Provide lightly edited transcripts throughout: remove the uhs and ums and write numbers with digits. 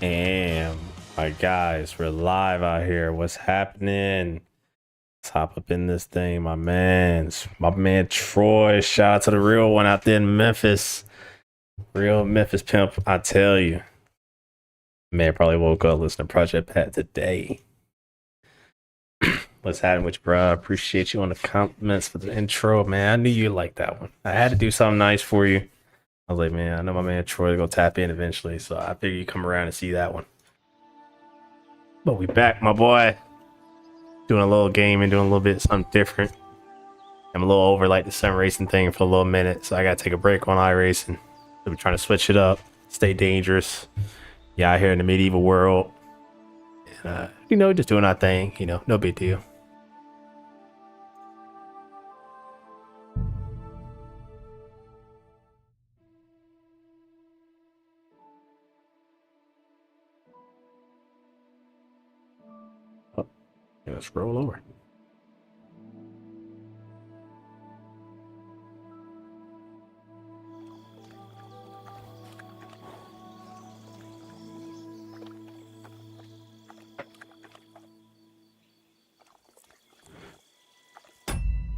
Damn, my guys, we're live out here. What's happening? Let's hop up in this thing, my man Troy. Shout out to the real one out there in Memphis. Real Memphis pimp, I tell you. Man, probably woke up listening to Project Pat today. What's happening with you, bro? Appreciate you on the compliments for the intro, man. I knew you liked that one. I had to do something nice for you. I was like, man, I know my man Troy gonna tap in eventually, so I figured you come around and see that one. But we back, my boy. Doing a little game and doing a little bit something different. I'm a little over like the sim racing thing for a little minute, so I gotta take a break on iRacing. So we're trying to switch it up, stay dangerous. Yeah, out here in the medieval world. And, just doing our thing, no big deal. Oh, yeah, let's roll over.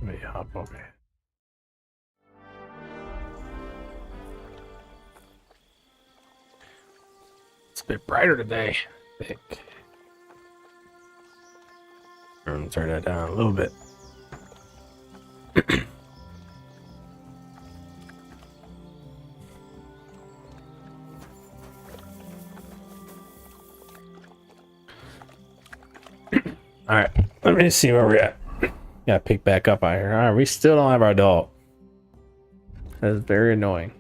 Let me hop over here. It's a bit brighter today, I think. I'm gonna turn that down a little bit. All right, let me see where we're at. Gotta pick back up out here. All right, we still don't have our dog. That's very annoying.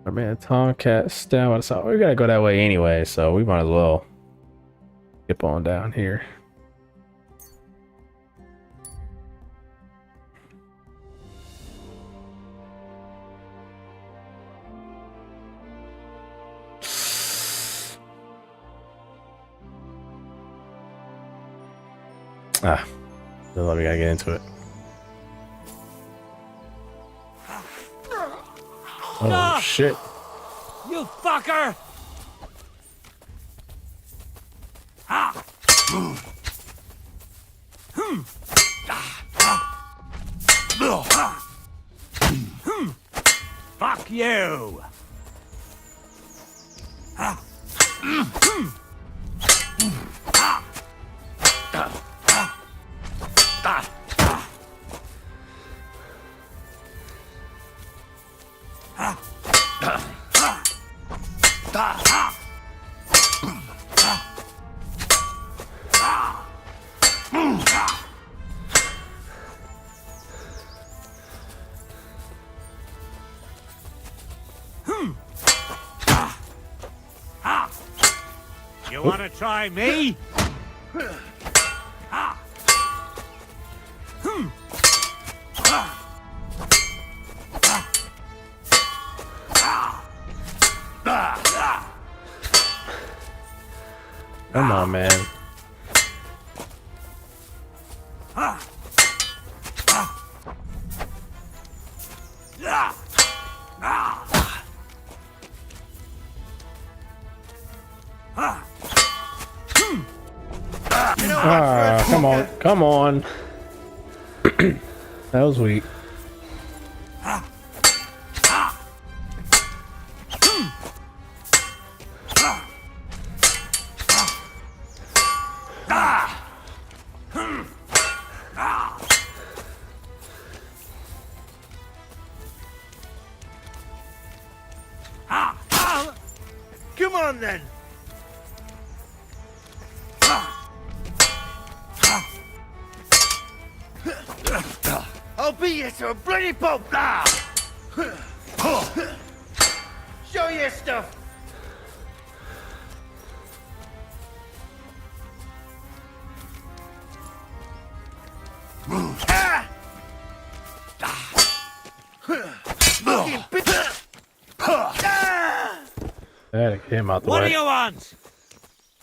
Our man Tomcat's down. So we gotta go that way anyway, so we might as well skip on down here. We gotta get into it. Oh shit! You fucker! Fuck you! You wanna try me? Come on, man. Come on. That was weak. Come on then! I'll beat you to a bloody pulp! Show your stuff! That came out the What way. do you want?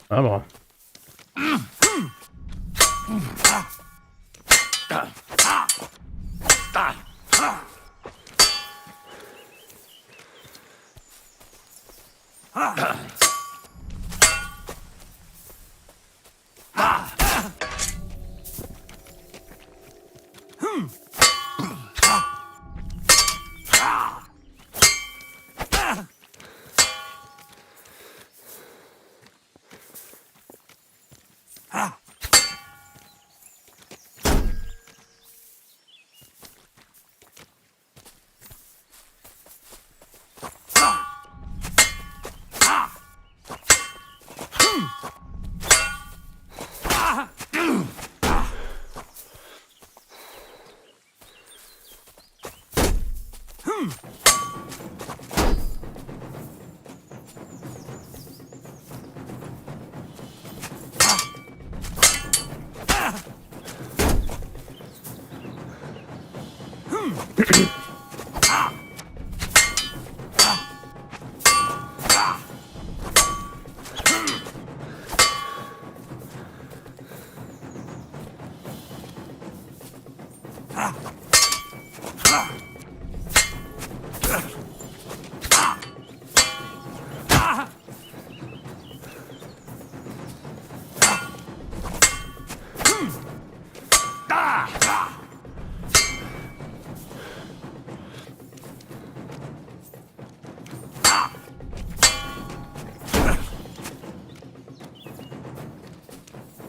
Come on.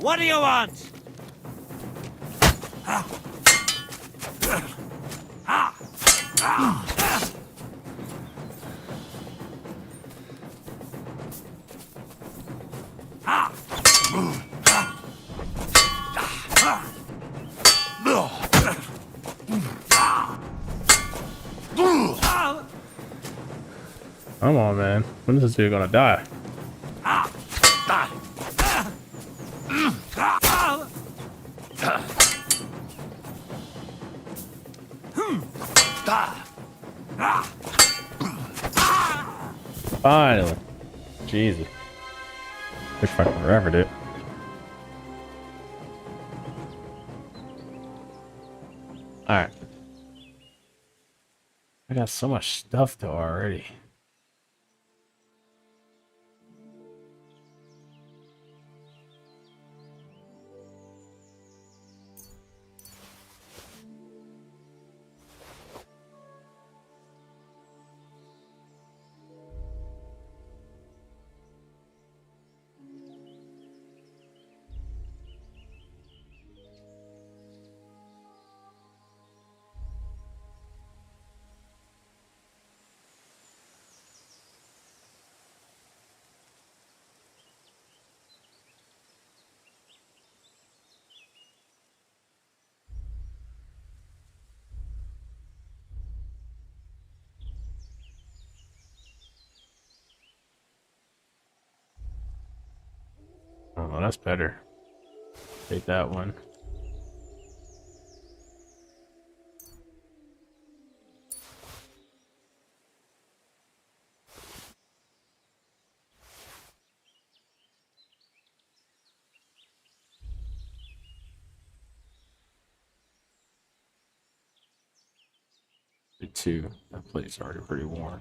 What do you want? Come on, man. When is this dude gonna die? Finally. Jesus. Took fucking forever, dude. Alright. I got so much stuff though already. Oh, that's better. Take that one. Two. That plate's already pretty warm.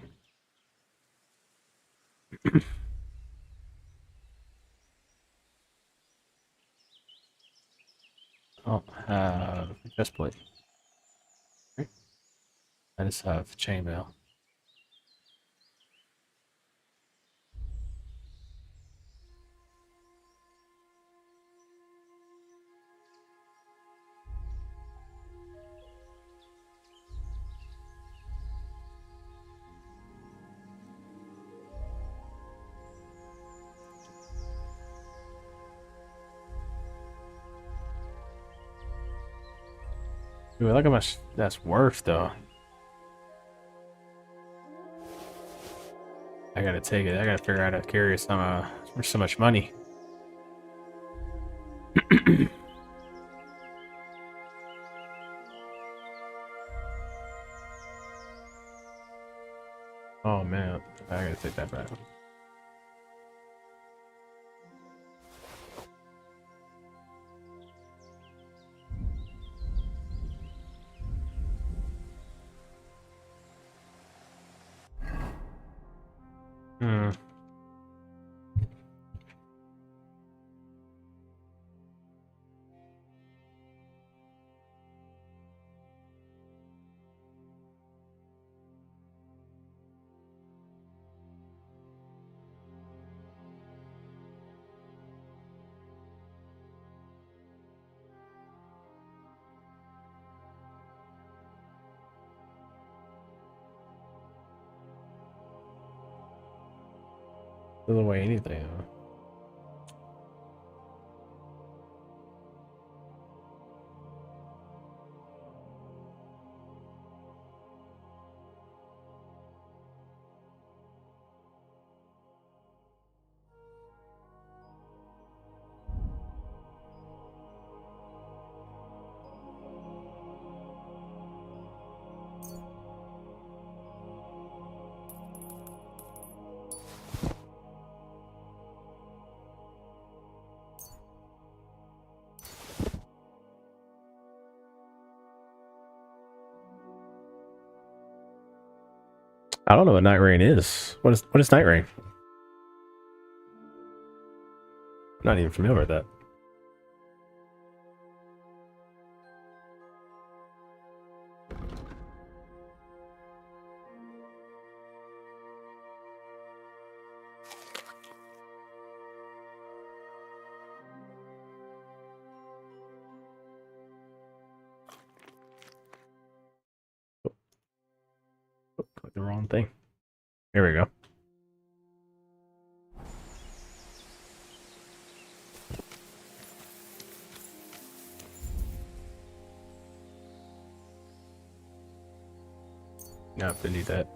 Oh, have chest plate. I just have chainmail. Dude, look how much that's worth, though. I gotta take it. I gotta figure out how to carry some, for so much money. Oh man, I gotta take that back. Hmm. Doesn't weigh anything. Huh? I don't know what Night Rain is. What is Night Rain? I'm not even familiar with that. Click the wrong thing. Here we go. No, didn't need that.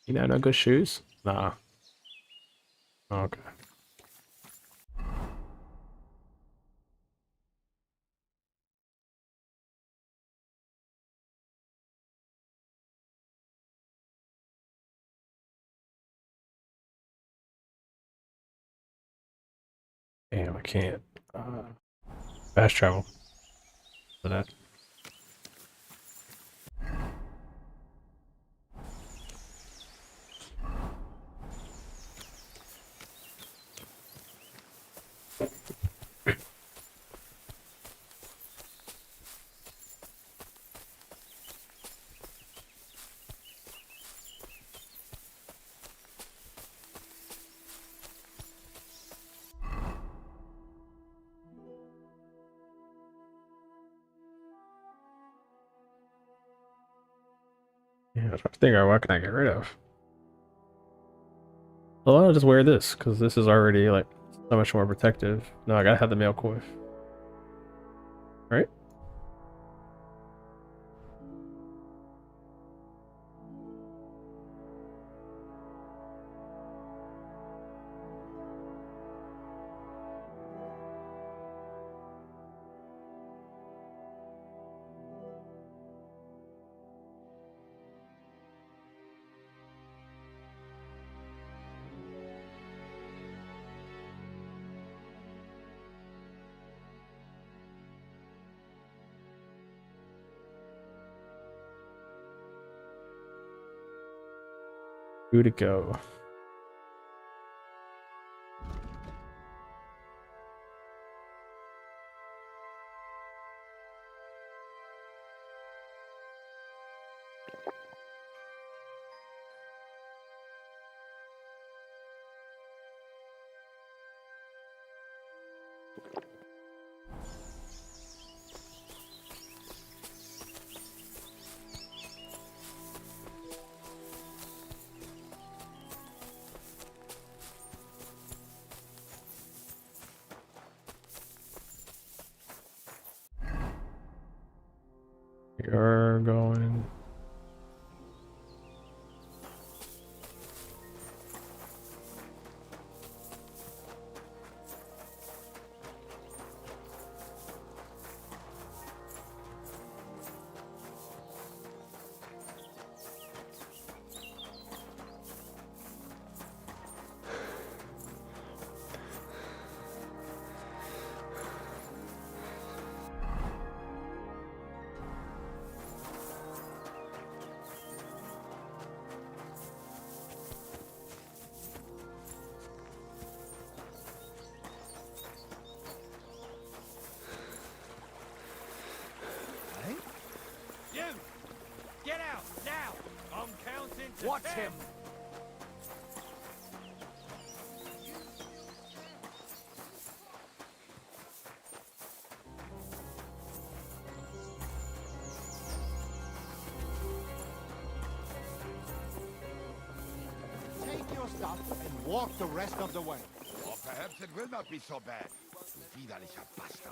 You know, no good shoes? Nah. Okay. Damn, I can't. Fast travel for that. Yeah, I was trying to figure out what can I get rid of. Well, I'll just wear this because this is already like so much more protective. No, I gotta have the male coif. Right? Who to go? You're going. Now! I'm counting to Watch 10. him. Take your stuff and walk the rest of the way. Or perhaps it will not be so bad. Widerlicher Bastard.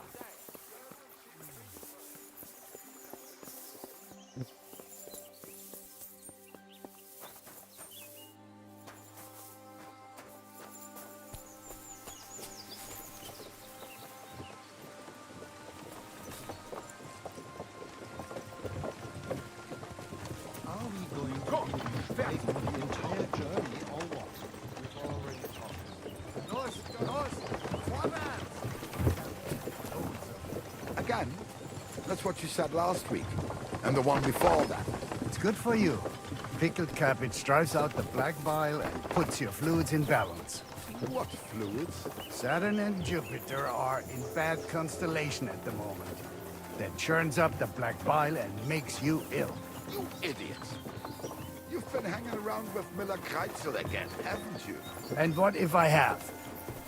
Are we going to pay for the entire journey or what? We've already talked. Los, vorwärts! Again? That's what you said last week. And the one before that. It's good for you. Pickled cabbage drives out the black bile and puts your fluids in balance. What fluids? Saturn and Jupiter are in bad constellation at the moment. That churns up the black bile and makes you ill. You idiots! You've been hanging around with Miller Kreitzel again, haven't you? And what if I have?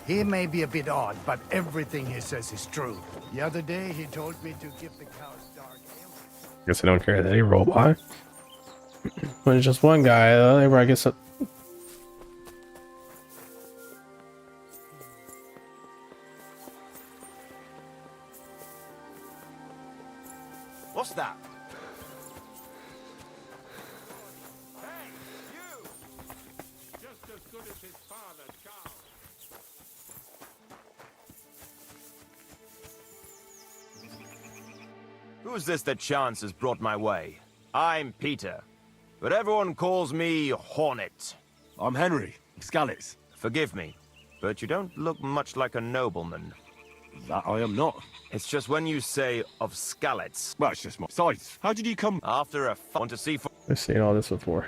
He may be a bit odd, but everything he says is true. The other day, he told me to give the cows dark ale. Guess I don't care that he rolled by. When it's just one guy, I guess. What's that? Hey, you! Just as good as his father, Charles. Who's this that chance has brought my way? I'm Peter, but everyone calls me Hornet. I'm Henry, Scallis. Forgive me, but you don't look much like a nobleman. That I am not. It's just when you say of Skallets. Well, it's just my size. How did you come? After a want to see for I've seen all this before.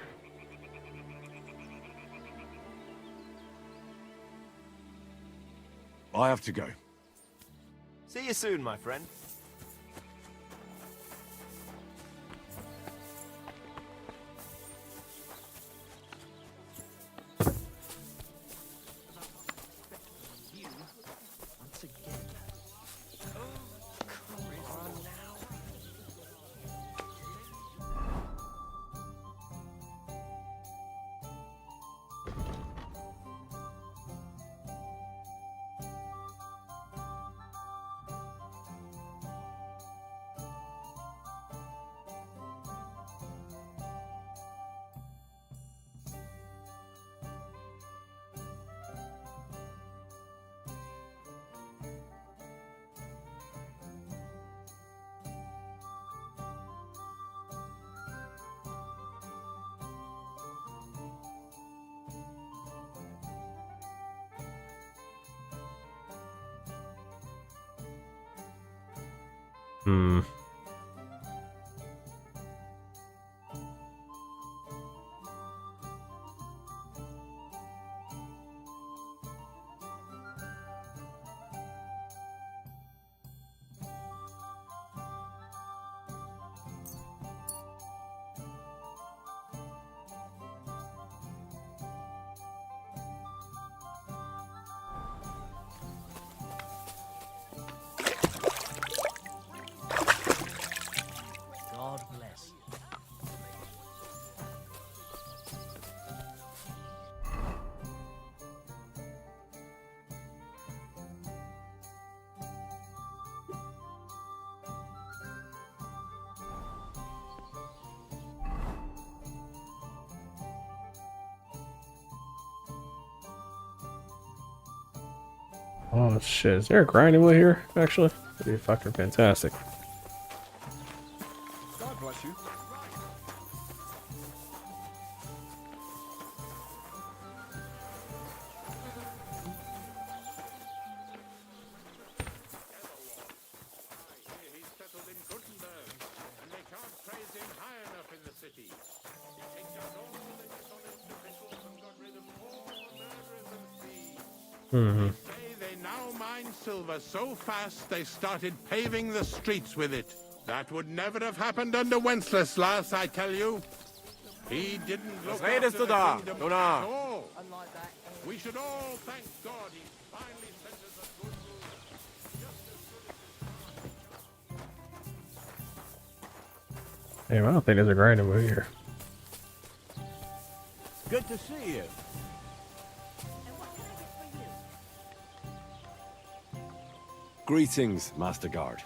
I have to go. See you soon, my friend. Hmm. God bless. Oh shit! Is there a grinding wheel here? Actually, that'd be fucking fantastic. God bless you. He's settled in Gutenberg, and they can't praise him high enough in the city. He kicked out all the dishonest officials and got rid of all the murderers and thieves. Say they now mine silver so fast they started paving the streets with it. That would never have happened under Wenceslas, I tell you. He didn't look redest after du the da, kingdom Gunnar? at all. We should all thank God he finally sent us a good ruler. Just as good as Damn, I don't think there's a grinder over here. Good to see you. Greetings, Master Guard.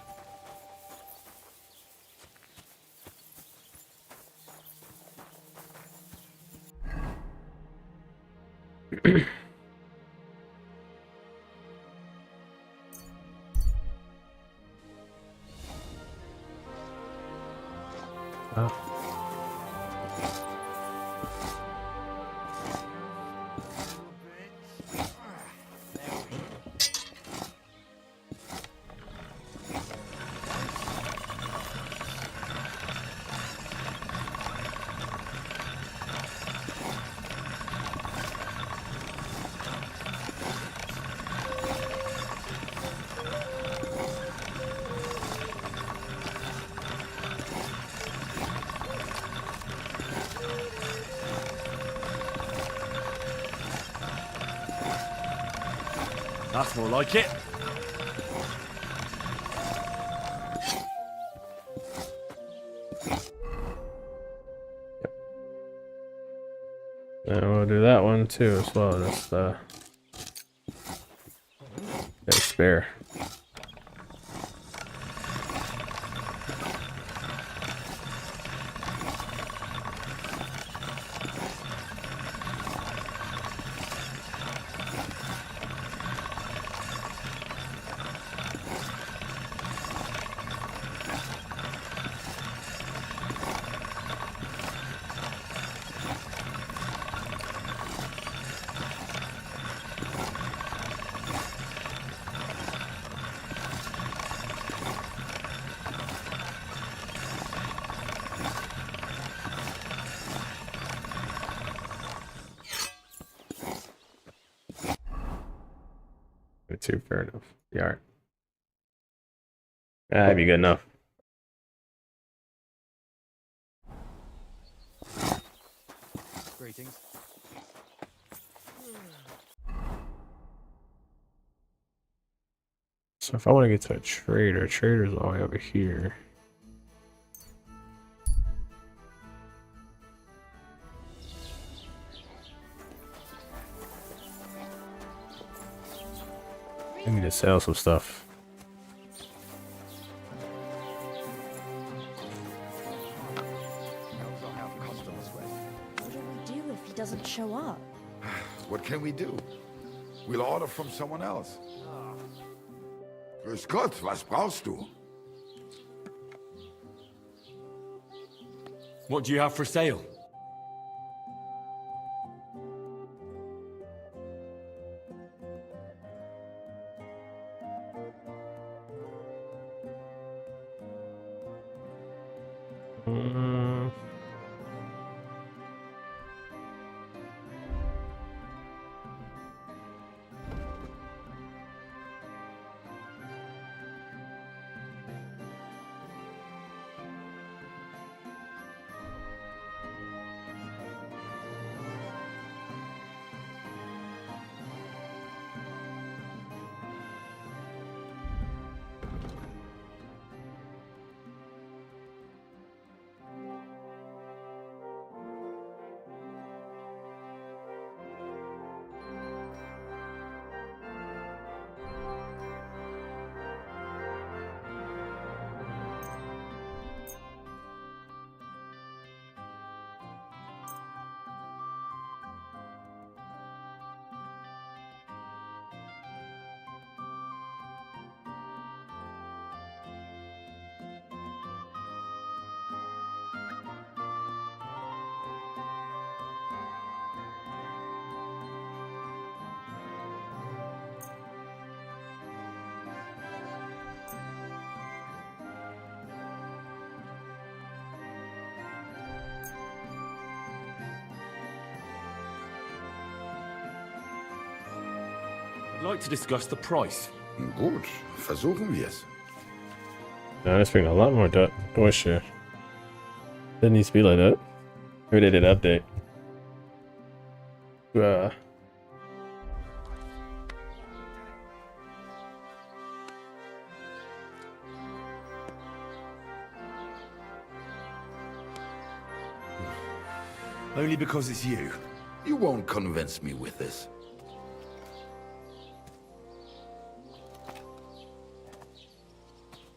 Oh. That's more like it. And we'll do that one too as well. Just spare. Too fair enough. The art. That'd be good enough. Greetings. So if I want to get to a trader, trader's all the way over here. I need to sell some stuff. Elves don't have customers with. What do we do if he doesn't show up? What can we do? We'll order from someone else. Grüß Gott, was brauchst du? What do you have for sale? I'd like to discuss the price. Gut, versuchen wir es. No, it's bringing a lot more Deutsch here. It needs to be like that. Maybe they did an update. Only because it's you. You won't convince me with this.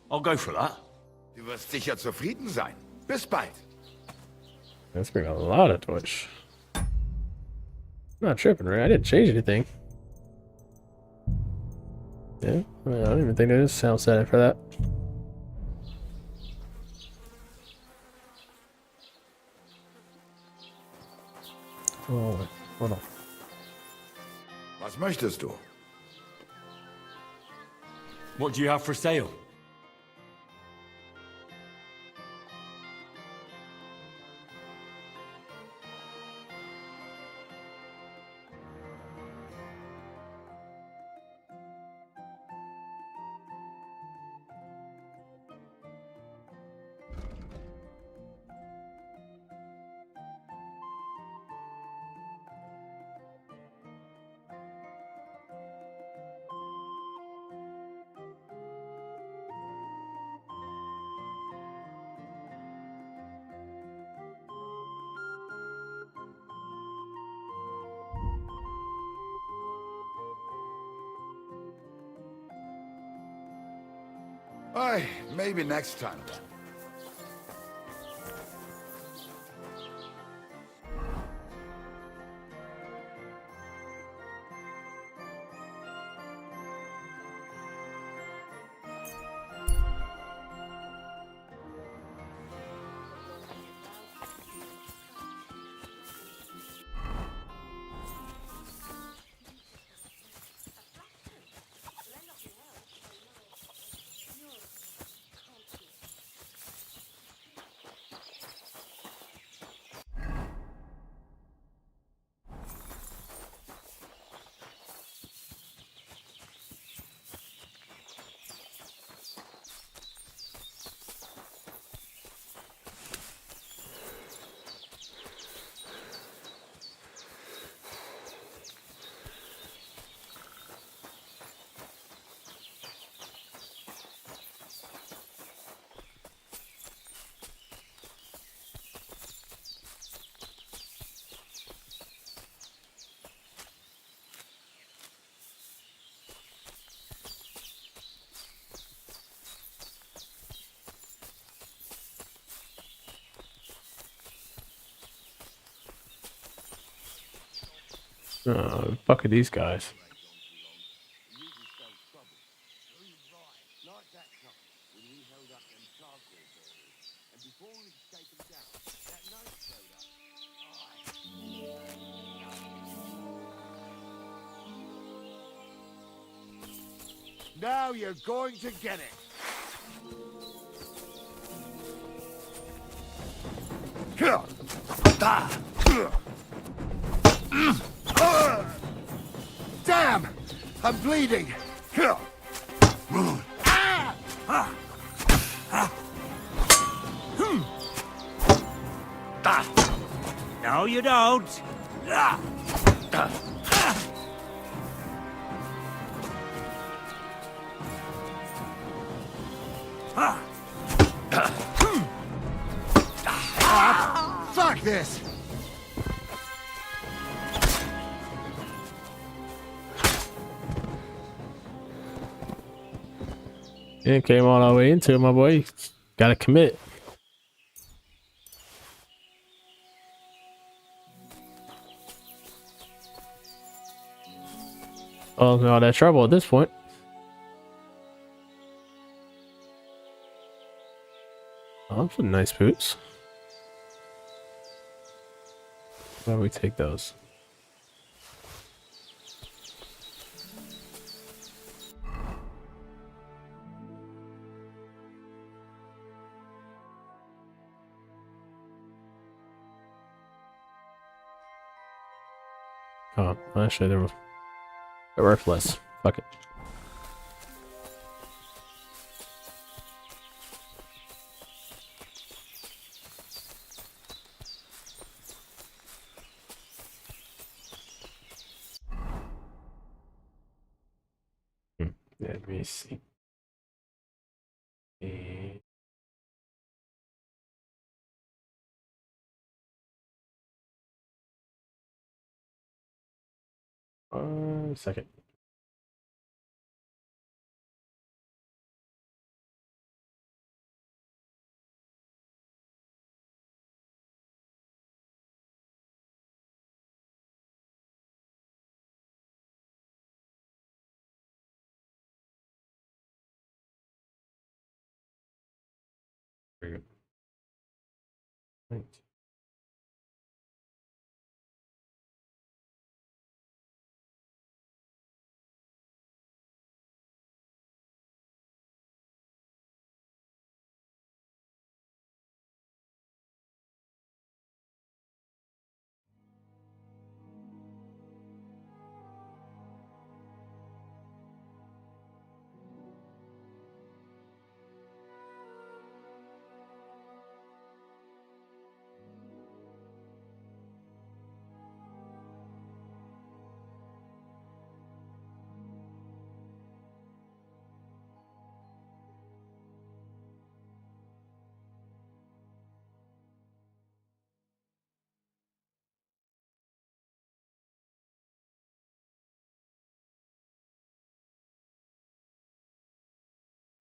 I'll go for that. Du wirst sicher zufrieden sein. Bis bald. That's bringing a lot of Deutsch. I'm not tripping, right? I didn't change anything. Yeah, I don't even think there is sound setting for that. Oh, wait, hold on. Was möchtest du? What do you have for sale? Ay, maybe next time then. Oh, fuck are these guys? Now you're going to get it. Damn! I'm bleeding. No, you don't. Fuck this! Yeah, came all the way into it, my boy. Gotta commit. Oh, all that trouble at this point. Oh, some nice boots. Why don't we take those? Oh, actually, they're worthless. Fuck it. Let me see. One second. There you go. Right.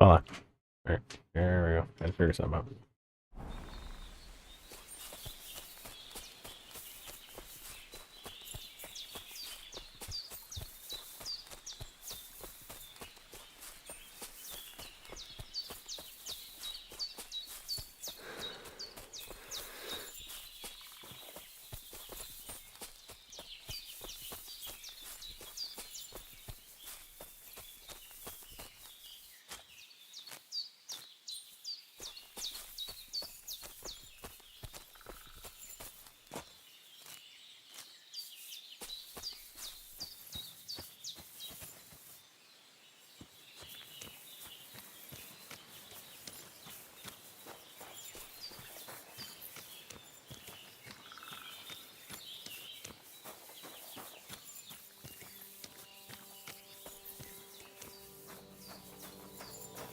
Voila. All right. There we go. Gotta figure something out.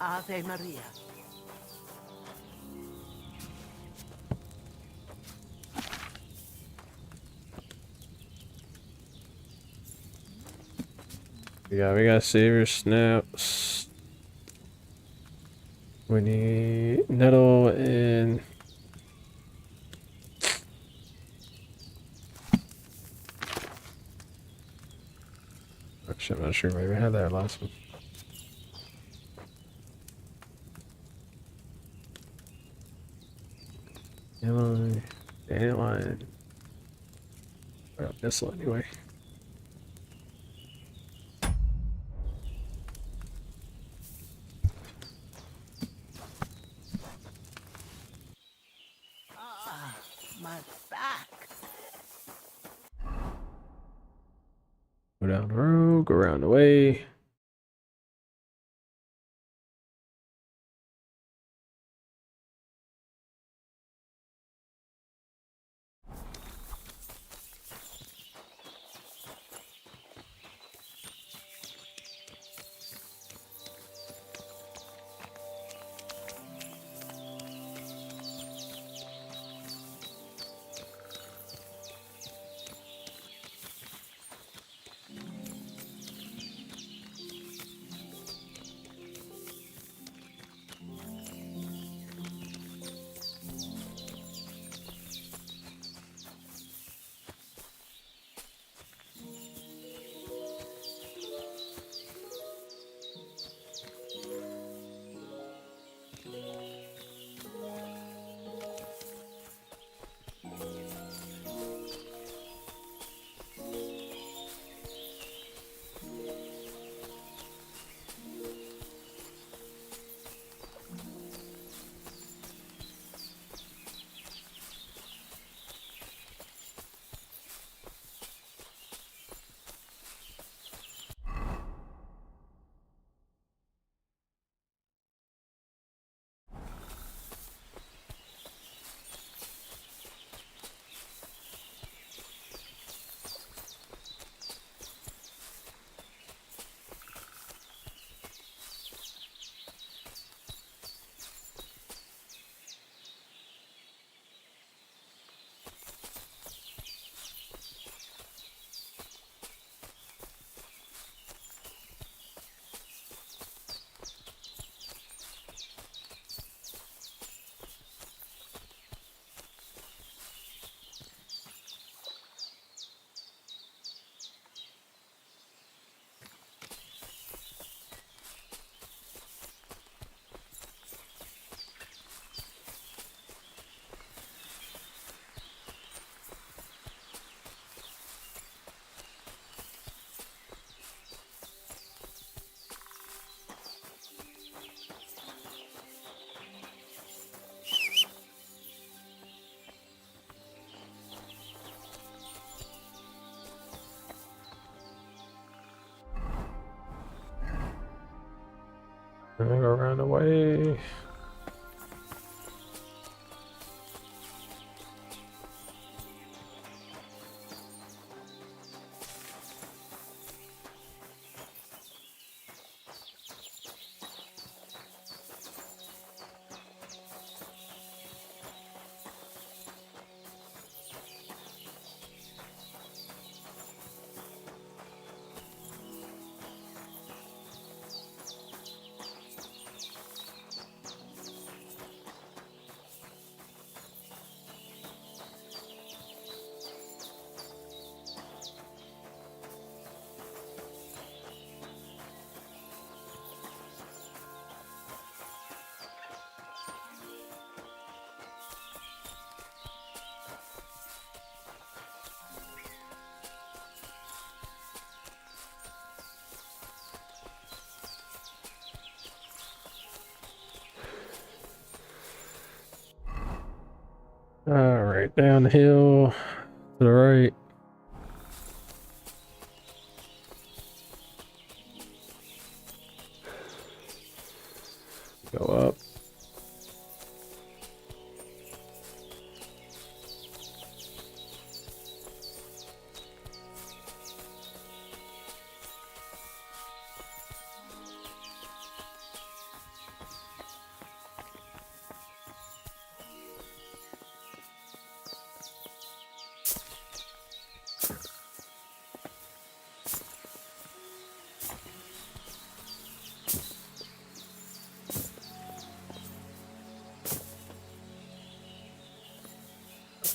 Ave Maria. We got savior snaps. We need nettle and actually, I'm not sure if I even had that last one. Dandelion. Well, this one anyway. My back. Go down the road, go around the way. Go around the way. All right, down the hill to the right. Go up.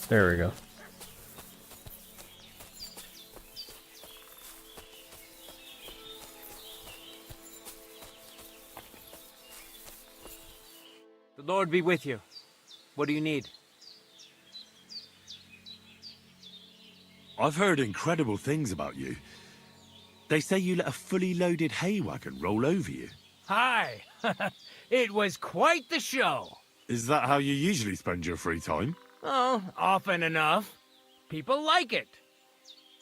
There we go. The Lord be with you. What do you need? I've heard incredible things about you. They say you let a fully loaded hay wagon roll over you. Hi! It was quite the show. Is that how you usually spend your free time? Oh, often enough. People like it.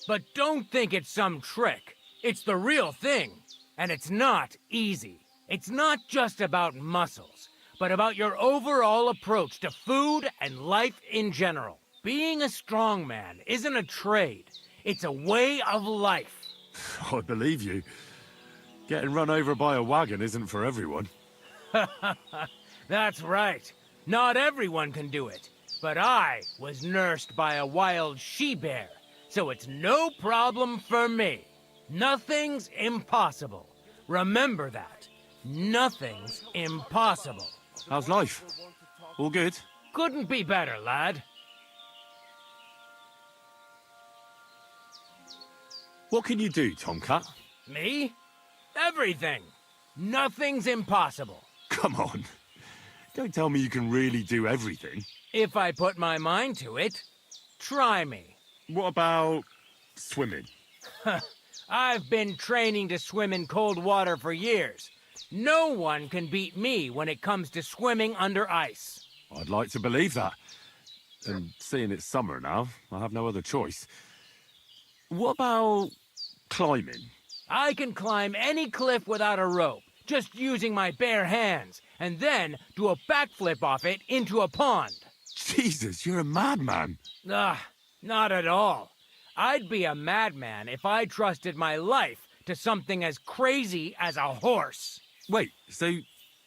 But don't think it's some trick. It's the real thing. And it's not easy. It's not just about muscles, but about your overall approach to food and life in general. Being a strongman isn't a trade. It's a way of life. I believe you. Getting run over by a wagon isn't for everyone. That's right. Not everyone can do it. But I was nursed by a wild she-bear, so it's no problem for me. Nothing's impossible. Remember that. Nothing's impossible. How's life? All good? Couldn't be better, lad. What can you do, Tomcat? Me? Everything. Nothing's impossible. Come on. Don't tell me you can really do everything. If I put my mind to it, try me. What about swimming? I've been training to swim in cold water for years. No one can beat me when it comes to swimming under ice. I'd like to believe that. And seeing it's summer now, I have no other choice. What about climbing? I can climb any cliff without a rope, just using my bare hands, and then do a backflip off it into a pond. Jesus, you're a madman. Not at all. I'd be a madman if I trusted my life to something as crazy as a horse. Wait, so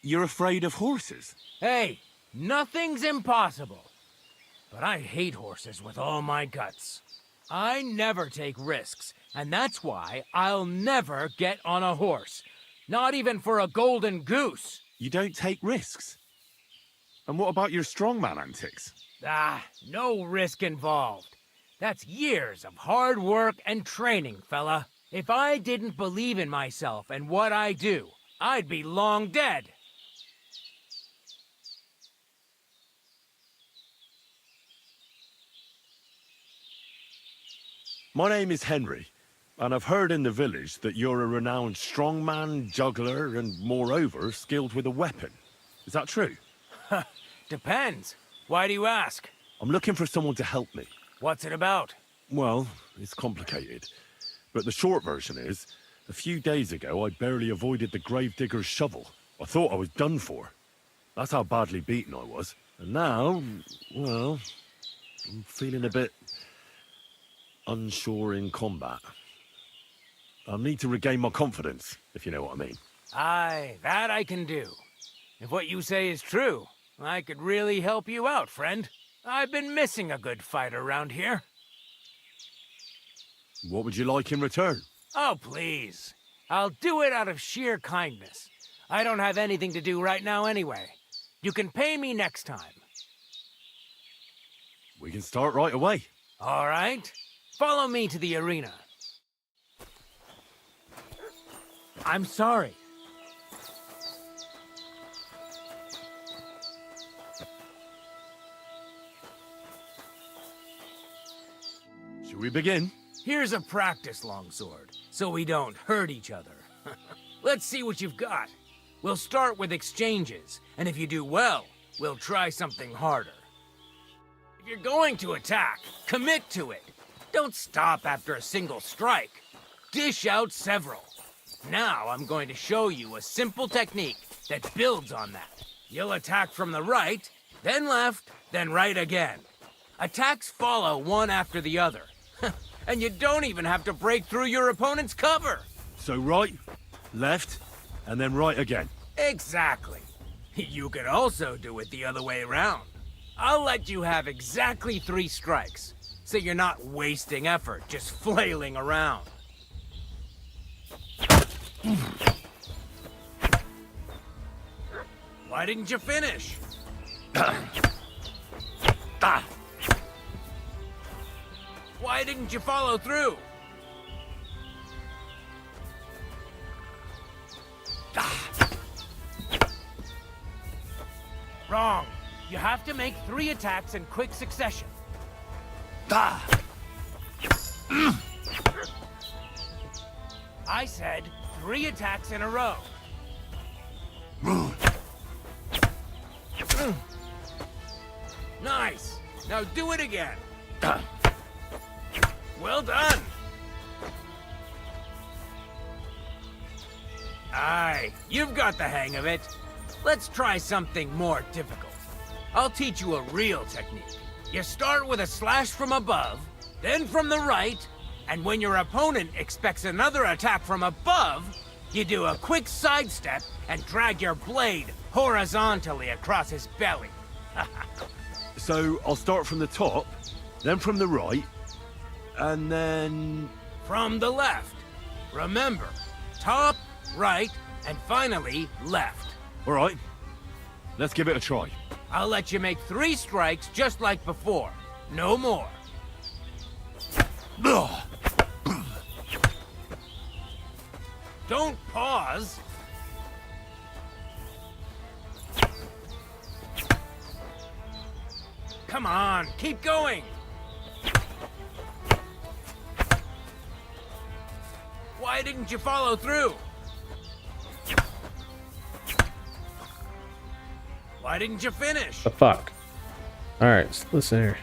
you're afraid of horses? Hey, nothing's impossible. But I hate horses with all my guts. I never take risks, and that's why I'll never get on a horse. Not even for a golden goose. You don't take risks? And what about your strongman antics? No risk involved. That's years of hard work and training, fella. If I didn't believe in myself and what I do, I'd be long dead. My name is Henry, and I've heard in the village that you're a renowned strongman, juggler, and moreover, skilled with a weapon. Is that true? Depends. Why do you ask? I'm looking for someone to help me. What's it about? Well, it's complicated. But the short version is, a few days ago I barely avoided the gravedigger's shovel. I thought I was done for. That's how badly beaten I was. And now, well, I'm feeling a bit unsure in combat. I need to regain my confidence, if you know what I mean. Aye, that I can do. If what you say is true, I could really help you out, friend. I've been missing a good fight around here. What would you like in return? Oh, please. I'll do it out of sheer kindness. I don't have anything to do right now anyway. You can pay me next time. We can start right away. All right. Follow me to the arena. I'm sorry. Should we begin? Here's a practice longsword, so we don't hurt each other. Let's see what you've got. We'll start with exchanges, and if you do well, we'll try something harder. If you're going to attack, commit to it. Don't stop after a single strike. Dish out several. Now I'm going to show you a simple technique that builds on that. You'll attack from the right, then left, then right again. Attacks follow one after the other. And you don't even have to break through your opponent's cover. So right, left, and then right again. Exactly. You could also do it the other way around. I'll let you have exactly 3 strikes, so you're not wasting effort just flailing around. Why didn't you finish? Why didn't you follow through? Wrong. You have to make 3 attacks in quick succession. I said 3 attacks in a row. Nice. Now do it again. Well done. Aye, you've got the hang of it. Let's try something more difficult. I'll teach you a real technique. You start with a slash from above, then from the right, and when your opponent expects another attack from above, you do a quick sidestep and drag your blade horizontally across his belly. So I'll start from the top, then from the right, and then... From the left. Remember, top, right, and finally left. All right, let's give it a try. I'll let you make 3 strikes just like before. No more. Don't pause. Come on, keep going. Why didn't you follow through? Why didn't you finish? The fuck? Alright, so listen here.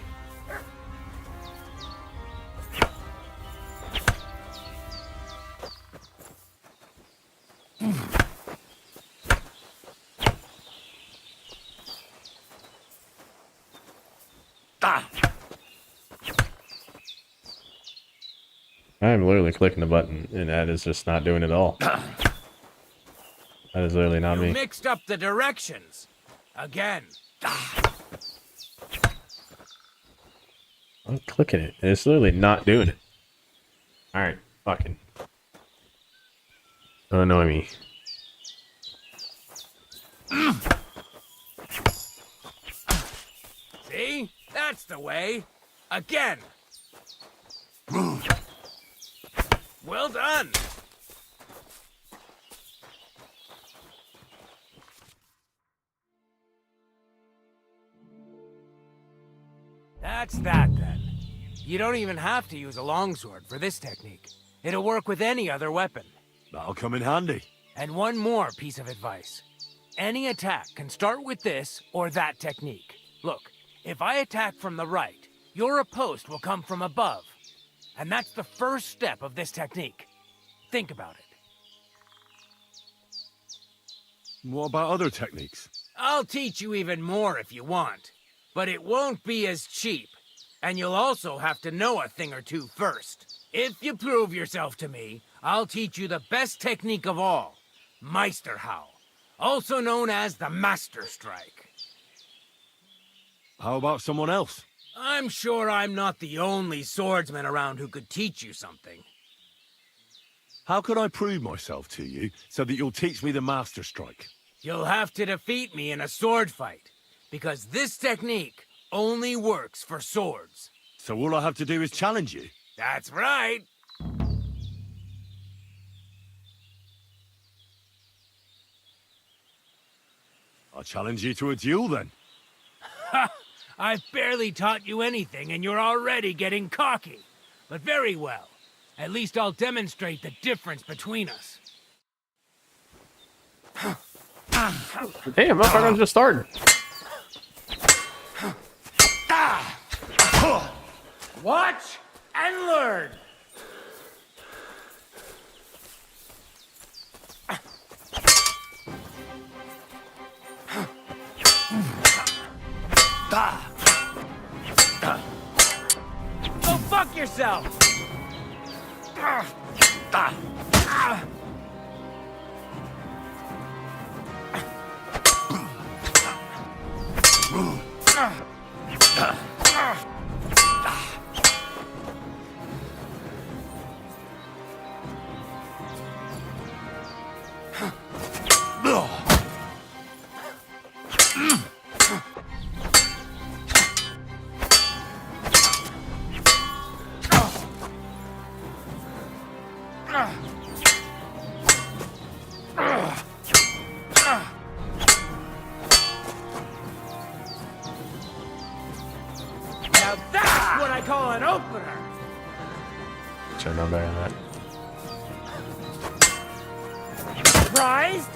I'm literally clicking the button, and that is just not doing it at all. That is literally not You me. mixed up the directions. Again. I'm clicking it, and it's literally not doing it. Alright, fucking. Don't annoy me. See? That's the way. Again. Well done. That's that then. You don't even have to use a longsword for this technique. It'll work with any other weapon. That'll come in handy. And one more piece of advice. Any attack can start with this or that technique. Look, if I attack from the right, your riposte will come from above. And that's the first step of this technique. Think about it. What about other techniques? I'll teach you even more if you want. But it won't be as cheap. And you'll also have to know a thing or two first. If you prove yourself to me, I'll teach you the best technique of all. Meisterhau. Also known as the Master Strike. How about someone else? I'm sure I'm not the only swordsman around who could teach you something. How can I prove myself to you so that you'll teach me the Master Strike? You'll have to defeat me in a sword fight, because this technique only works for swords. So all I have to do is challenge you? That's right. I'll challenge you to a duel then. Ha! I've barely taught you anything and you're already getting cocky. But very well. At least I'll demonstrate the difference between us. Damn, motherfucker, just started. Watch and learn. Go fuck yourself. Now that's what I call an opener. Should know better than that. Surprised?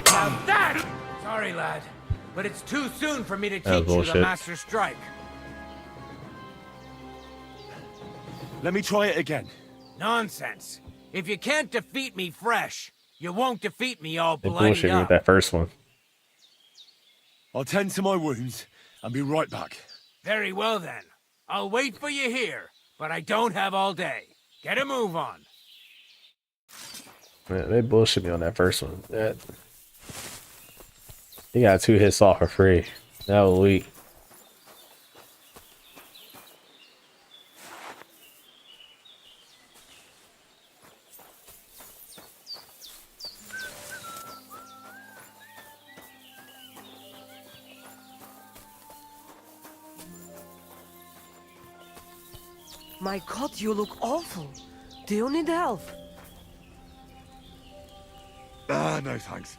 Now that! Sorry, lad, but it's too soon for me to teach you the bullshit. Master Strike. Let me try it again. Nonsense. If you can't defeat me fresh, you won't defeat me all They bloody bullshit me with up. that first one. I'll tend to my wounds and be right back. Very well then. I'll wait for you here, but I don't have all day. Get a move on. Man, they bullshit me on that first one. That he got 2 hits off for free. That was weak. My God, you look awful. Do you need help? Ah, no thanks.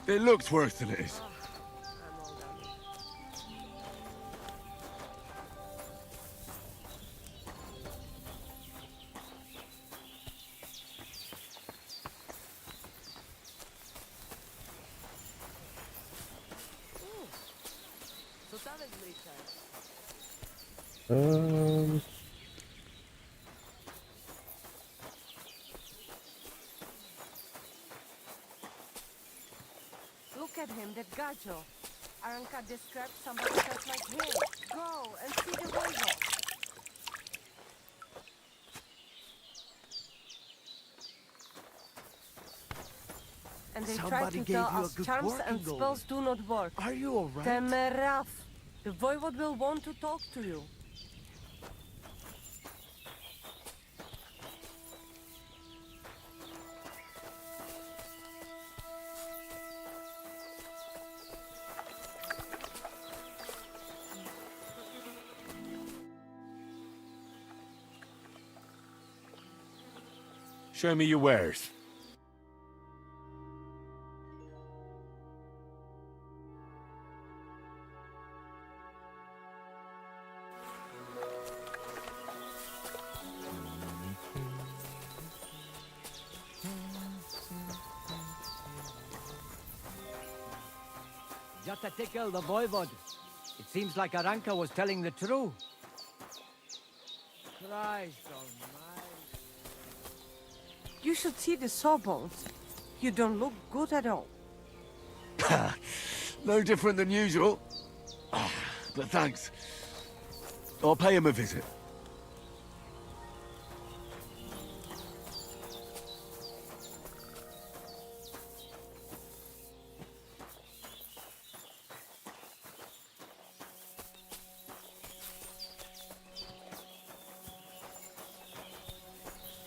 It looks worse than it is. Look at him, that gajo. Aranka described somebody just like him. Go and see the Volvo. And they try Somebody to gave tell you a us good charms working and goal. spells do not work. Are you alright? Temeraf. The voivod will want to talk to you. Show me your wares. Just to tickle the voivod. It seems like Aranka was telling the truth. Christ almighty. You should see the sawbones. You don't look good at all. No different than usual. But thanks. I'll pay him a visit.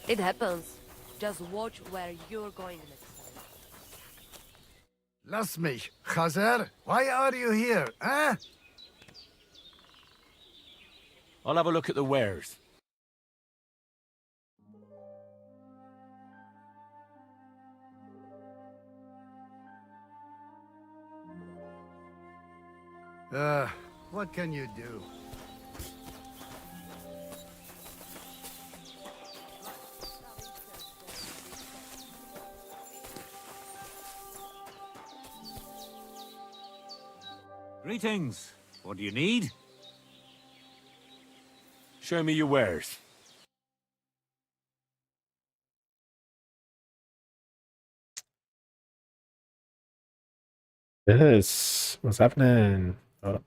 It happens. Just watch where you're going next time. Lass mich, Chazer. Why are you here, eh? I'll have a look at the wares. What can you do? Greetings. What do you need? Show me your wares. Yes. What's happening? Oh.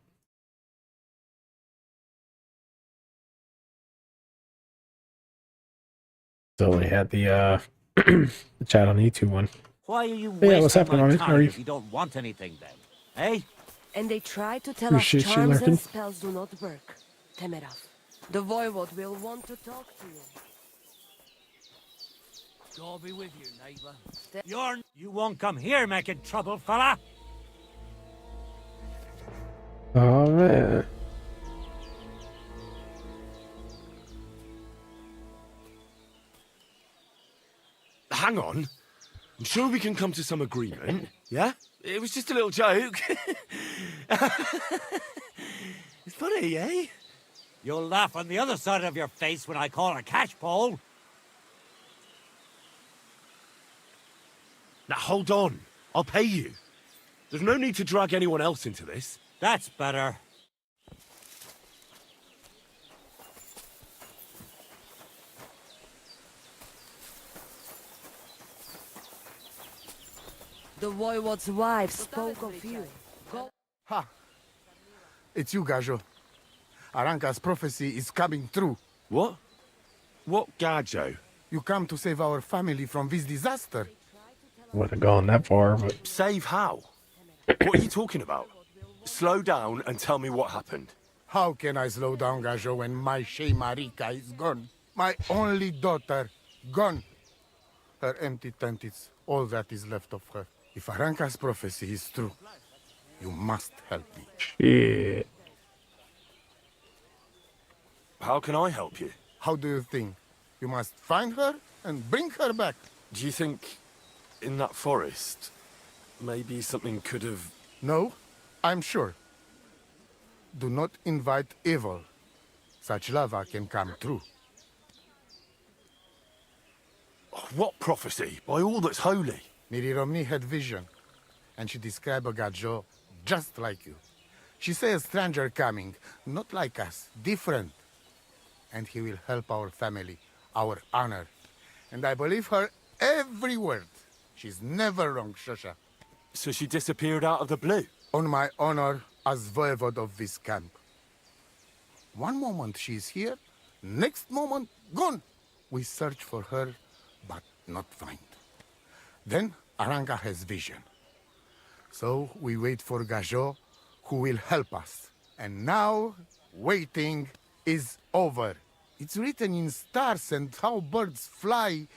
So we had the the chat on the YouTube one. Why are you Yeah, what's wasting happening, my Arnie? How are time you? if you don't want anything then? Eh? And they try to tell Appreciate us you charms lurking. and spells do not work. Temerov. The voivod will want to talk to you. God be with you, neighbor. You won't come here making trouble, fella. Oh man. Hang on. I'm sure we can come to some agreement. Yeah? It was just a little joke. It's funny, eh? You'll laugh on the other side of your face when I call a cash pole. Now hold on. I'll pay you. There's no need to drag anyone else into this. That's better. The voivod's wife spoke of you. Go. Ha! It's you, Gajo. Aranka's prophecy is coming true. What? What Gajo? You come to save our family from this disaster. Wouldn't have gone that far, but Save how? What are you talking about? Slow down and tell me what happened. How can I slow down, Gajo, when my Shea Marika is gone? My only daughter, gone. Her empty tent is all that is left of her. If Aranka's prophecy is true, you must help me. shit. How can I help you? How do you think? You must find her and bring her back. Do you think in that forest, maybe something could have... No, I'm sure. Do not invite evil. Such lava can come true. What prophecy? By all that's holy. Miri Romney had vision, and she described a Gajo just like you. She says a stranger coming, not like us, different. And he will help our family, our honor. And I believe her every word. She's never wrong, Shosha. So she disappeared out of the blue? On my honor as voivod of this camp. One moment she is here, next moment gone. We search for her, but not find. Then Aranka has vision. So we wait for Gajo, who will help us. And now, waiting is over. It's written in stars and how birds fly.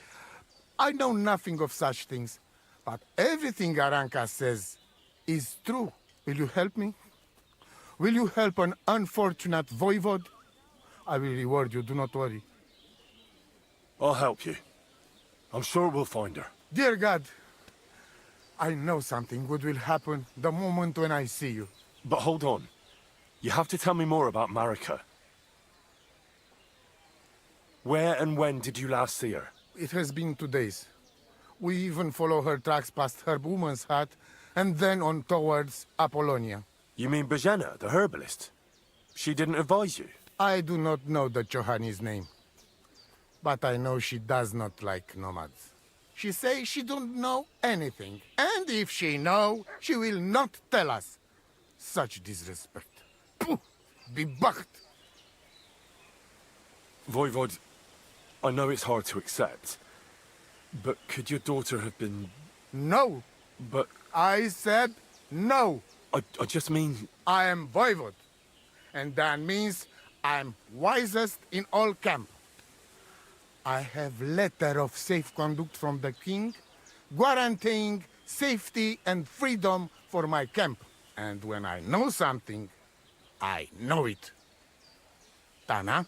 I know nothing of such things, but everything Aranka says is true. Will you help me? Will you help an unfortunate voivod? I will reward you, do not worry. I'll help you. I'm sure we'll find her. Dear God, I know something good will happen the moment when I see you. But hold on. You have to tell me more about Marika. Where and when did you last see her? It has been 2 days. We even follow her tracks past her woman's hut and then on towards Apollonia. You mean Bajena, the herbalist? She didn't advise you? I do not know the Johanni's name, but I know she does not like nomads. She say she don't know anything, and if she know, she will not tell us. Such disrespect. Pooh, be bucked. Voivod, I know it's hard to accept, but could your daughter have been... No. But... I said no. I just mean... I am voivod, and that means I'm wisest in all camp. I have letter of safe conduct from the king, guaranteeing safety and freedom for my camp. And when I know something, I know it. Tana?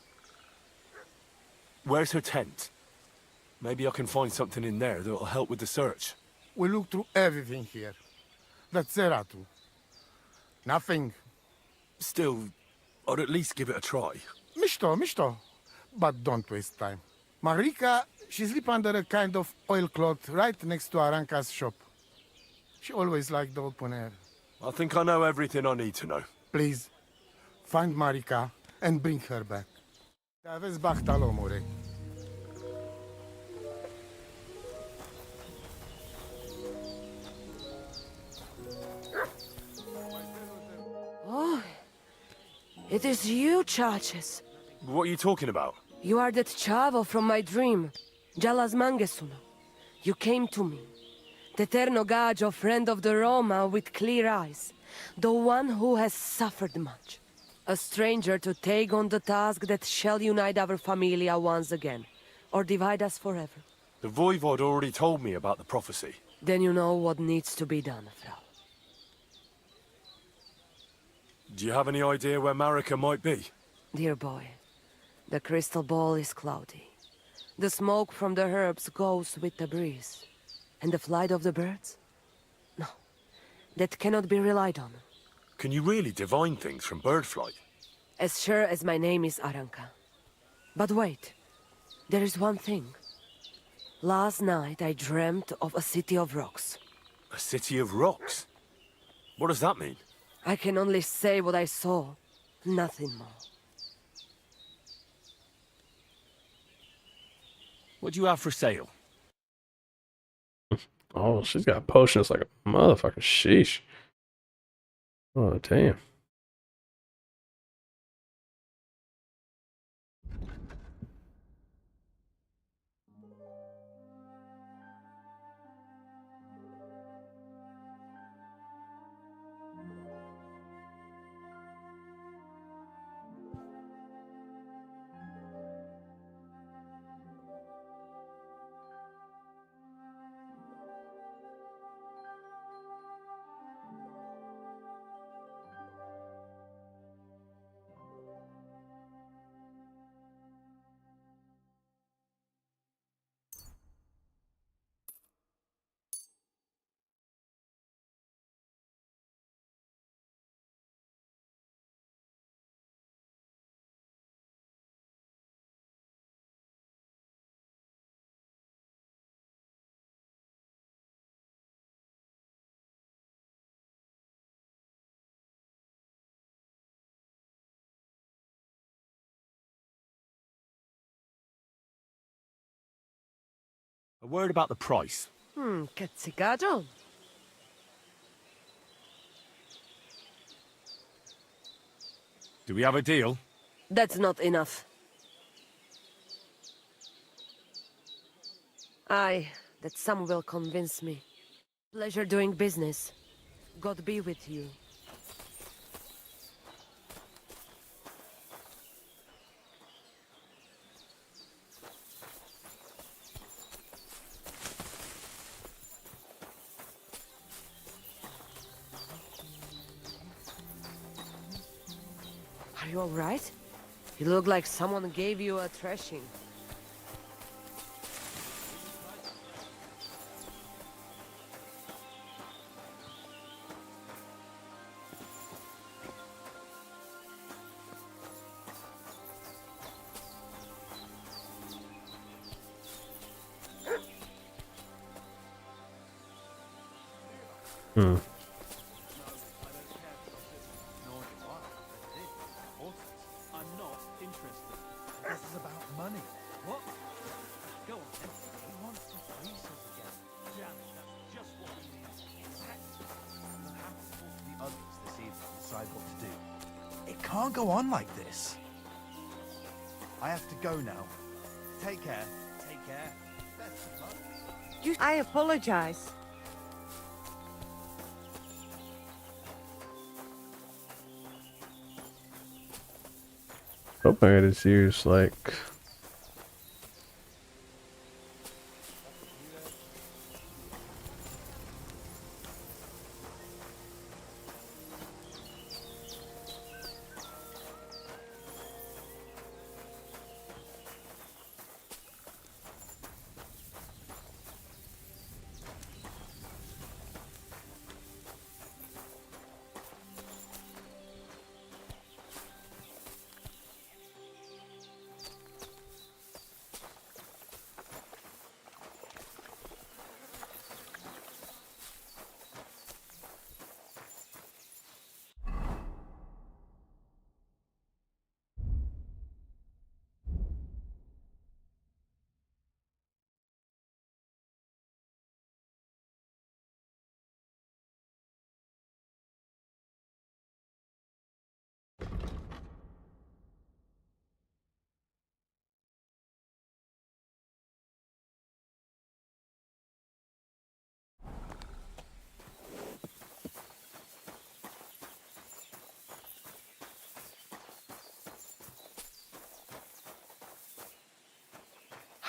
Where's her tent? Maybe I can find something in there that'll help with the search. We look through everything here. That's Zeratu. Nothing. Still, I'd at least give it a try. Mishto. But don't waste time. Marika, she sleep under a kind of oilcloth right next to Aranka's shop. She always liked the open air. I think I know everything I need to know. Please, find Marika and bring her back. Aveți bachtal, omule. Oh, it is you, Chaches. What are you talking about? You are that chavo from my dream, Jalas Mangesuno. You came to me, the Ternogajo friend of the Roma with clear eyes, the one who has suffered much. A stranger to take on the task that shall unite our familia once again, or divide us forever. The Voivod already told me about the prophecy. Then you know what needs to be done, Frau. Do you have any idea where Marika might be? Dear boy, the crystal ball is cloudy. The smoke from the herbs goes with the breeze. And the flight of the birds? No, that cannot be relied on. Can you really divine things from bird flight? As sure as my name is Aranka. But wait, there is one thing. Last night I dreamt of a city of rocks. A city of rocks? What does that mean? I can only say what I saw, nothing more. What do you have for sale? Oh, she's got potions like a motherfucker. Sheesh. Oh, damn. A word about the price. Cazzicaggio? Do we have a deal? That's not enough. Aye, that some will convince me. Pleasure doing business. God be with you. Are you all right? You look like someone gave you a thrashing. can't go on like this. I have to go now. Take care. Take care. Best of luck. I apologize. Hope I got his ears like.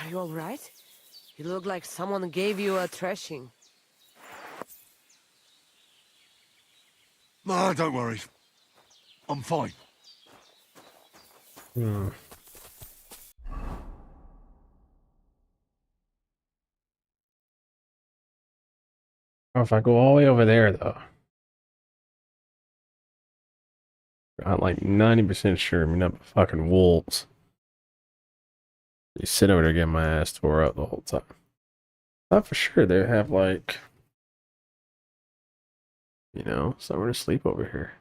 Are you alright? You look like someone gave you a thrashing. Ah, don't worry. I'm fine. Oh, if I go all the way over there, though, I'm like 90% sure I'm not fucking wolves. You sit over there getting my ass tore up the whole time. Thought for sure they have like, you know, somewhere to sleep over here.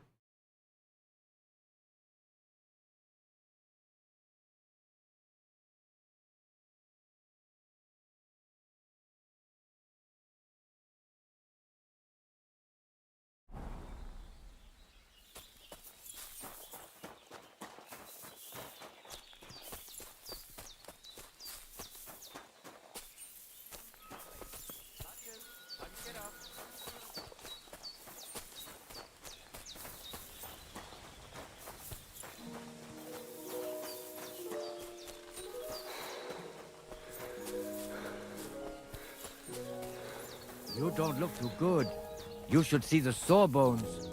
You don't look too good. You should see the sawbones.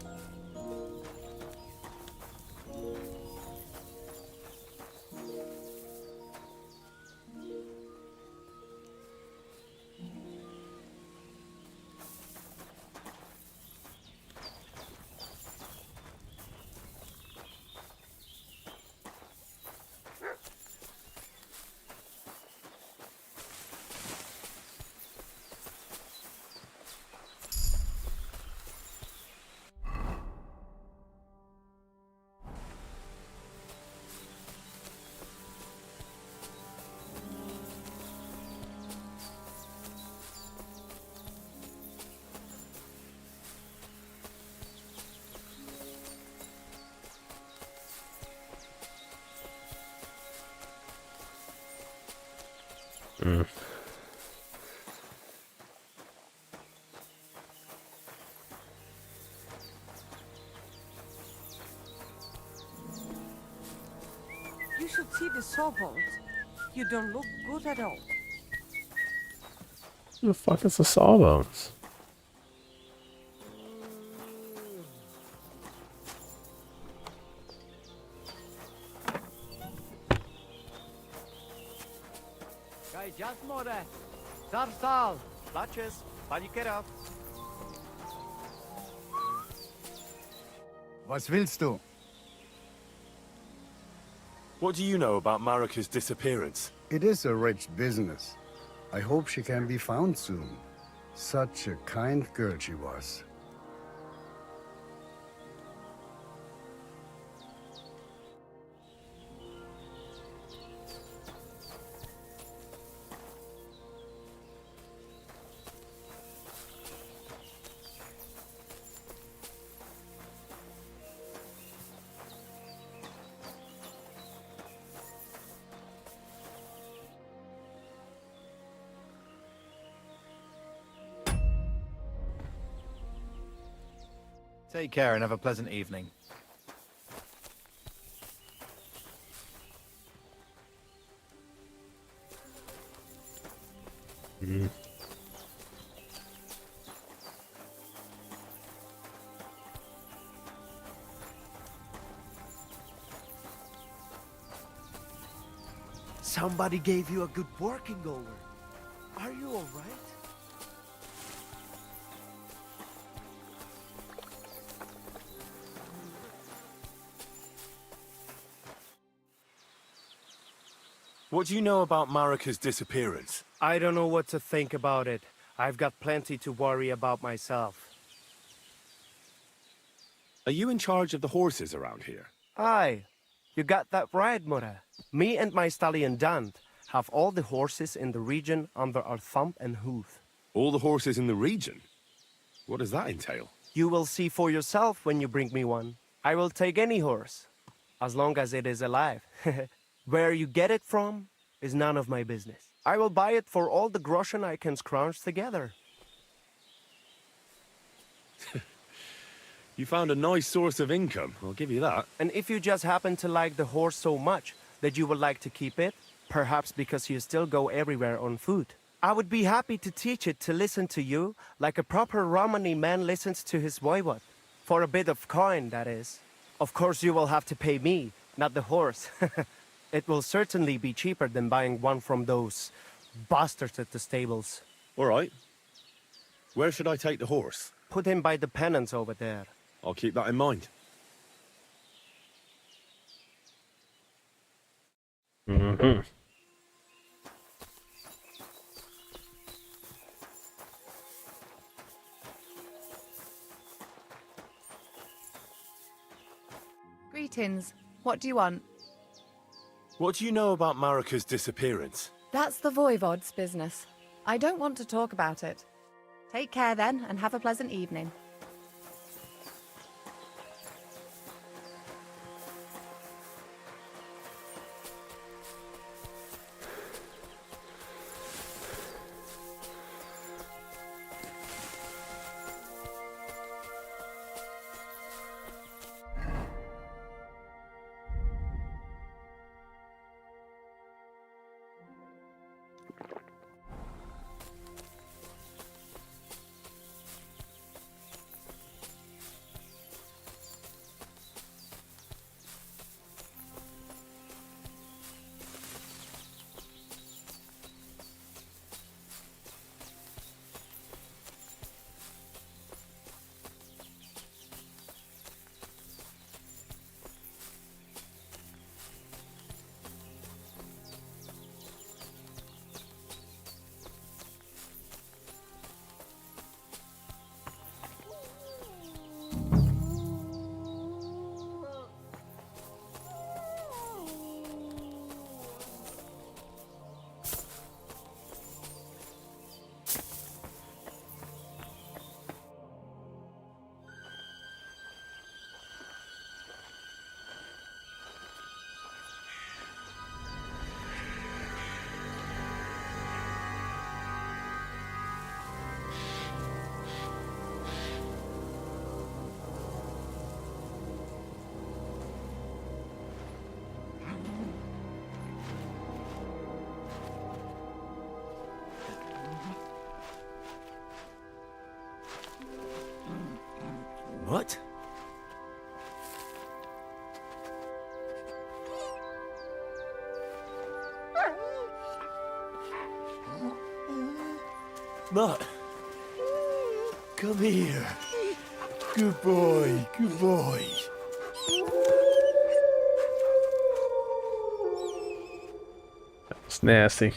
You should see the sawbones. You don't look good at all. Who the fuck is the sawbones? Zarsal! Latches, pani kierowca. Was willst du? What do you know about Marika's disappearance? It is a rich business. I hope she can be found soon. Such a kind girl she was. Take care and have a pleasant evening. Somebody gave you a good working over. Are you all right? What do you know about Marika's disappearance? I don't know what to think about it. I've got plenty to worry about myself. Are you in charge of the horses around here? Aye, you got that right, Mura. Me and my stallion Dant have all the horses in the region under our thumb and hoof. All the horses in the region? What does that entail? You will see for yourself when you bring me one. I will take any horse, as long as it is alive. Where you get it from is none of my business. I will buy it for all the groschen I can scrounge together. You found a nice source of income, I'll give you that. And if you just happen to like the horse so much that you would like to keep it, perhaps because you still go everywhere on foot, I would be happy to teach it to listen to you like a proper Romani man listens to his voivod. For a bit of coin, that is. Of course you will have to pay me, not the horse. It will certainly be cheaper than buying one from those bastards at the stables. All right. Where should I take the horse? Put him by the pennants over there. I'll keep that in mind. Mm-hmm. Greetings. What do you want? What do you know about Marika's disappearance? That's the Voivod's business. I don't want to talk about it. Take care then, and have a pleasant evening. What? Mutt, come here. Good boy, good boy. It's nasty.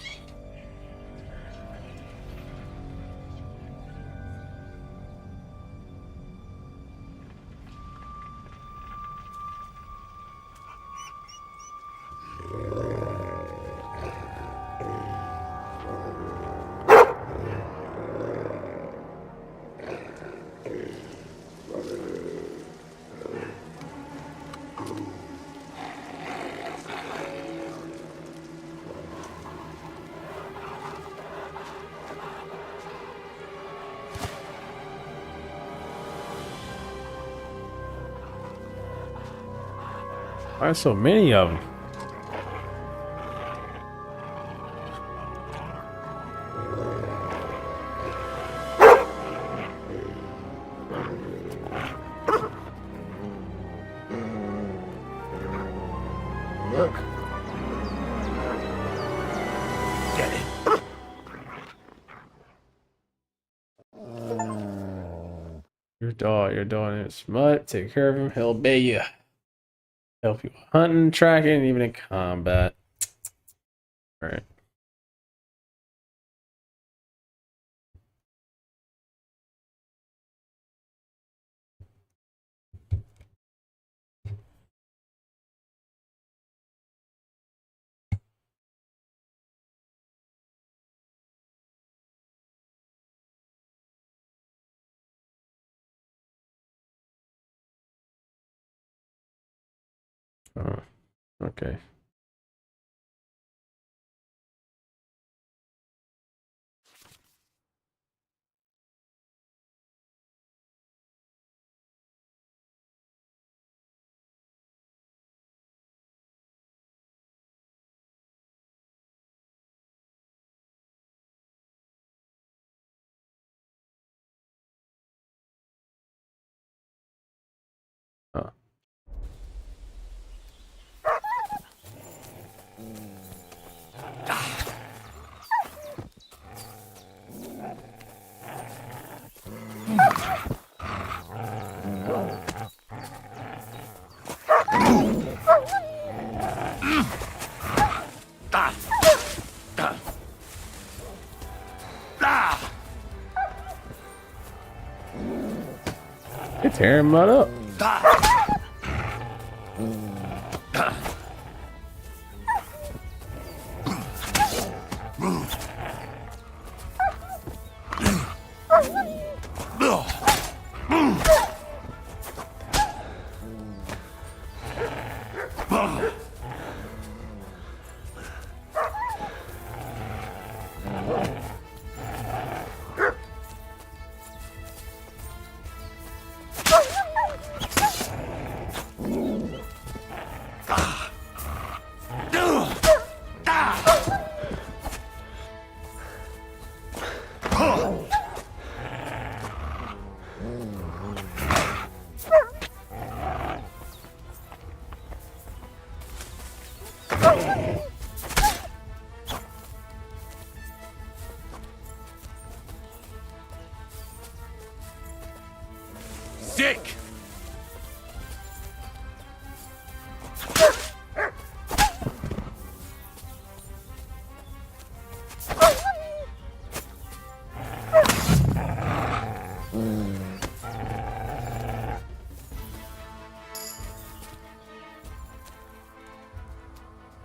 Why are so many of them? Get it. Your dog is smut. Take care of him. He'll obey you. Help you hunting, tracking, and even in combat. All right. Oh, okay. Oh. It's tearing mud up. Sick!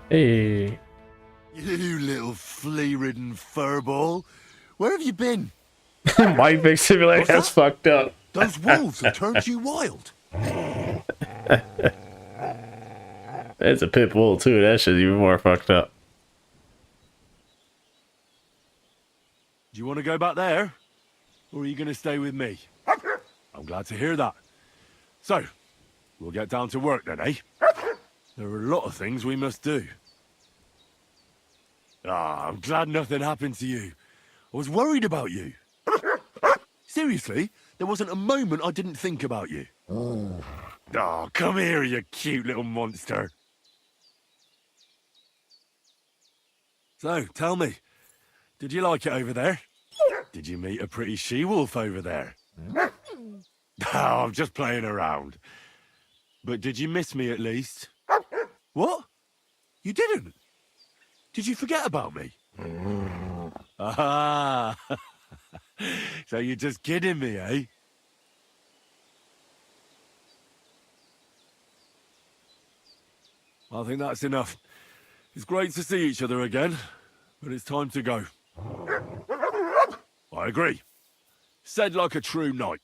Hey. You little flea-ridden furball. Where have you been? Mike Vick Simulator, that's fucked up. Those wolves have turned you wild. It's a pit bull too. That shit's even more fucked up. Do you want to go back there? Or are you going to stay with me? I'm glad to hear that. So, we'll get down to work then, eh? There are a lot of things we must do. Ah, I'm glad nothing happened to you. I was worried about you. Seriously, there wasn't a moment I didn't think about you. Oh, come here, you cute little monster. So, tell me, did you like it over there? Did you meet a pretty she-wolf over there? Oh, I'm just playing around. But did you miss me at least? What? You didn't? Did you forget about me? Ah, so you're just kidding me, eh? I think that's enough. It's great to see each other again, but it's time to go. I agree. Said like a true knight.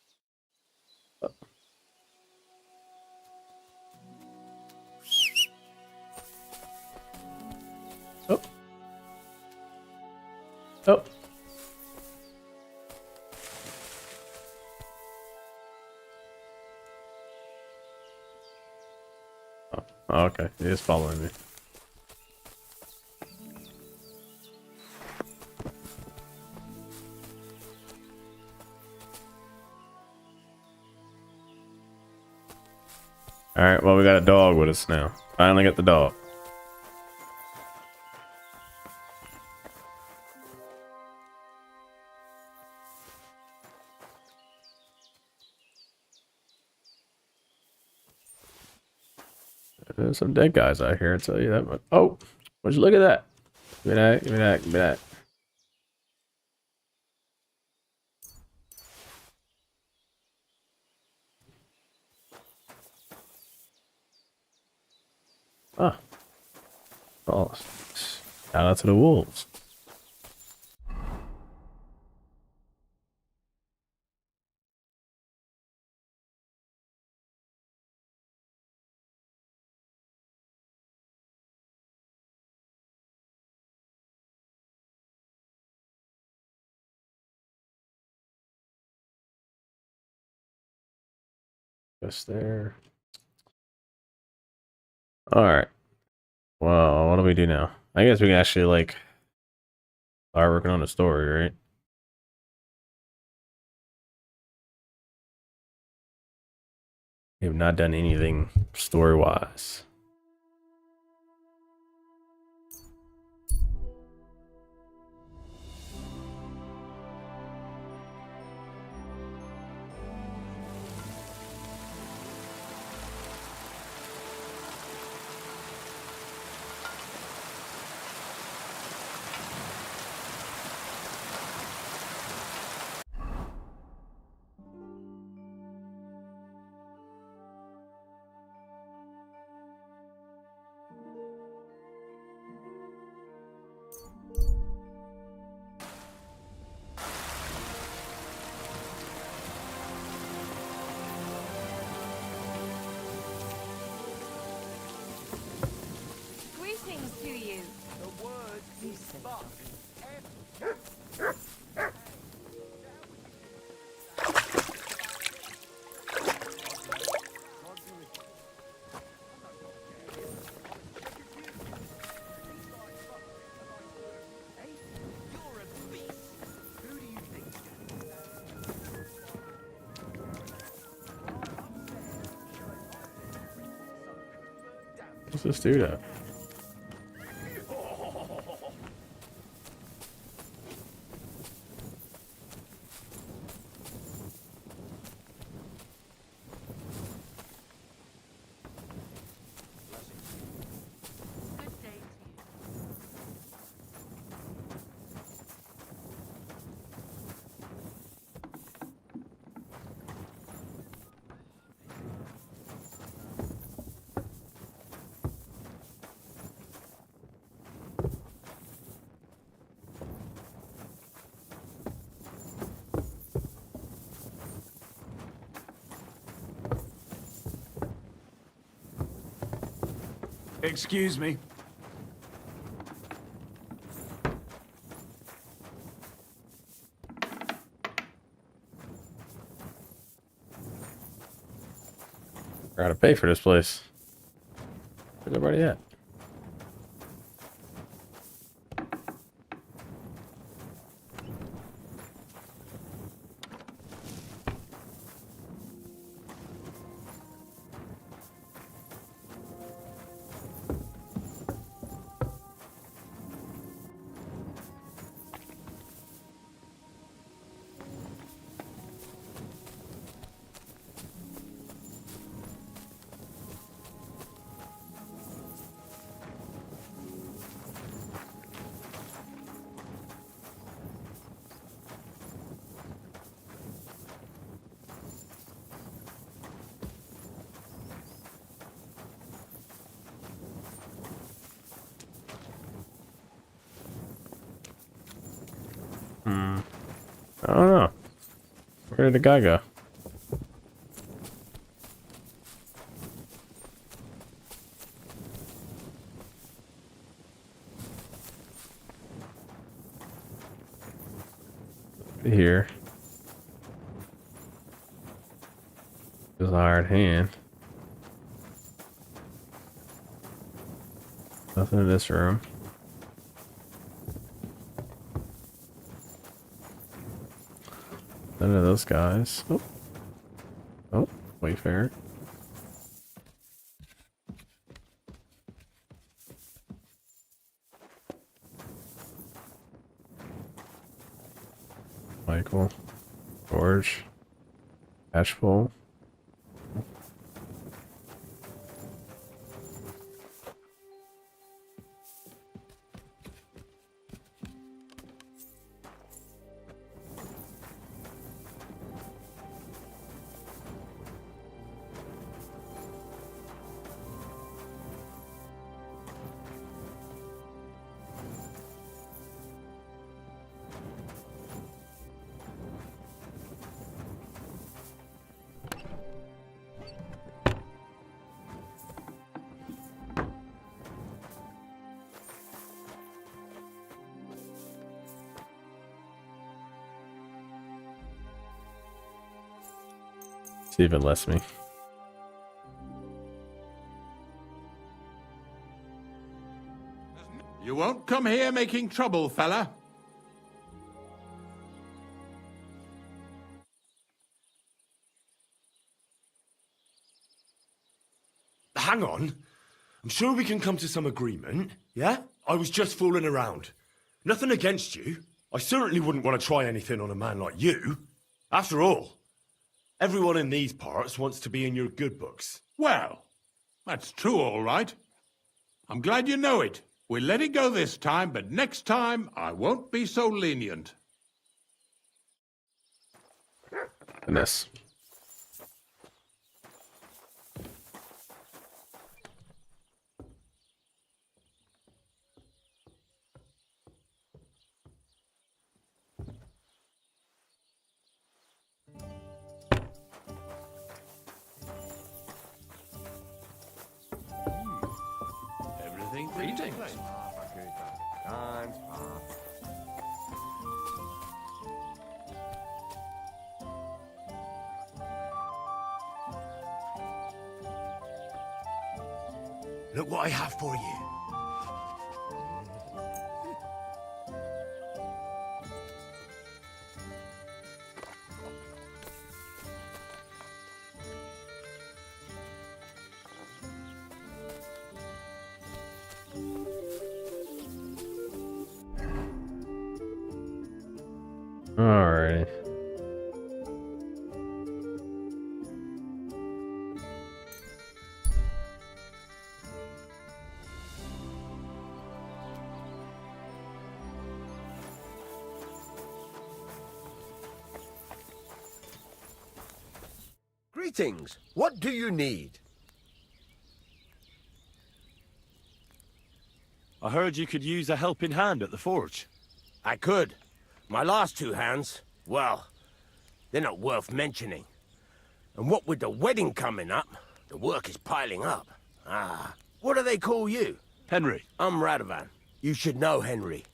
Oh. Oh. Oh, okay. He is following me. All right. Well, we got a dog with us now. Finally got the dog. There's some dead guys out here, I tell you that much. Oh, would you look at that? Give me that, give me that, give me that. Ah. Oh, shout out to the wolves. Just there. All right. Well, what do we do now? I guess we can actually like start working on the story, right? We have not done anything story-wise. Greetings to you. The word is fuck. What's this dude at? Excuse me. I gotta pay for this place. Where's everybody at? I don't know. Where did the guy go? Here. There's a hired hand. Nothing in this room. None of those guys. Oh. Oh, Wayfarer. Michael. George. Ashful. See if it lets me. You won't come here making trouble, fella. Hang on. I'm sure we can come to some agreement, yeah? I was just fooling around. Nothing against you. I certainly wouldn't want to try anything on a man like you. After all, everyone in these parts wants to be in your good books. Well, that's true, all right. I'm glad you know it. We'll let it go this time, but next time I won't be so lenient. Goodness. Greetings. Look what I have for you. Alrighty. Greetings. What do you need? I heard you could use a helping hand at the forge. I could. My last two hands, well, they're not worth mentioning. And what with the wedding coming up, the work is piling up. Ah, what do they call you? Henry. I'm Radovan. You should know, Henry.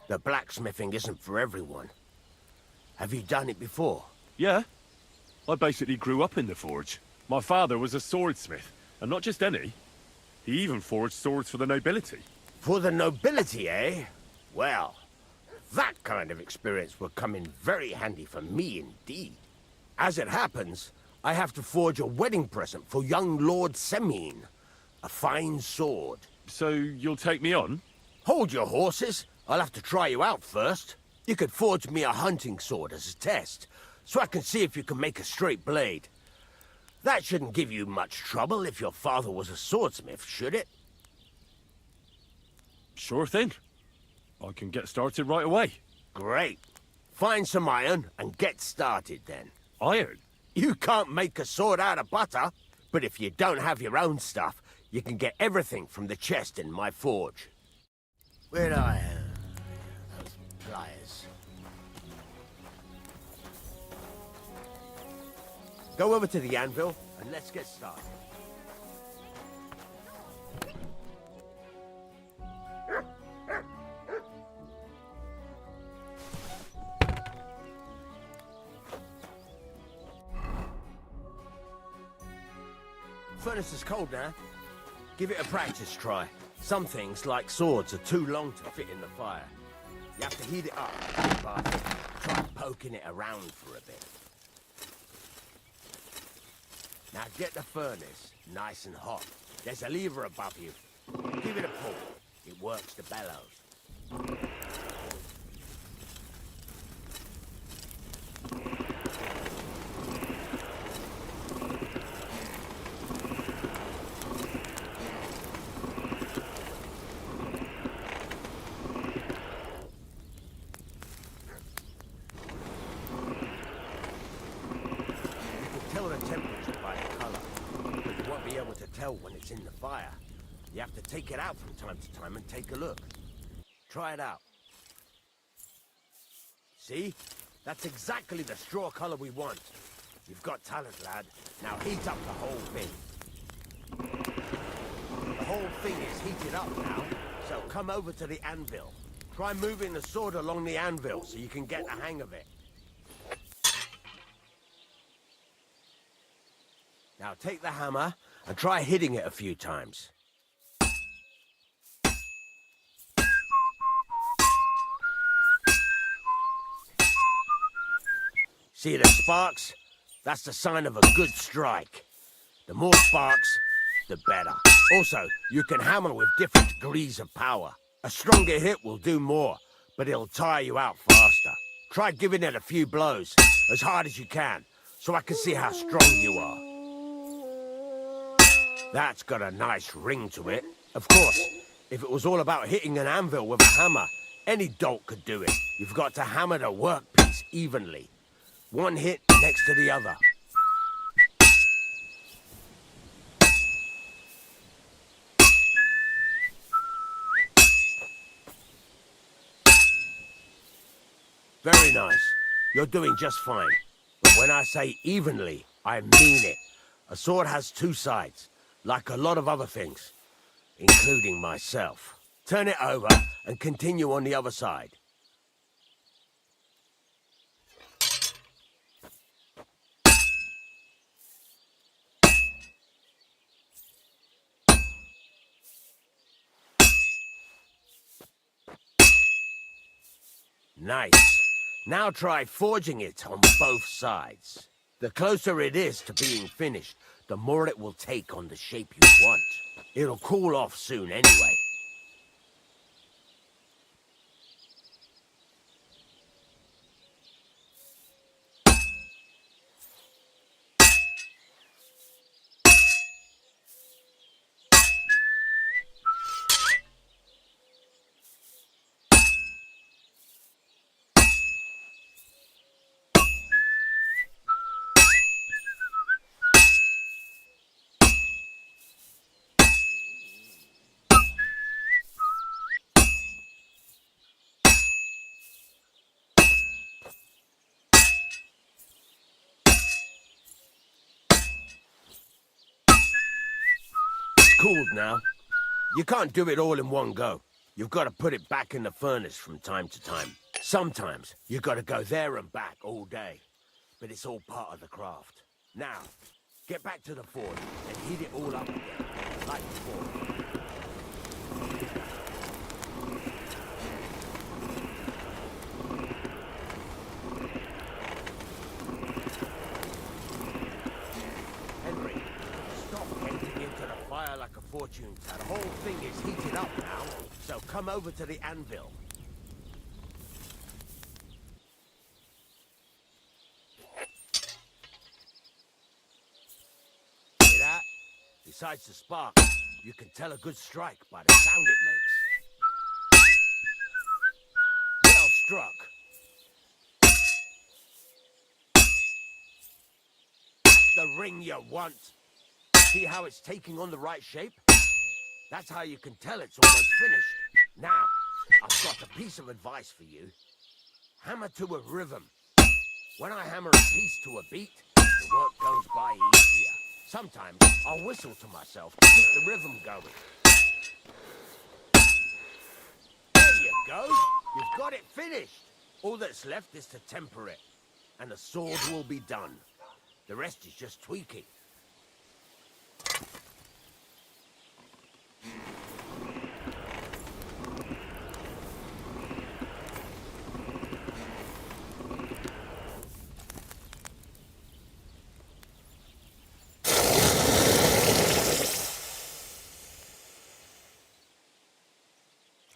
The blacksmithing isn't for everyone. Have you done it before? Yeah. I basically grew up in the forge. My father was a swordsmith, and not just any. He even forged swords for the nobility. For the nobility, eh? Well, that kind of experience will come in very handy for me indeed. As it happens, I have to forge a wedding present for young Lord Semine. A fine sword. So you'll take me on? Hold your horses. I'll have to try you out first. You could forge me a hunting sword as a test, so I can see if you can make a straight blade. That shouldn't give you much trouble if your father was a swordsmith, should it? Sure thing. I can get started right away. Great. Find some iron and get started then. Iron? You can't make a sword out of butter, but if you don't have your own stuff, you can get everything from the chest in my forge. Where do I have those pliers? Go over to the anvil and let's get started. Furnace is cold now. Give it a practice try. Some things, like swords, are too long to fit in the fire. You have to heat it up, but try poking it around for a bit. Now get the furnace nice and hot. There's a lever above you. Give it a pull. It works the bellows. When it's in the fire, you have to take it out from time to time and take a look. Try it out. See? That's exactly the straw color we want. You've got talent, lad. Now heat up the whole thing. The whole thing is heated up now, so come over to the anvil. Try moving the sword along the anvil so you can get the hang of it. Now take the hammer and try hitting it a few times. See the sparks? That's the sign of a good strike. The more sparks, the better. Also, you can hammer with different degrees of power. A stronger hit will do more, but it'll tire you out faster. Try giving it a few blows, as hard as you can, so I can see how strong you are. That's got a nice ring to it. Of course, if it was all about hitting an anvil with a hammer, any dolt could do it. You've got to hammer the workpiece evenly. One hit next to the other. Very nice. You're doing just fine. But when I say evenly, I mean it. A sword has two sides. Like a lot of other things, including myself. Turn it over and continue on the other side. Nice. Now try forging it on both sides. The closer it is to being finished, the more it will take on the shape you want. It'll cool off soon anyway. Cooled now. You can't do it all in one go. You've got to put it back in the furnace from time to time. Sometimes you've got to go there and back all day. But it's all part of the craft. Now, get back to the forge and heat it all up again, like before. Like a fortune teller. The whole thing is heated up now, so come over to the anvil. See that? Besides the spark, you can tell a good strike by the sound it makes. Well struck. That's the ring you want. See how it's taking on the right shape? That's how you can tell it's almost finished. Now, I've got a piece of advice for you. Hammer to a rhythm. When I hammer a piece to a beat, the work goes by easier. Sometimes I'll whistle to myself to keep the rhythm going. There you go. You've got it finished. All that's left is to temper it, and the sword will be done. The rest is just tweaking.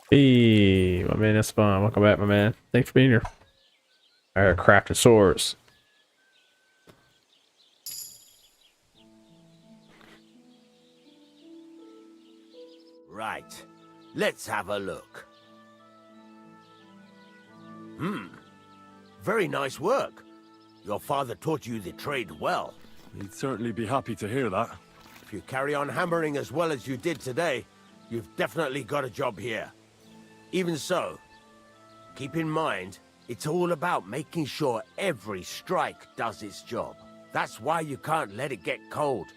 Hey, my man, that's fun. Welcome back, my man. Thanks for being here. I got crafted swords. Right. Let's have a look. Very nice work. Your father taught you the trade well. He'd certainly be happy to hear that. If you carry on hammering as well as you did today, you've definitely got a job here. Even so, keep in mind, it's all about making sure every strike does its job. That's why you can't let it get cold,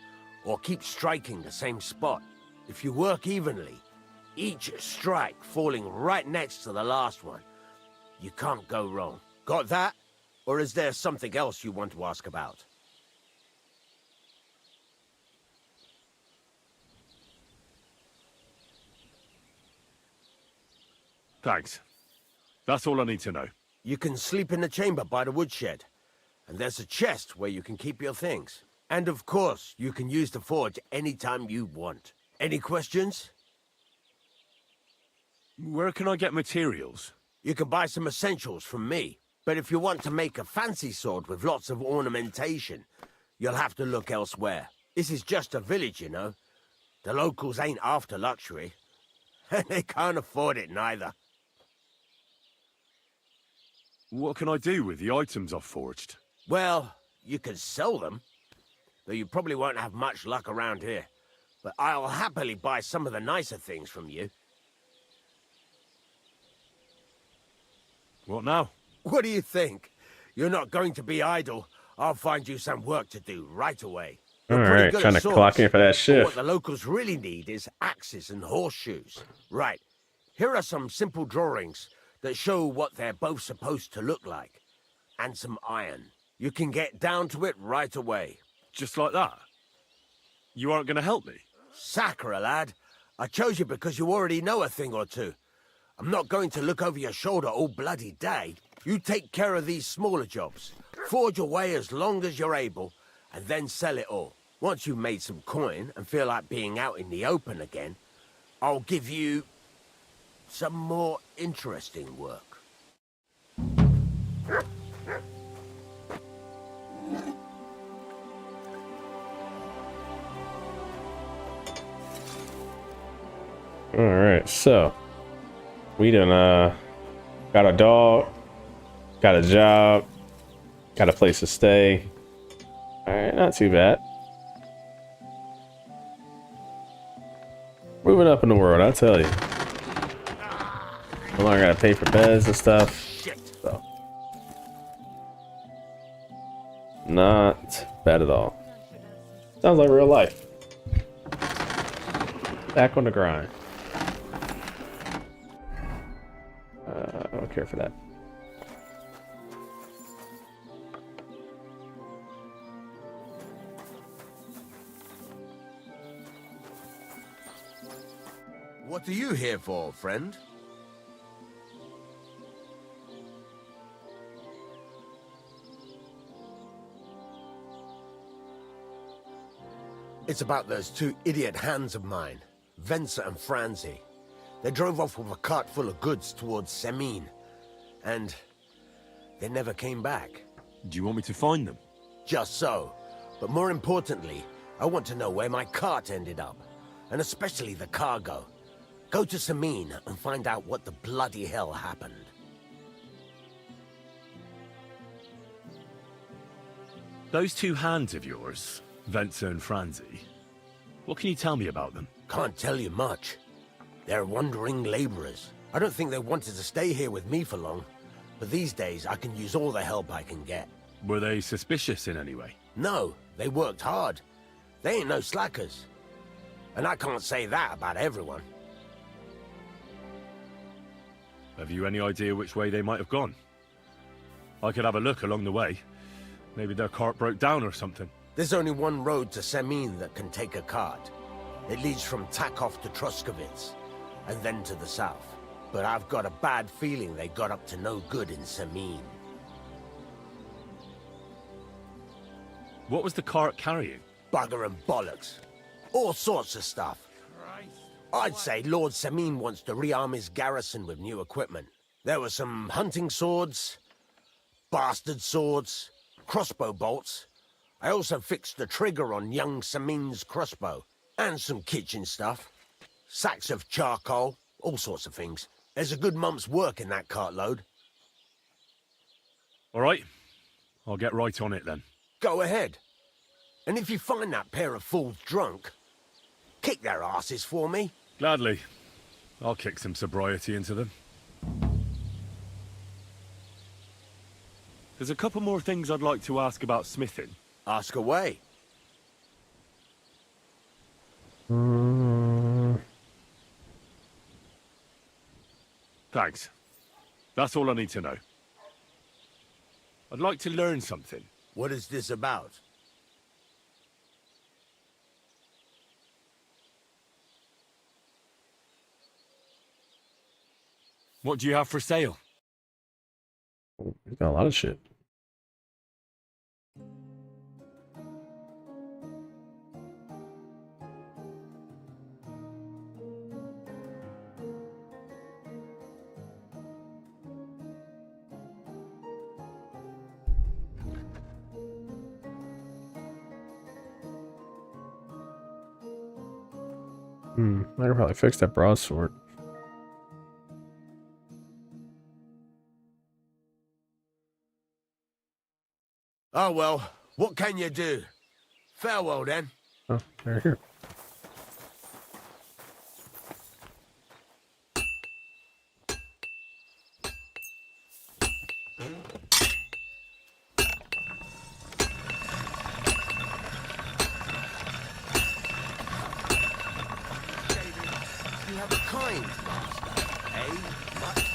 or keep striking the same spot. If you work evenly, each strike falling right next to the last one, you can't go wrong. Got that? Or is there something else you want to ask about? Thanks. That's all I need to know. You can sleep in the chamber by the woodshed. And there's a chest where you can keep your things. And of course, you can use the forge anytime you want. Any questions? Where can I get materials? You can buy some essentials from me. But if you want to make a fancy sword with lots of ornamentation, you'll have to look elsewhere. This is just a village, you know. The locals ain't after luxury. And they can't afford it neither. What can I do with the items I've forged? Well, you can sell them. Though you probably won't have much luck around here. But I'll happily buy some of the nicer things from you. What now? What do you think? You're not going to be idle. I'll find you some work to do right away. You're pretty Alright, good trying at to clock swords, in for that but shift. what the locals really need is axes and horseshoes. Right. Here are some simple drawings that show what they're both supposed to look like. And some iron. You can get down to it right away. Just like that? You aren't going to help me? Sacre, lad. I chose you because you already know a thing or two. I'm not going to look over your shoulder all bloody day. You take care of these smaller jobs. Forge away as long as you're able, and then sell it all. Once you've made some coin and feel like being out in the open again, I'll give you some more interesting work. Alright, so we done got a dog, got a job, got a place to stay. Alright, not too bad. Moving up in the world, I tell you. No longer gotta pay for beds and stuff. So not bad at all. Sounds like real life. Back on the grind. I don't care for that. What are you here for, friend? It's about those two idiot hands of mine, Venser and Franzi. They drove off with a cart full of goods towards Semine, and they never came back. Do you want me to find them? Just so. But more importantly, I want to know where my cart ended up, and especially the cargo. Go to Semine and find out what the bloody hell happened. Those two hands of yours, Venser and Franzi, what can you tell me about them? Can't tell you much. They're wandering laborers. I don't think they wanted to stay here with me for long, but these days I can use all the help I can get. Were they suspicious in any way? No, they worked hard. They ain't no slackers. And I can't say that about everyone. Have you any idea which way they might have gone? I could have a look along the way. Maybe their cart broke down or something. There's only one road to Semine that can take a cart. It leads from Takov to Truskovitz, and then to the south. But I've got a bad feeling they got up to no good in Semine. What was the cart carrying? Bugger and bollocks. All sorts of stuff. Christ, I'd say Lord Samin wants to rearm his garrison with new equipment. There were some hunting swords, bastard swords, crossbow bolts. I also fixed the trigger on young Samin's crossbow, and some kitchen stuff. Sacks of charcoal, all sorts of things. There's a good month's work in that cartload. All right. I'll get right on it then. Go ahead. And if you find that pair of fools drunk, kick their asses for me. Gladly. I'll kick some sobriety into them. There's a couple more things I'd like to ask about smithing. Ask away. Thanks. That's all I need to know. I'd like to learn something. What is this about? What do you have for sale? He's got a lot of shit. I could probably fix that broadsword. Oh well, what can you do? Farewell then. Oh, they're here. You have a kind master, eh? Much?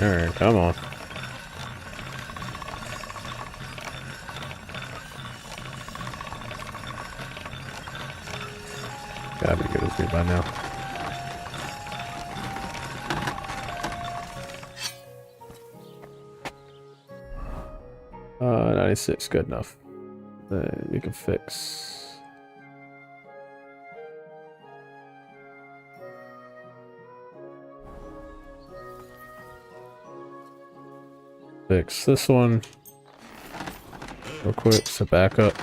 Alright, come on. Gotta be good as me by now. Uh, 96, good enough. Then we can fix. Fix this one real quick, so back up.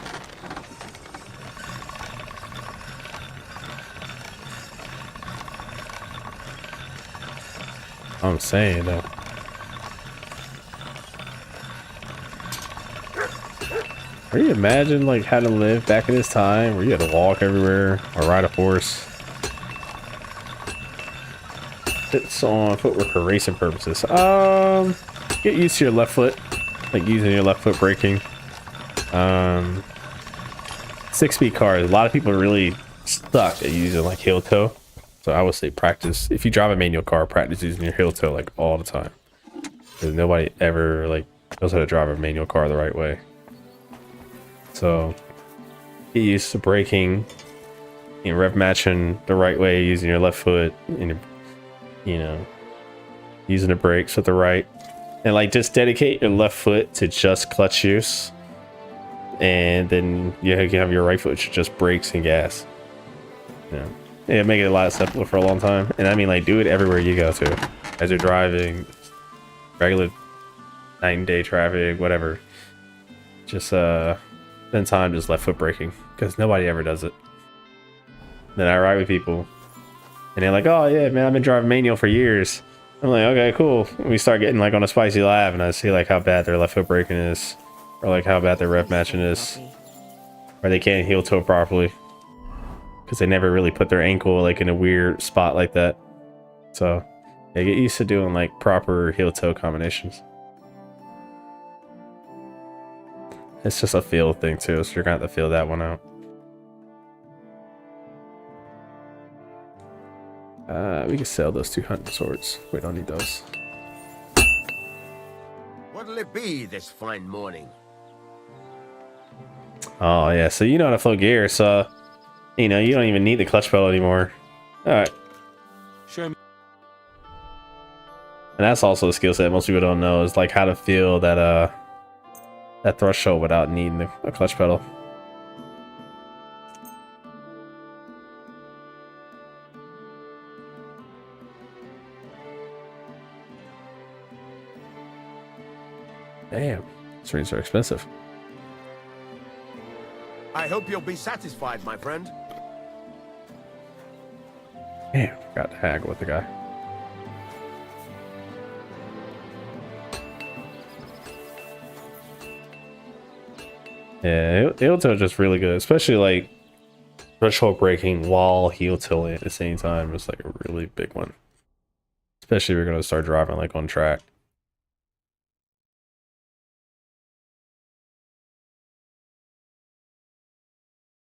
I'm saying though. Can you imagine like how to live back in this time where you had to walk everywhere or ride a horse? It's on footwork for racing purposes. Get used to your left foot, like using your left foot braking. 6-speed cars, a lot of people are really stuck at using like heel toe. So I would say practice. If you drive a manual car, practice using your heel toe like all the time. Because nobody ever like knows how to drive a manual car the right way. So get used to braking, rev matching the right way, using your left foot, and you know, using the brakes with the right. And like just dedicate your left foot to just clutch use, and then you have your right foot which just brakes and gas. Yeah, make it a lot simpler for a long time. And I mean, like, do it everywhere you go to, as you're driving, regular night and day traffic, whatever. Just spend time just left foot braking, because nobody ever does it. Then I ride with people, and they're like, "Oh yeah, man, I've been driving manual for years." I'm like, okay, cool. We start getting like on a spicy laugh, and I see like how bad their left foot braking is, or like how bad their rev matching is, or they can't heel toe properly because they never really put their ankle like in a weird spot like that. So yeah, get used to doing like proper heel toe combinations. It's just a feel thing too, so you're gonna have to feel that one out. We can sell those 2 hunting swords. We don't need those. What'll it be this fine morning? Oh yeah, so you know how to flow gear, so you know you don't even need the clutch pedal anymore. All right. Show me. And that's also a skill set most people don't know is like how to feel that that threshold without needing a clutch pedal. Damn, these rings are expensive. I hope you'll be satisfied, my friend. Damn, forgot to haggle with the guy. Yeah, heel tilt is just really good, especially like threshold breaking while heel tilting at the same time is like a really big one. Especially if you're gonna start driving like on track.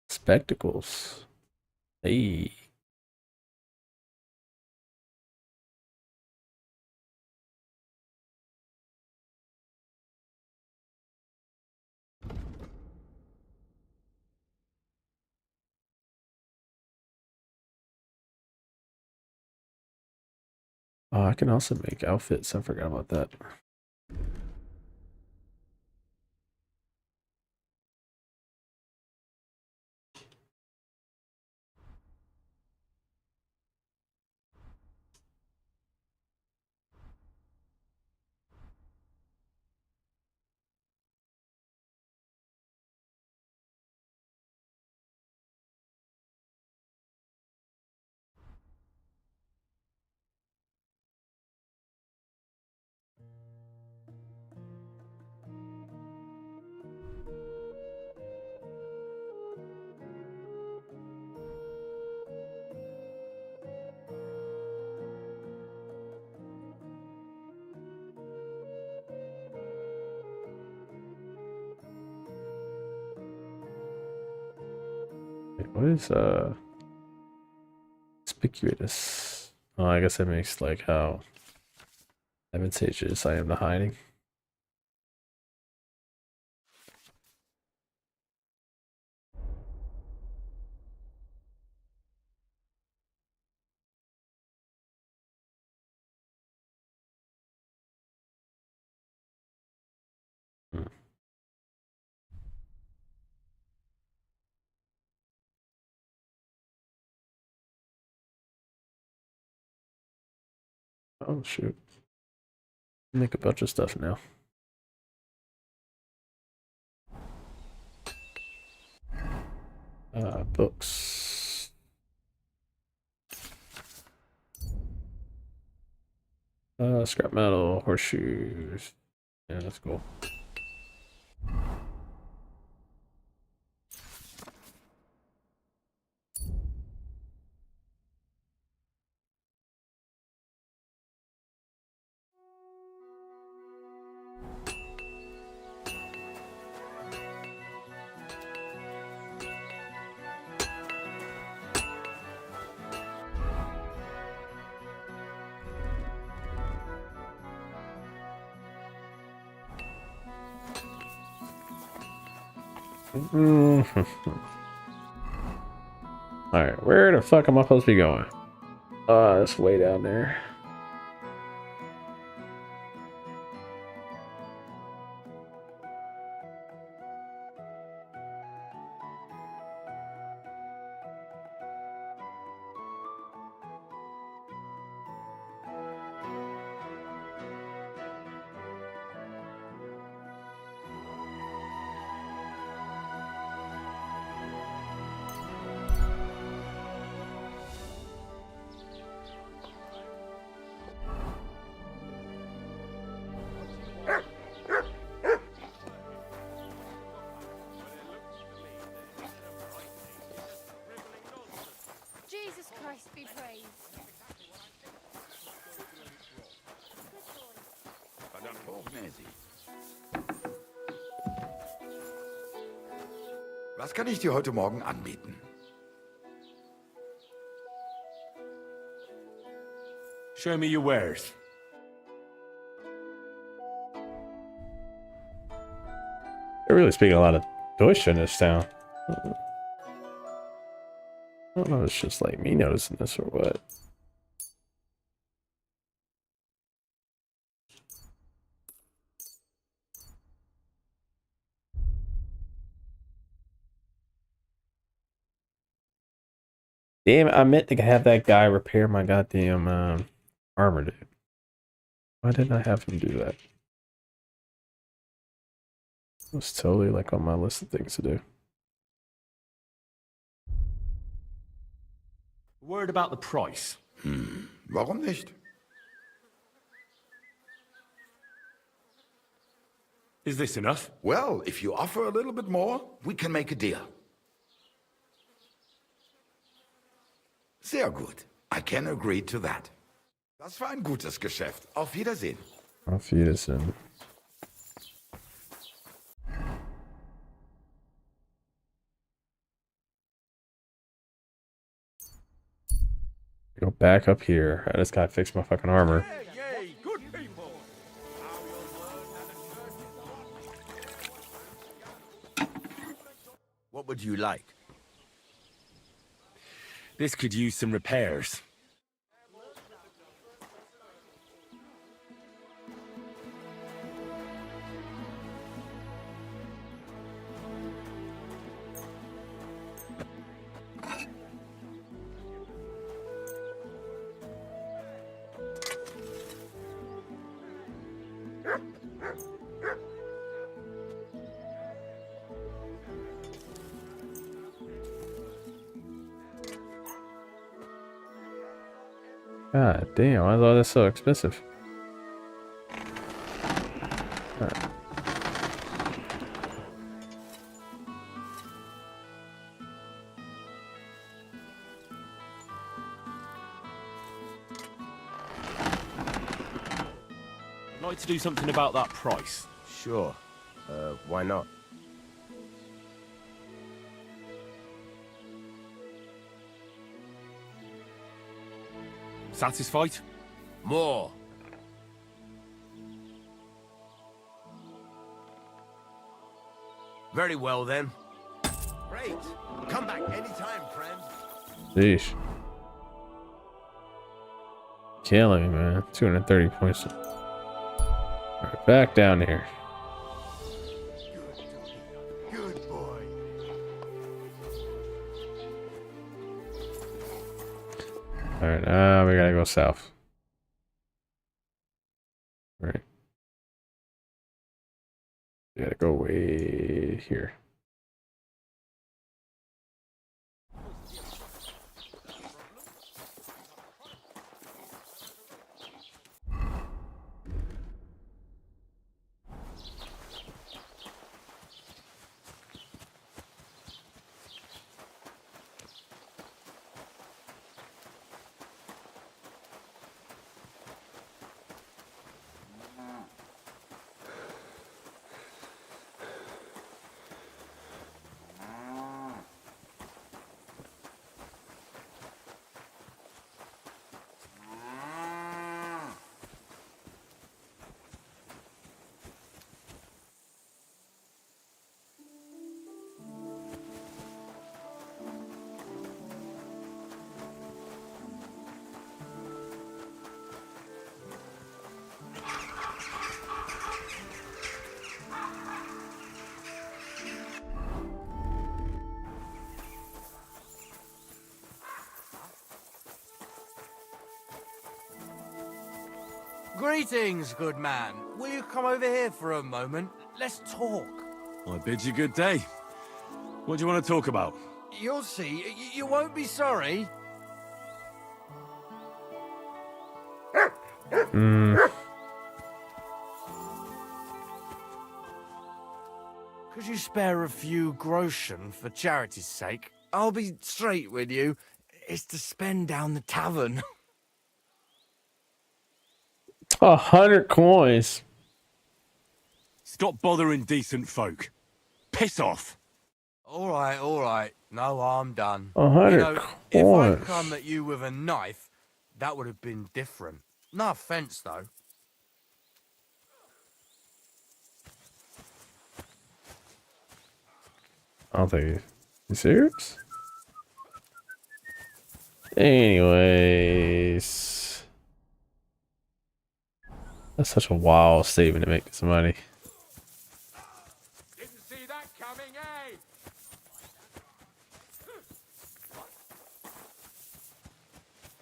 Spectacles. Hey. Oh, I can also make outfits. I forgot about that. Wait, what is conspicuous? Oh, I guess that makes like how advantageous I am to hiding. Hmm. Oh shoot. Make a bunch of stuff now. Books. Scrap metal, horseshoes. Yeah, that's cool. Alright, where the fuck am I supposed to be going? It's way down there. Jesus Christ be praised. Verdammt hochnäsig. Was kann ich dir heute Morgen anbieten? Show me your wares. They're really speaking a lot of Deutsch in this town. I don't know if it's just like me noticing this or what. Damn, I meant to have that guy repair my goddamn armor, dude. Why didn't I have him do that? It was totally like on my list of things to do. Word about the price. Warum nicht? Is this enough? Well, if you offer a little bit more, we can make a deal. Sehr gut. I can agree to that. Das war ein gutes Geschäft. Auf Wiedersehen. Auf Wiedersehen. Go back up here. I just gotta fix my fucking armor. What would you like? This could use some repairs. God damn, why is all this so expensive? Alright. I'd like to do something about that price. Sure. Why not? Satisfied? More. Very well then. Great. Come back anytime, friend. Sheesh. Killing me, man. 230 points. Alright, back down here. Good boy. Alright, now we gotta go south. Right. We gotta go way here. Greetings, good man. Will you come over here for a moment? Let's talk. I bid you good day. What do you want to talk about? You'll see. You won't be sorry. Could you spare a few Groschen for charity's sake? I'll be straight with you. It's to spend down the tavern. 100 coins. Stop bothering decent folk. Piss off. All right. No harm done. 100 If I'd coins. come at you with a knife, that would have been different. No offense, though. I don't think you serious? Anyways, that's such a wild statement to make to somebody. Didn't see that coming, eh?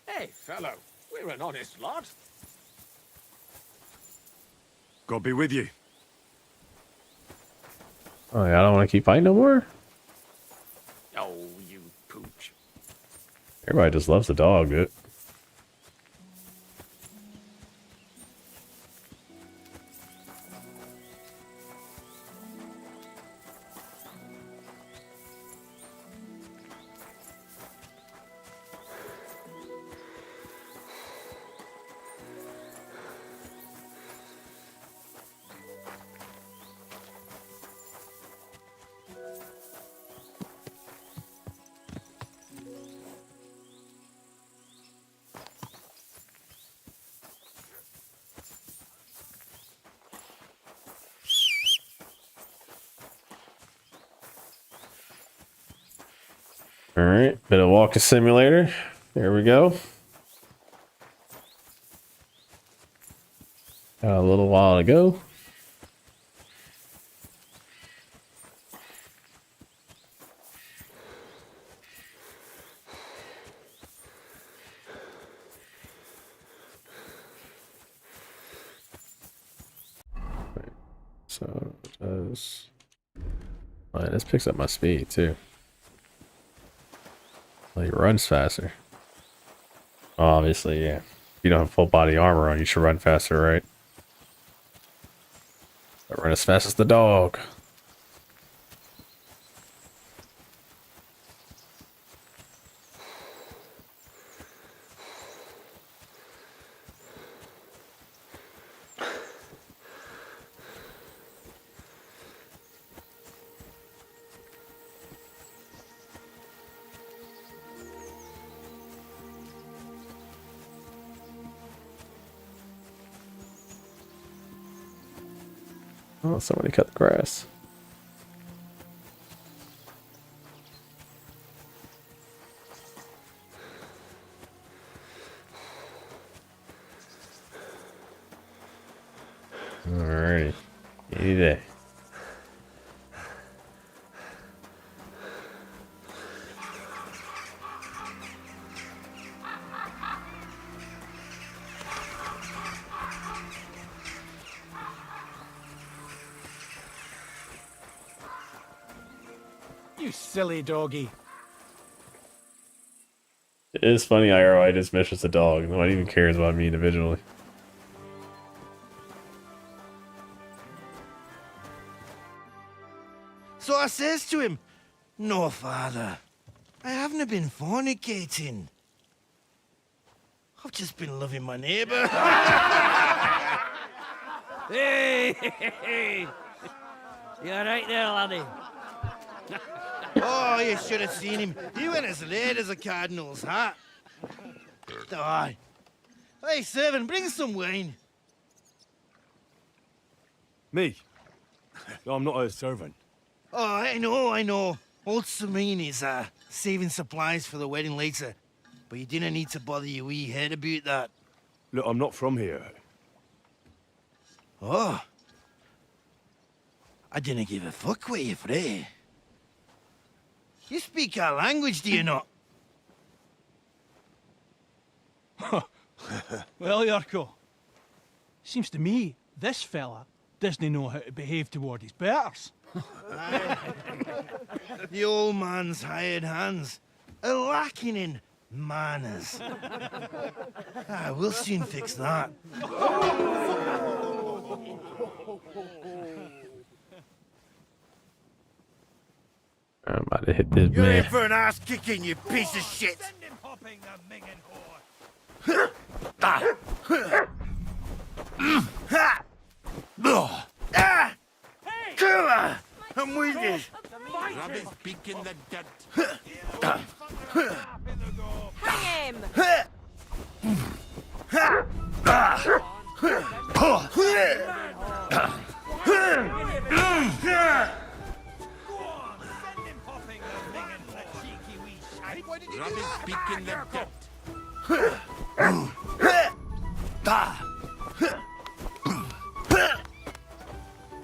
Hey, fellow, we're an honest lot. God be with you. Oh yeah, I don't want to keep fighting no more. Oh, you pooch. Everybody just loves the dog, dude. All right, bit of walking simulator. There we go. Got a little while to go. So it does. Oh, this picks up my speed too. Like runs faster. Obviously, yeah. If you don't have full body armor on, you should run faster, right? But run as fast as the dog. Oh, somebody cut the grass. Alrighty. Easy day. You silly doggy. It is funny how ROI just meshes the dog. No one even cares about me individually. So I says to him, "No, father, I haven't been fornicating. I've just been loving my neighbour." Hey! You alright there, laddie? Oh, you should have seen him. He went as late as a cardinal's hat. Aye. Hey, servant, bring some wine. Me? I'm not a servant. Oh, I know. Old Samine is saving supplies for the wedding later. But you didn't need to bother your wee head about that. Look, I'm not from here. Oh. I didn't give a fuck what you pray. You speak our language, do you not? Well, Yarko, seems to me this fella doesn't know how to behave toward his betters. The old man's hired hands are lacking in manners. We'll soon fix that. I'm about to hit this You're man. in for an ass kicking, you piece of shit. Send him hopping, the mingin' Killer! I'm with you. Rub his beak in the dirt. Hang him!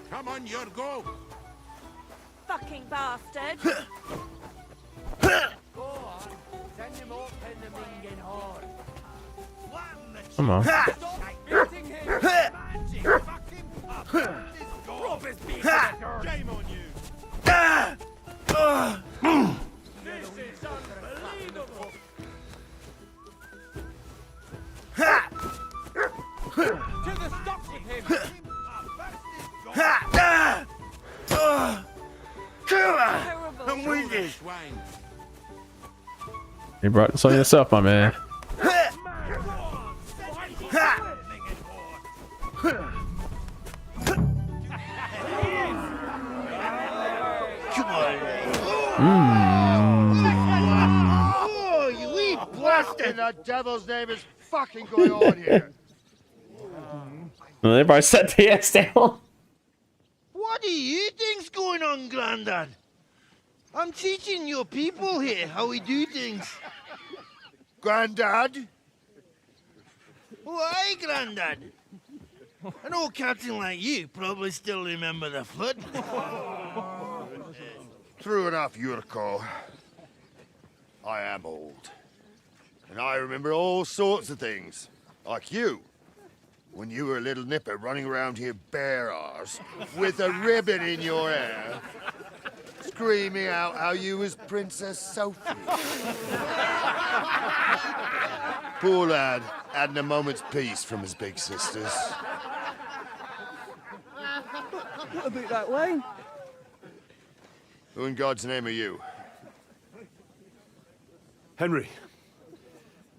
Come on, your go. Fucking bastard. Go on, send him open the minging horn. Come on. Stop beating him! Magic fucking pup! Rub his beak with your... Shame on you. This is unbelievable! To the stocks with him! I'm with you. Swine. You brought this on yourself, my man. Oh, you wee blasted! The devil's name is fucking going on here. Well, everybody set the ass down. What do you think's going on, Grandad? I'm teaching your people here how we do things. Grandad? Why, Grandad? An old captain like you probably still remember the flood. True enough, Yurko. I am old. And I remember all sorts of things. Like you. When you were a little nipper running around here bare arse, with a ribbon in your hair, screaming out how you was Princess Sophie. Poor lad, hadn't a moment's peace from his big sisters. What about that wine? Who in God's name are you? Henry.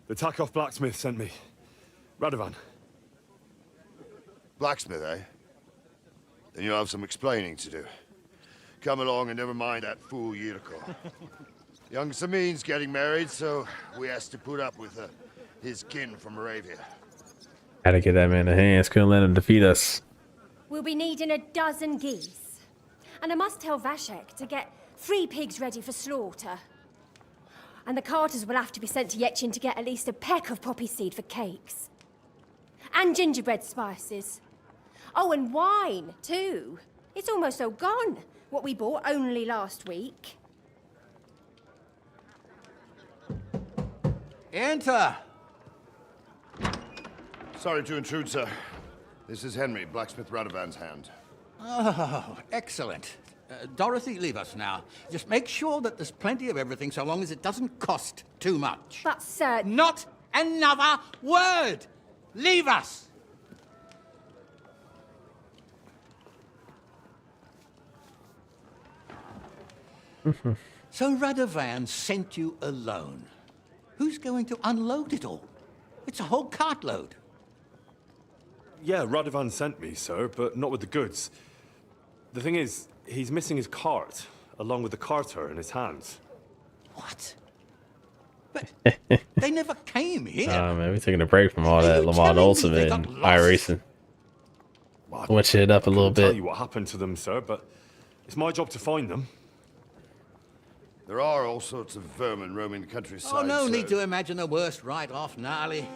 The Takoff blacksmith sent me. Radovan. Blacksmith, eh? Then you'll have some explaining to do. Come along and never mind that fool Yurko. Young Samin's getting married, so we has to put up with his kin from Moravia. Had to get that man the hands. Couldn't let him defeat us. We'll be needing a dozen geese. And I must tell Vashek to get 3 pigs ready for slaughter. And the carters will have to be sent to Yechin to get at least a peck of poppy seed for cakes. And gingerbread spices. Oh, and wine, too. It's almost all gone, what we bought only last week. Enter! Sorry to intrude, sir. This is Henry, blacksmith Radovan's hand. Oh, excellent. Dorothy, leave us now. Just make sure that there's plenty of everything so long as it doesn't cost too much. But, sir... Not another word! Leave us! So Radovan sent you alone. Who's going to unload it all? It's a whole cartload. Yeah, Radovan sent me, sir, but not with the goods. The thing is, he's missing his cart, along with the carter in his hands. What? But they never came here. Man, we're taking a break from all that Lamont Olsen and iRacing. Switch it up a little bit. I can't tell you what happened to them, sir, but it's my job to find them. There are all sorts of vermin roaming the countryside. Oh, no sir. need to imagine the worst right off, gnarly.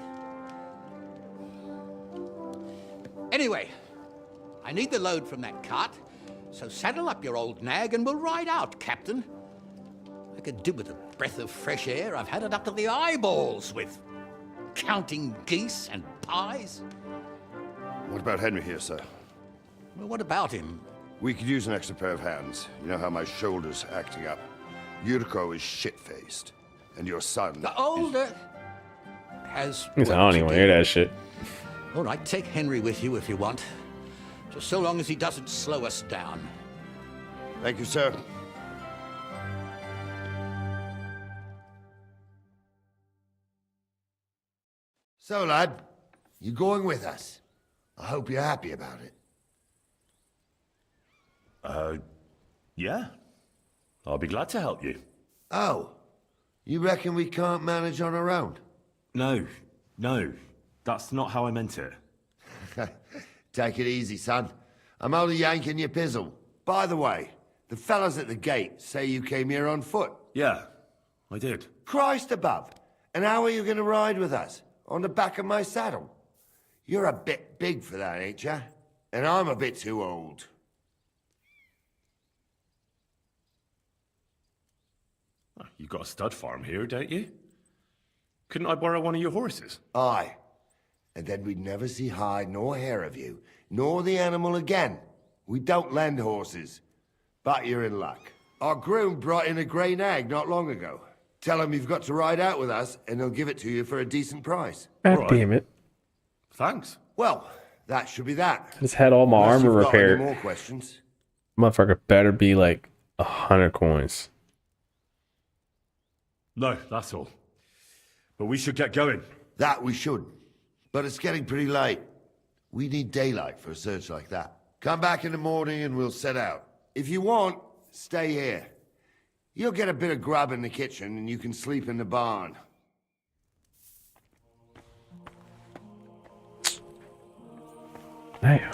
Anyway, I need the load from that cart, so saddle up your old nag and we'll ride out, Captain. I could do with a breath of fresh air. I've had it up to the eyeballs with counting geese and pies. What about Henry here, sir? Well, what about him? We could use an extra pair of hands. You know how my shoulder's acting up. Yurko is shit-faced, and your son... The older has... I don't even hear that shit. All right, take Henry with you if you want. Just so long as he doesn't slow us down. Thank you, sir. So, lad, you going with us? I hope you're happy about it. Yeah. I'll be glad to help you. Oh, you reckon we can't manage on our own? No, that's not how I meant it. Take it easy, son. I'm only yanking your pizzle. By the way, the fellas at the gate say you came here on foot. Yeah, I did. Christ above. And how are you going to ride with us? On the back of my saddle? You're a bit big for that, ain't ya? And I'm a bit too old. You've got a stud farm here, don't you? Couldn't I borrow one of your horses? Aye. And then we'd never see hide nor hair of you, nor the animal again. We don't lend horses. But you're in luck. Our groom brought in a grey nag not long ago. Tell him you've got to ride out with us, and he'll give it to you for a decent price. God damn it. Thanks. Well, that should be that. I just had all my Unless armor you've got any repaired. more questions? Motherfucker better be like 100 coins. No, that's all. But we should get going. That we should. But it's getting pretty late. We need daylight for a search like that. Come back in the morning and we'll set out. If you want, stay here. You'll get a bit of grub in the kitchen and you can sleep in the barn. Damn.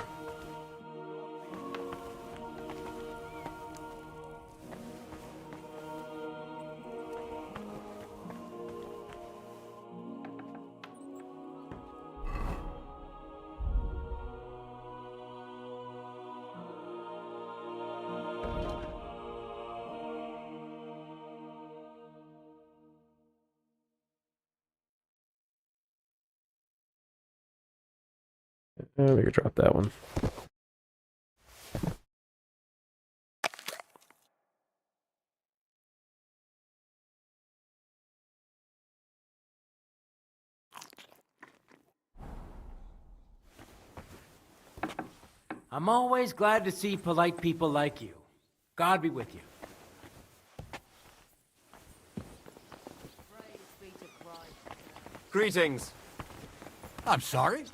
We could drop that one. I'm always glad to see polite people like you. God be with you. Greetings. I'm sorry.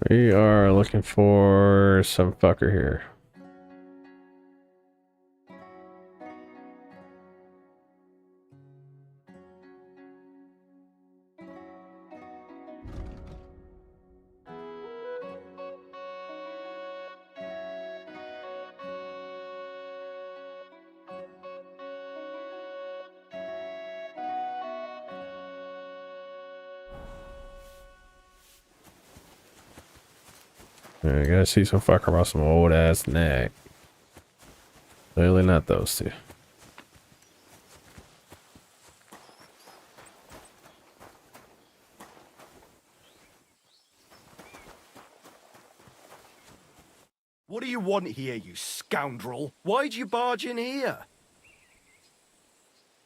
We are looking for some fucker here. I gotta see some fucker about some old ass nag. Clearly not those two. What do you want here, you scoundrel? Why'd you barge in here?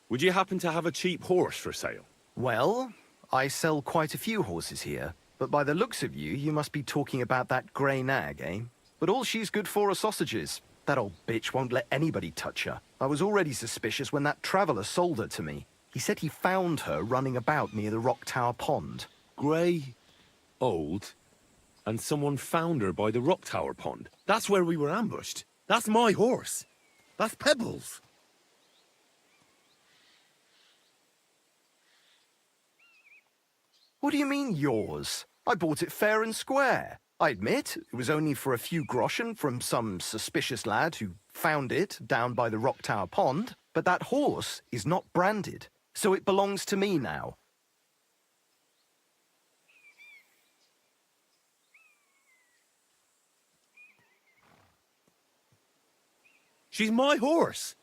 Would you happen to have a cheap horse for sale? Well, I sell quite a few horses here, but by the looks of you, you must be talking about that grey nag, eh? But all she's good for are sausages. That old bitch won't let anybody touch her. I was already suspicious when that traveller sold her to me. He said he found her running about near the Rock Tower Pond. Grey, old, and someone found her by the Rock Tower Pond. That's where we were ambushed. That's my horse. That's Pebbles. What do you mean, yours? I bought it fair and square. I admit, it was only for a few groschen from some suspicious lad who found it down by the Rock Tower Pond, but that horse is not branded, so it belongs to me now. She's my horse.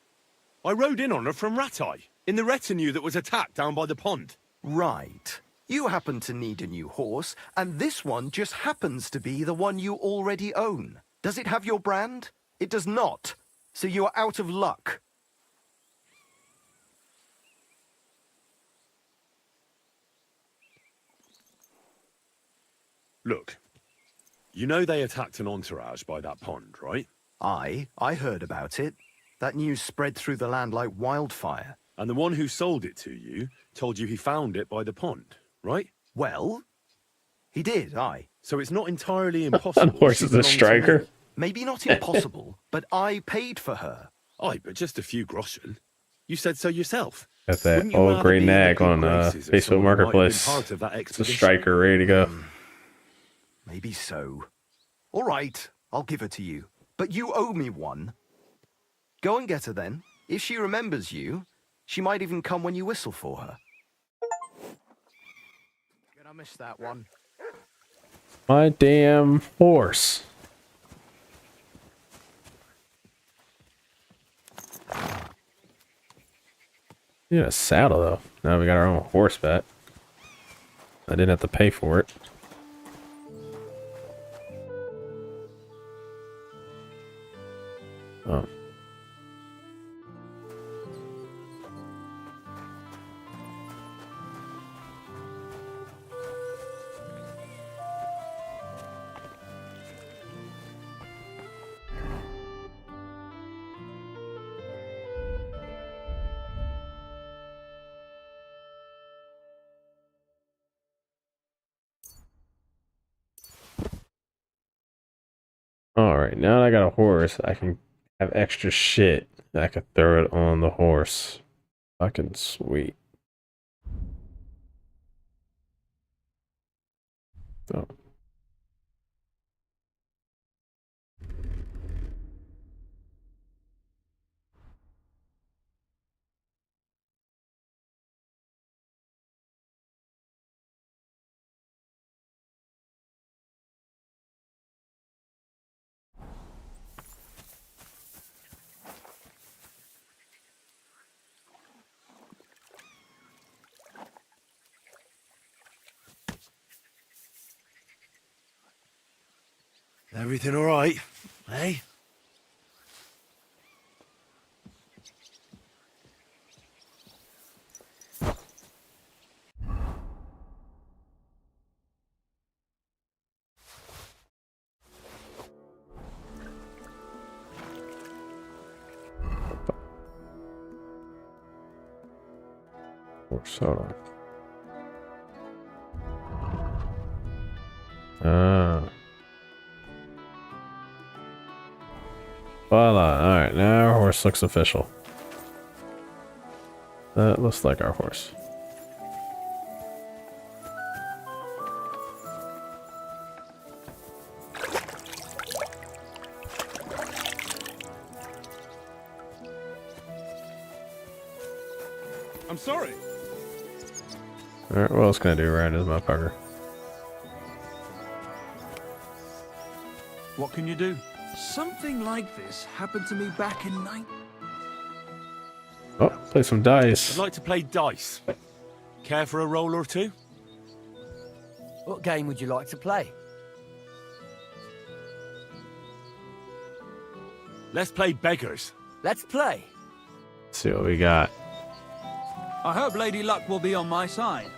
I rode in on her from Ratai, in the retinue that was attacked down by the pond. Right. You happen to need a new horse, and this one just happens to be the one you already own. Does it have your brand? It does not. So you are out of luck. Look, you know they attacked an entourage by that pond, right? I heard about it. That news spread through the land like wildfire. And the one who sold it to you told you he found it by the pond, right? Well, he did, aye. So it's not entirely impossible. Horse she is a belonged to striker. me. Maybe not impossible, but I paid for her. Aye, but just a few groschen. You said so yourself. Got that Wouldn't you old rather gray be in the nag good on graces of Facebook someone who might have been Marketplace. part of that It's a expedition? striker ready to go. Maybe so. All right, I'll give her to you. But you owe me one. Go and get her then. If she remembers you, she might even come when you whistle for her. Gonna miss that one. My damn horse. Yeah, a saddle though. Now we got our own horse back. I didn't have to pay for it. Oh. Alright, now that I got a horse, I can have extra shit. I can throw it on the horse. Fucking sweet. Oh. Everything all right, eh? Horse, hold on. Ah. Voila. Alright, now our horse looks official. That looks like our horse. I'm sorry. Alright, what else can I do around this motherfucker? What can you do? Something like this happened to me back in Oh, play some dice. I'd like to play dice. Care for a roll or two? What game would you like to play? Let's play beggars. Let's play. Let's see what we got. I hope Lady Luck will be on my side.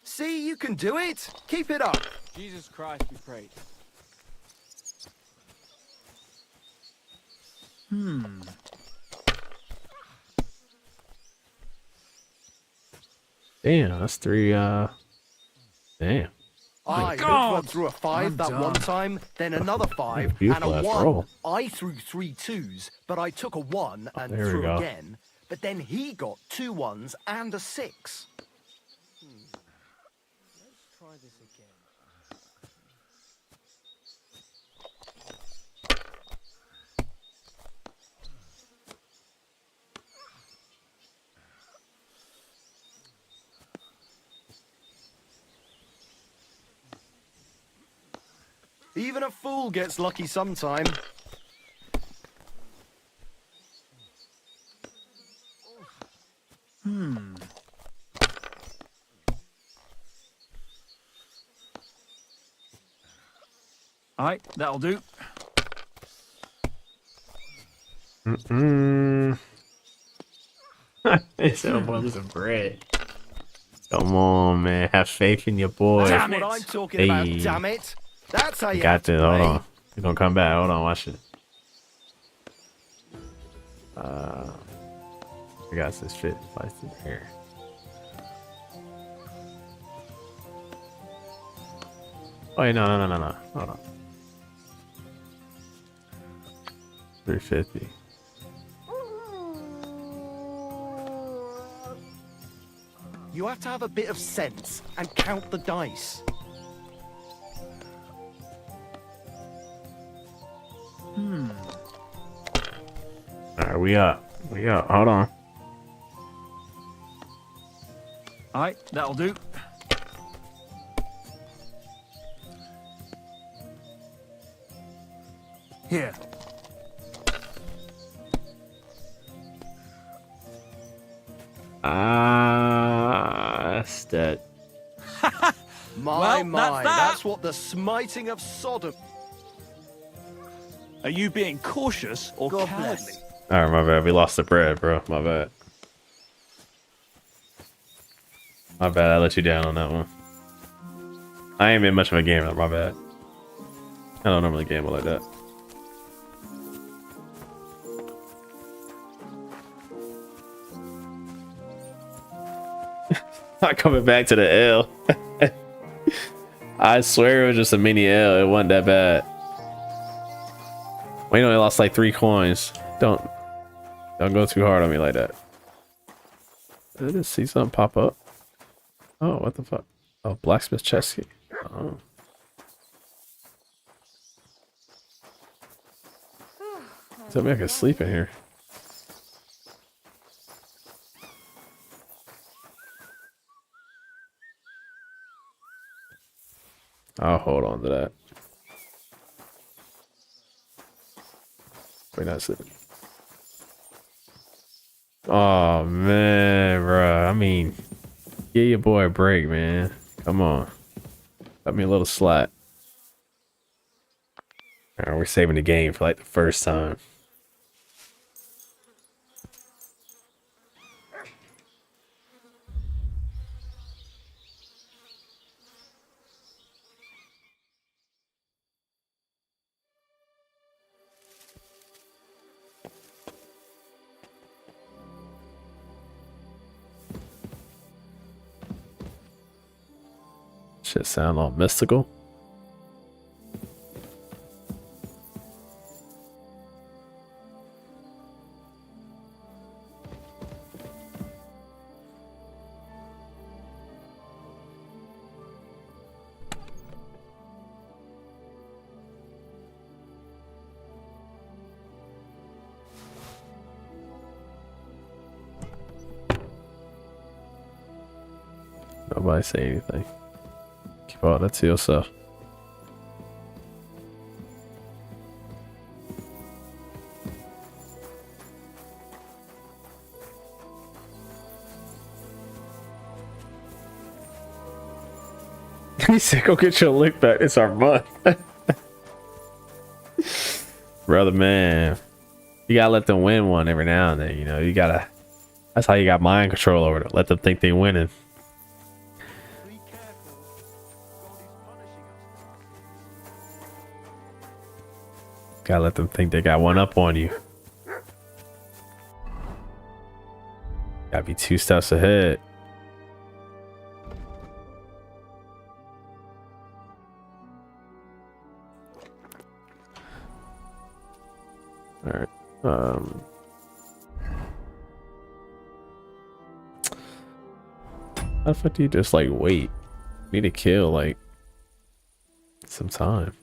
See, you can do it. Keep it up. Jesus Christ, be praised. Damn, that's three, damn. I God! threw a 5 that one time, then another 5, and Beautiful a ass 1. roll. I threw 3 2s, but I took a 1 and there we threw go. again. But then he got 2 1s and a 6. Let's try this again. Even a fool gets lucky sometime. Aye, that'll do. It's a boy with some bread. Come on, man. Have faith in your boy. That's what I'm talking about, Hey. damn it. That's how I you got have to this. Hold play. on. He's gonna come back. Hold on. Watch it. I got this fit. Slice in here. Wait, no. Hold on. 350. You have to have a bit of sense and count the dice. Alright, we up. Hold on. Aye, that'll do. Here. That's that. My, Well, that's that. what the smiting of Sodom. Are you being cautious or God cowardly? bless. Alright, my bad. We lost the bread, bro. My bad. My bad. I let you down on that one. I ain't been much of a gamer. My bad. I don't normally gamble like that. Not coming back to the L. I swear it was just a mini L. It wasn't that bad. We only lost like 3 coins. Don't go too hard on me like that. Did I just see something pop up? Oh, what the fuck? Oh, blacksmith chest key. Oh. Tell me I can sleep in here. I'll hold on to that. Wait, that's it. Oh man, bro. I mean, give your boy a break, man. Come on. Cut me a little slack. Alright, we're saving the game for like the first time. Shit sound all mystical. Nobody say anything. Keep all that to yourself. He said, go get your lick back. It's our month. Brother, man. You gotta let them win one every now and then, you know. You gotta. That's how you got mind control over them. Let them think they winning. Gotta let them think they got one up on you. Gotta be 2 steps ahead. Alright. How the fuck do you just like wait? You need to kill like some time.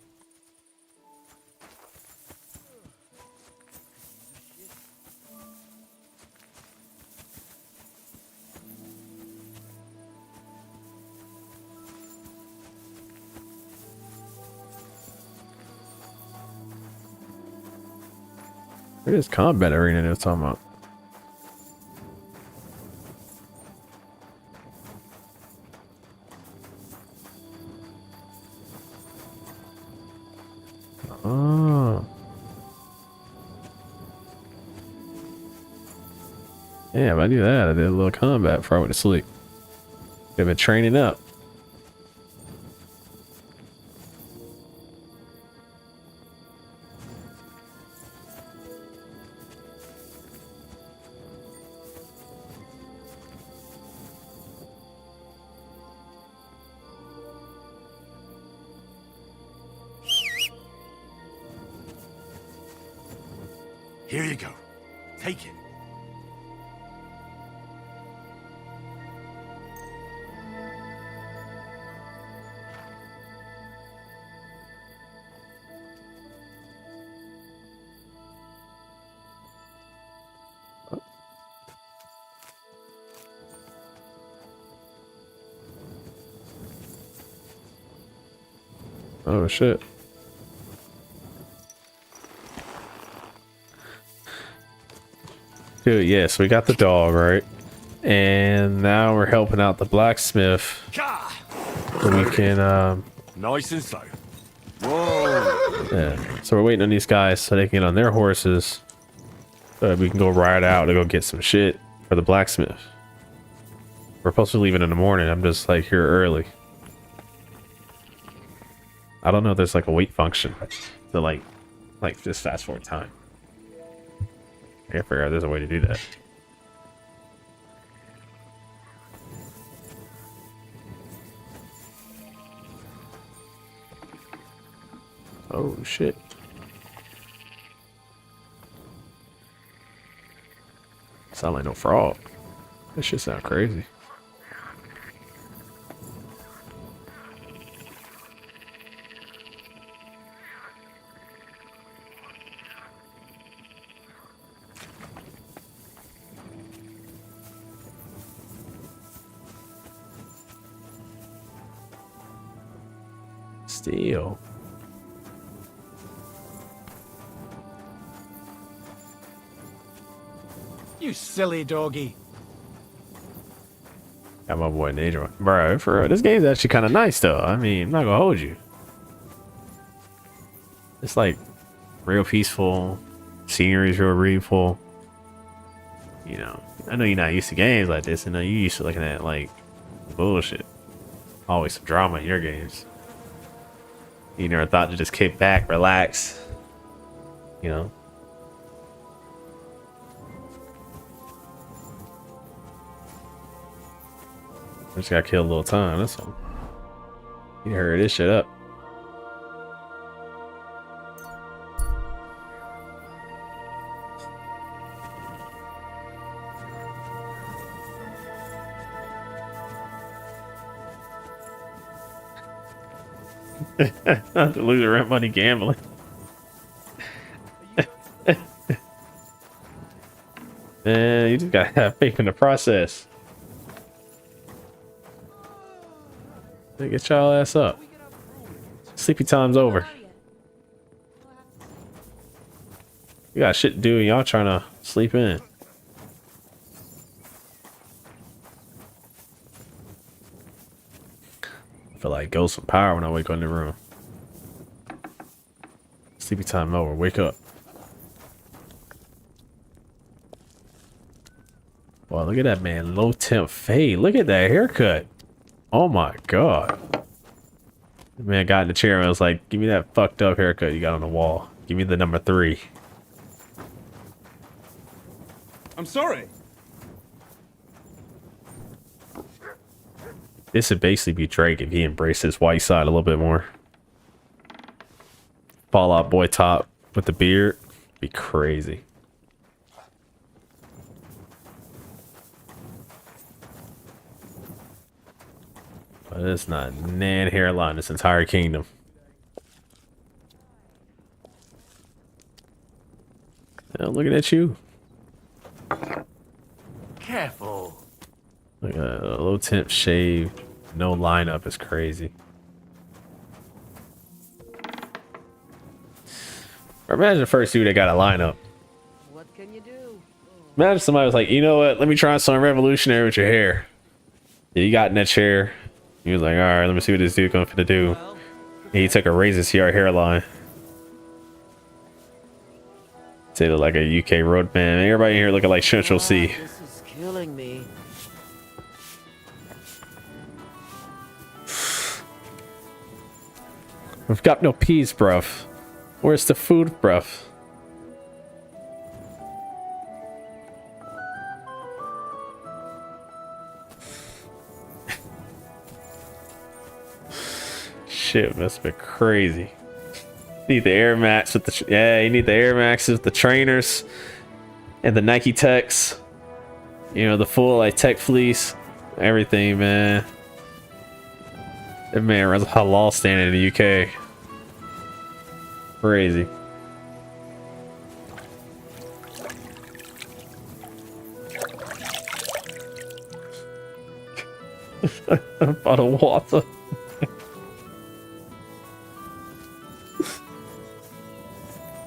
Where is combat arena they're talking about? Oh. Yeah, if I do that, I did a little combat before I went to sleep. I've been training up. Here you go. Take it. Oh shit. Dude, yes, we got the dog, right? And now we're helping out the blacksmith. So we can Nice and slow. Whoa. yeah. So we're waiting on these guys so they can get on their horses. So that we can go ride out to go get some shit for the blacksmith. We're supposed to be leaving in the morning. I'm just like here early. I don't know if there's like a wait function to like just fast forward time. I gotta figure out there's a way to do that. Oh shit. Sound like no frog. That shit sound crazy. Steel. You silly doggy. Got my boy Nature. Bro, for real, this game's actually kind of nice though. I mean, I'm not gonna hold you. It's like real peaceful. Scenery's real beautiful. You know, I know you're not used to games like this. I know you're used to looking at like bullshit. Always some drama in your games. You never thought to just kick back, relax. You know. I just gotta kill a little time, that's all. You hurry this shit up. Not to lose the rent money gambling. Man, you just gotta have faith in the process. Get y'all ass up. Sleepy time's over. You got shit to do and y'all trying to sleep in. I feel like ghosts from power when I wake up in the room. Sleepy time over. Wake up. Wow, look at that man. Low temp fade. Look at that haircut. Oh my god. The man got in the chair and was like, give me that fucked up haircut you got on the wall. Give me the number 3. I'm sorry. This would basically be Drake if he embraced his white side a little bit more. Fallout Boy top with the beard. Be crazy. But it's not nan hairline this entire kingdom. Yeah, looking at you. Careful. Look at a low temp shave. No lineup is crazy. Or imagine the first dude that got a lineup. What can you do? Imagine somebody was like, you know what? Let me try something revolutionary with your hair. Yeah, you got in that chair. He was like, all right, let me see what this dude going to do. And he took a razor to your hairline. Say look like a UK roadman. Everybody here looking like Central C. This is killing me. We've got no peas, bruv. Where's the food, bruv? Shit, must be crazy. Need the Air Max with the you need the Air Maxes with the trainers and the Nike Techs. You know, the full like tech fleece, everything, man. That man runs a halal stand in the UK. Crazy. A bottle of water.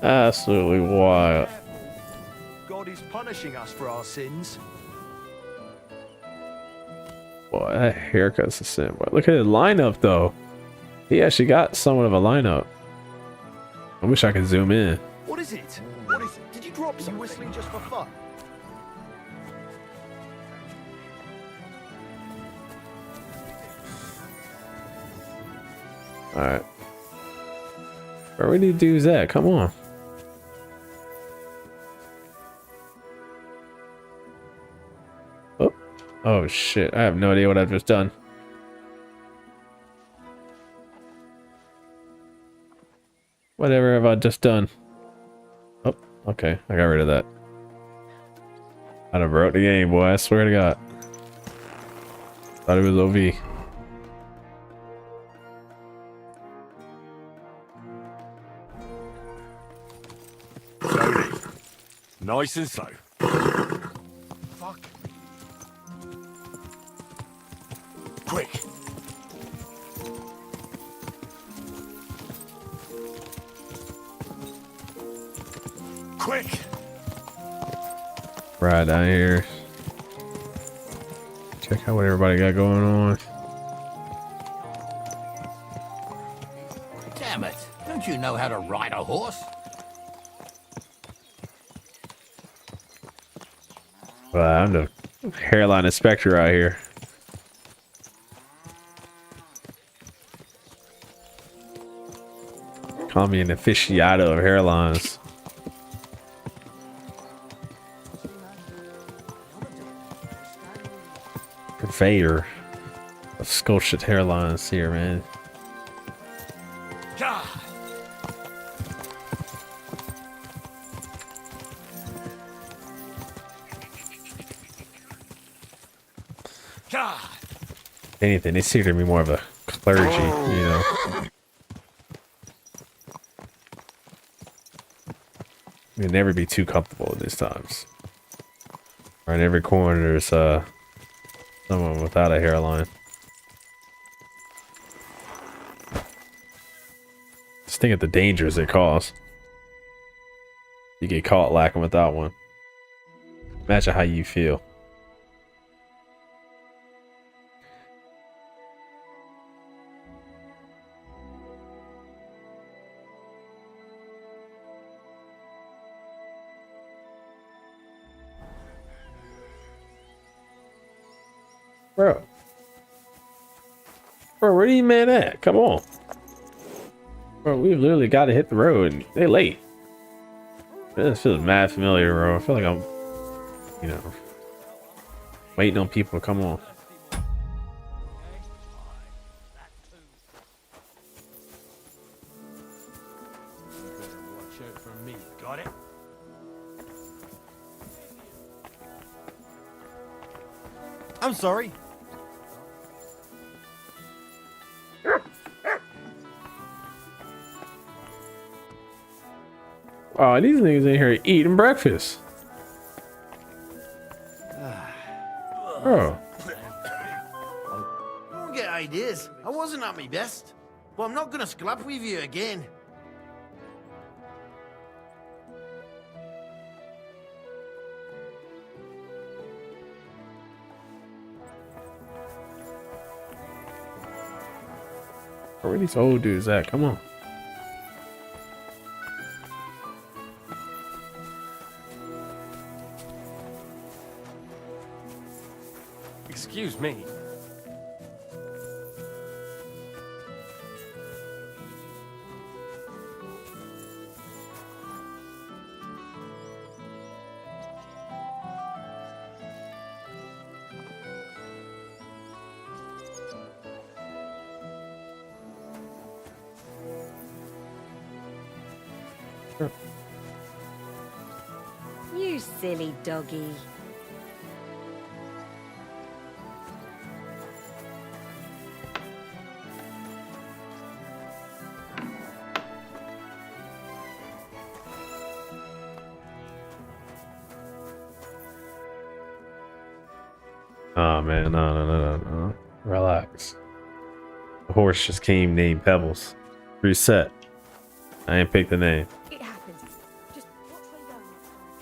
Absolutely wild. God is punishing us for our sins. Boy, that haircut's a sin. Boy, look at his lineup, though. He actually got somewhat of a lineup. I wish I could zoom in. What is it? What is it? Did you drop some whistling just for fun? Alright. Where we need dudes at? Come on. Oh. Oh shit. I have no idea what I've just done. Whatever have I just done? Oh, okay. I got rid of that. I done broke the game, boy. I swear to God. Thought it was OV. Nice and slow. Fuck. Quick. Quick. Right down here. Check out what everybody got going on. Damn it. Don't you know how to ride a horse? Well, I'm the hairline inspector out here. Call me an aficionado of hairlines. Purveyor of sculptured hairlines here, man. God. God. Anything, they seem to be more of a clergy, you know. You can never be too comfortable at these times. Right in every corner there's someone without a hairline. Just think of the dangers it causes. You get caught lacking without one. Imagine how you feel. Bro, where are you man at? Come on. Bro, we've literally got to hit the road and they're late. This feels mad familiar, bro. I feel like I'm, you know, waiting on people to come on. Watch out for me. Got it? I'm sorry. Oh, these niggas in here eating breakfast. Oh. Don't get ideas. I wasn't at my best. But I'm not gonna scrap with you again. Where are these old dudes at? Come on. Excuse me. You silly doggy. Oh man, no. Relax. The horse just came named Pebbles. Reset. I ain't picked the name. It happens. Just watch where you go next time.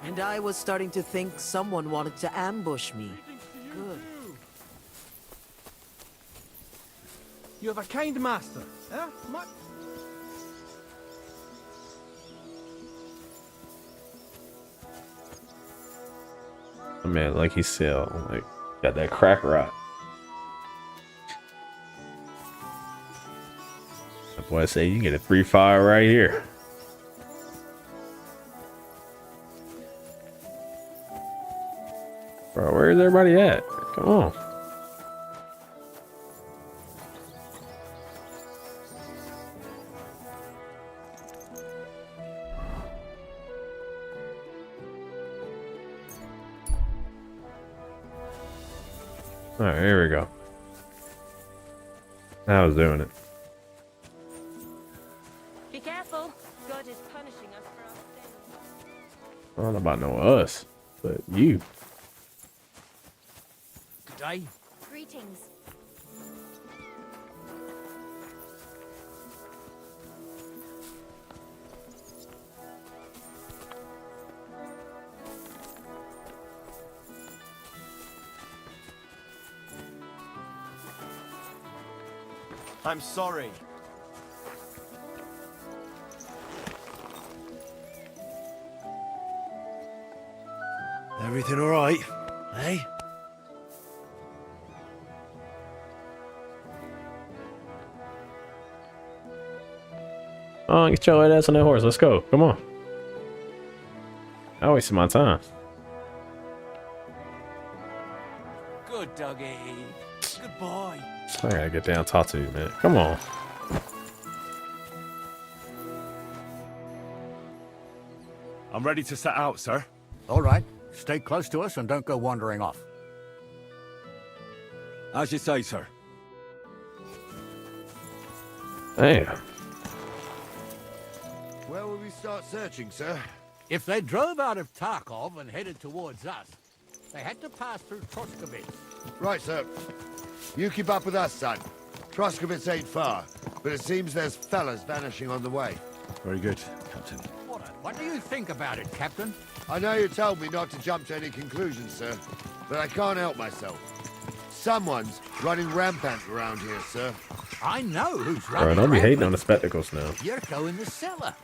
And I was starting to think someone wanted to ambush me. Good. You have a kind master, eh? Man, like he said, like got that crack rot. That boy say you get a free fire right here. Bro, where's everybody at? Come on. Alright, here we go. I was doing it. Be careful. God is punishing us for our sins. I don't know about no us, but you. Good day. Greetings. I'm sorry. Everything all right, eh? Oh, get your ass on that horse. Let's go. Come on. I wasted my time. Good doggy. Good boy. I gotta get down and talk to you, man. Come on. I'm ready to set out, sir. All right. Stay close to us and don't go wandering off. As you say, sir. Damn. Where will we start searching, sir? If they drove out of Tarkov and headed towards us, they had to pass through Troskovitz. Right, sir. You keep up with us, son. Troskovitz ain't far, but it seems there's fellas vanishing on the way. Very good, Captain. What do you think about it, Captain? I know you told me not to jump to any conclusions, sir, but I can't help myself. Someone's running rampant around here, sir. I know who's Bro, running don't be hating rampant. on the spectacles now. Yurko in the cellar.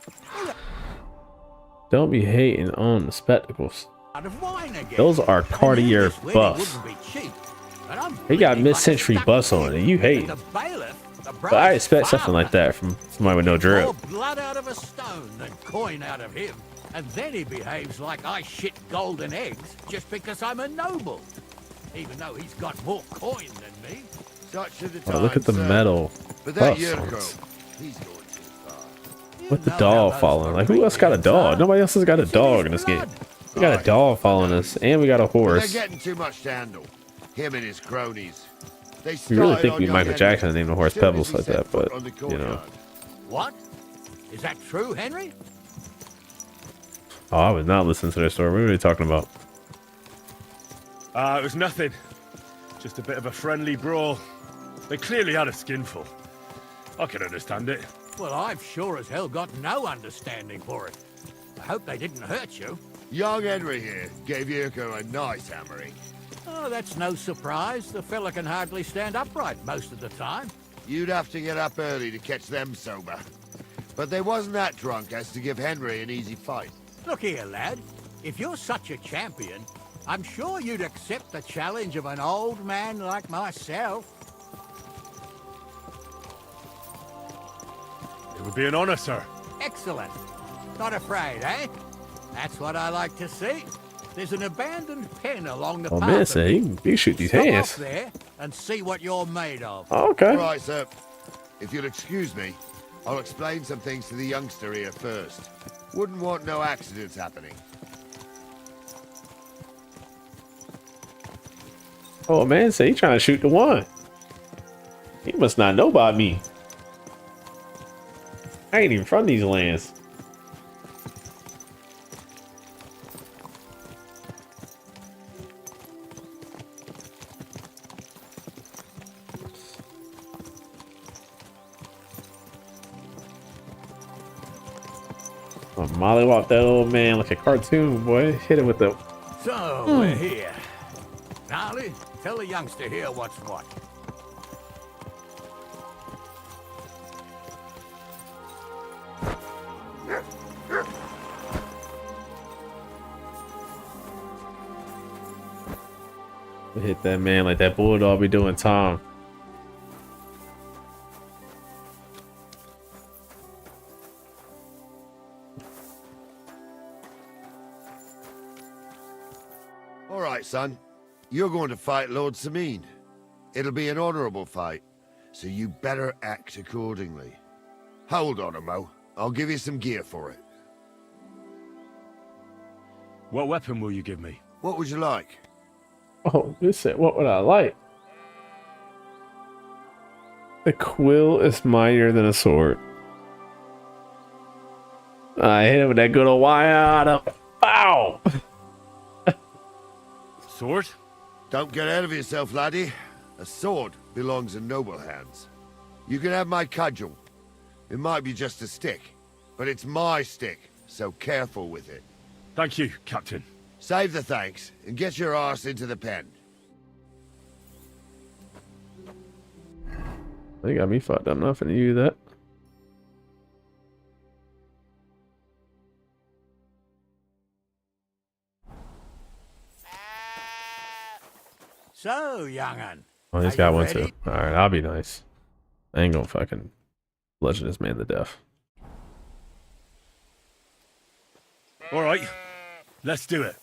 Don't be hating on the spectacles. Out of wine again. Those are Cartier This wedding buffs. wouldn't be cheap, but I'm He got bleeding mid-century like a buffs stuck on it. pig. You hate. The bailiff, the But I expect bride's something like that from somebody with no drip. More blood out of a stone than coin out of him. And then he behaves like I shit golden eggs just because I'm a noble. Even though he's got more coin than me. Such are the Oh, look at the times, sir. metal But that buffs on Yurko, it. he's going too far. With the dog following. Like, who else got a dog? Nobody else has got a dog in this game. We got a dog following us, and we got a But they're horse. getting too much to handle. Him and his cronies. They We really started think on we young Michael Henry Jackson named the horse soon as Pebbles he like set that, foot but, on the you know. courtyard. What? Is that true, Henry? Oh, I was not listening to their story. What are they talking about? It was nothing. Just a bit of a friendly brawl. They clearly had a skinful. I can understand it. Well, I've sure as hell got no understanding for it. I hope they didn't hurt you. Young Henry here gave Yurko a nice hammering. Oh, that's no surprise. The fella can hardly stand upright most of the time. You'd have to get up early to catch them sober. But they wasn't that drunk as to give Henry an easy fight. Look here, lad. If you're such a champion, I'm sure you'd accept the challenge of an old man like myself. It would be an honor, sir. Excellent. Not afraid, eh? That's what I like to see. There's an abandoned pen along the Oh path. man, say you can shoot these Stop hands. off there and see what you're made of. Oh, okay. Right, sir. If you'll excuse me, I'll explain some things to the youngster here first. Wouldn't want no accidents happening. Oh man, say he trying to shoot the one. He must not know about me. I ain't even from these lands. Oh, Molly walked that old man like a cartoon, boy. Hit him with the... So, we're here. Gnarly, tell the youngster here what's what. Hit that man like that bulldog be doing Tom. All right, son. You're going to fight Lord Sameen. It'll be an honorable fight, so you better act accordingly. Hold on, Mo. I'll give you some gear for it. What weapon will you give me? What would you like? Oh, this said, what would I like? The quill is mightier than a sword. I hit him with that good old wire. Bow! Sword? Don't get ahead of yourself, laddie. A sword belongs in noble hands. You can have my cudgel. It might be just a stick, but it's my stick, so careful with it. Thank you, Captain. Save the thanks, and get your arse into the pen. They got me fucked up enough to use that. So, young'un. Oh, he's got one too. Alright, I'll be nice. I ain't gonna fucking bludgeon this man to death. Alright, let's do it.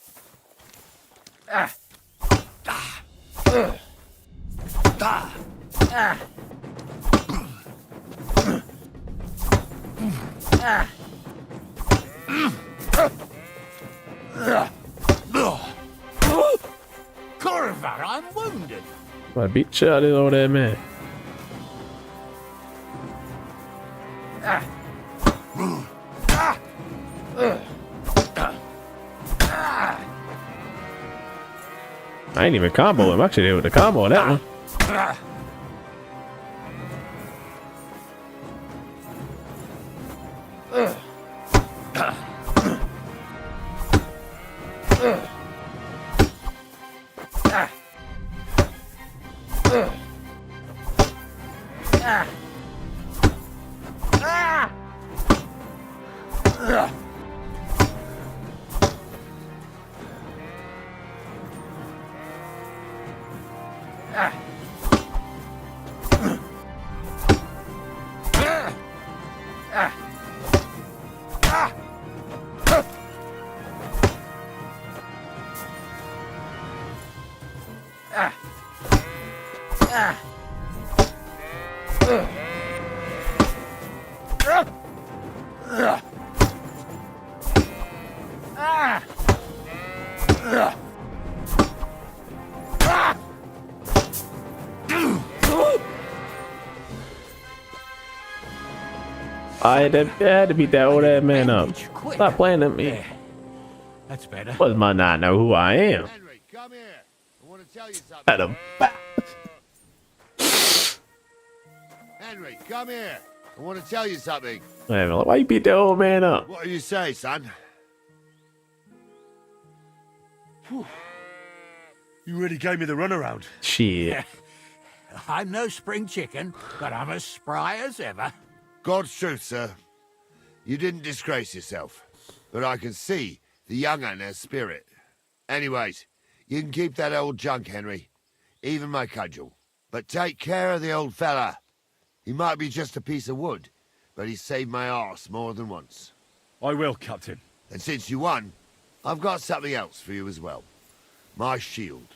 Corvar, I'm wounded. I beat shit out of this old ass man. I ain't even combo him. I should hit with the combo on that one. I had to beat that old ass man up. Stop playing at me. That's better. What might not know who I am? Henry, come here. I want to tell you something. At him. Henry, come here. I want to tell you something. Man, why you beat that old man up? What do you say, son? Whew. You really gave me the runaround. Shit. I'm no spring chicken, but I'm as spry as ever. God's truth, sir. You didn't disgrace yourself, but I can see the young un has spirit. Anyways, you can keep that old junk, Henry. Even my cudgel. But take care of the old fella. He might be just a piece of wood, but he saved my arse more than once. I will, Captain. And since you won, I've got something else for you as well. My shield.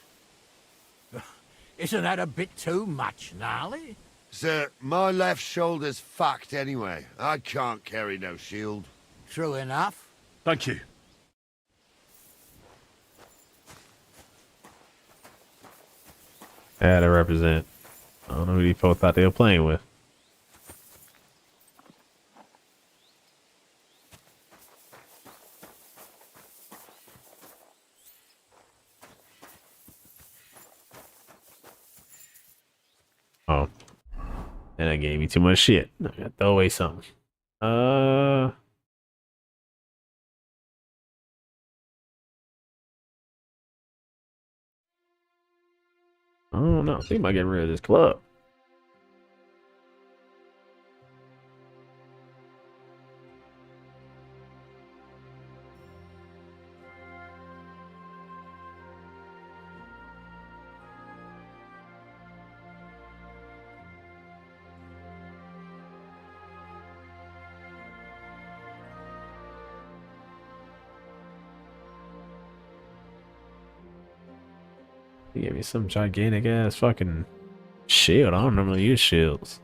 Isn't that a bit too much, Gnarly? Sir, my left shoulder's fucked anyway. I can't carry no shield. True enough. Thank you. Yeah, to represent. I don't know who these folks thought they were playing with. Oh. And I gave you too much shit. I gotta throw away something. I don't know. I think I might get rid of this club. He gave me some gigantic ass fucking shield. I don't normally use shields.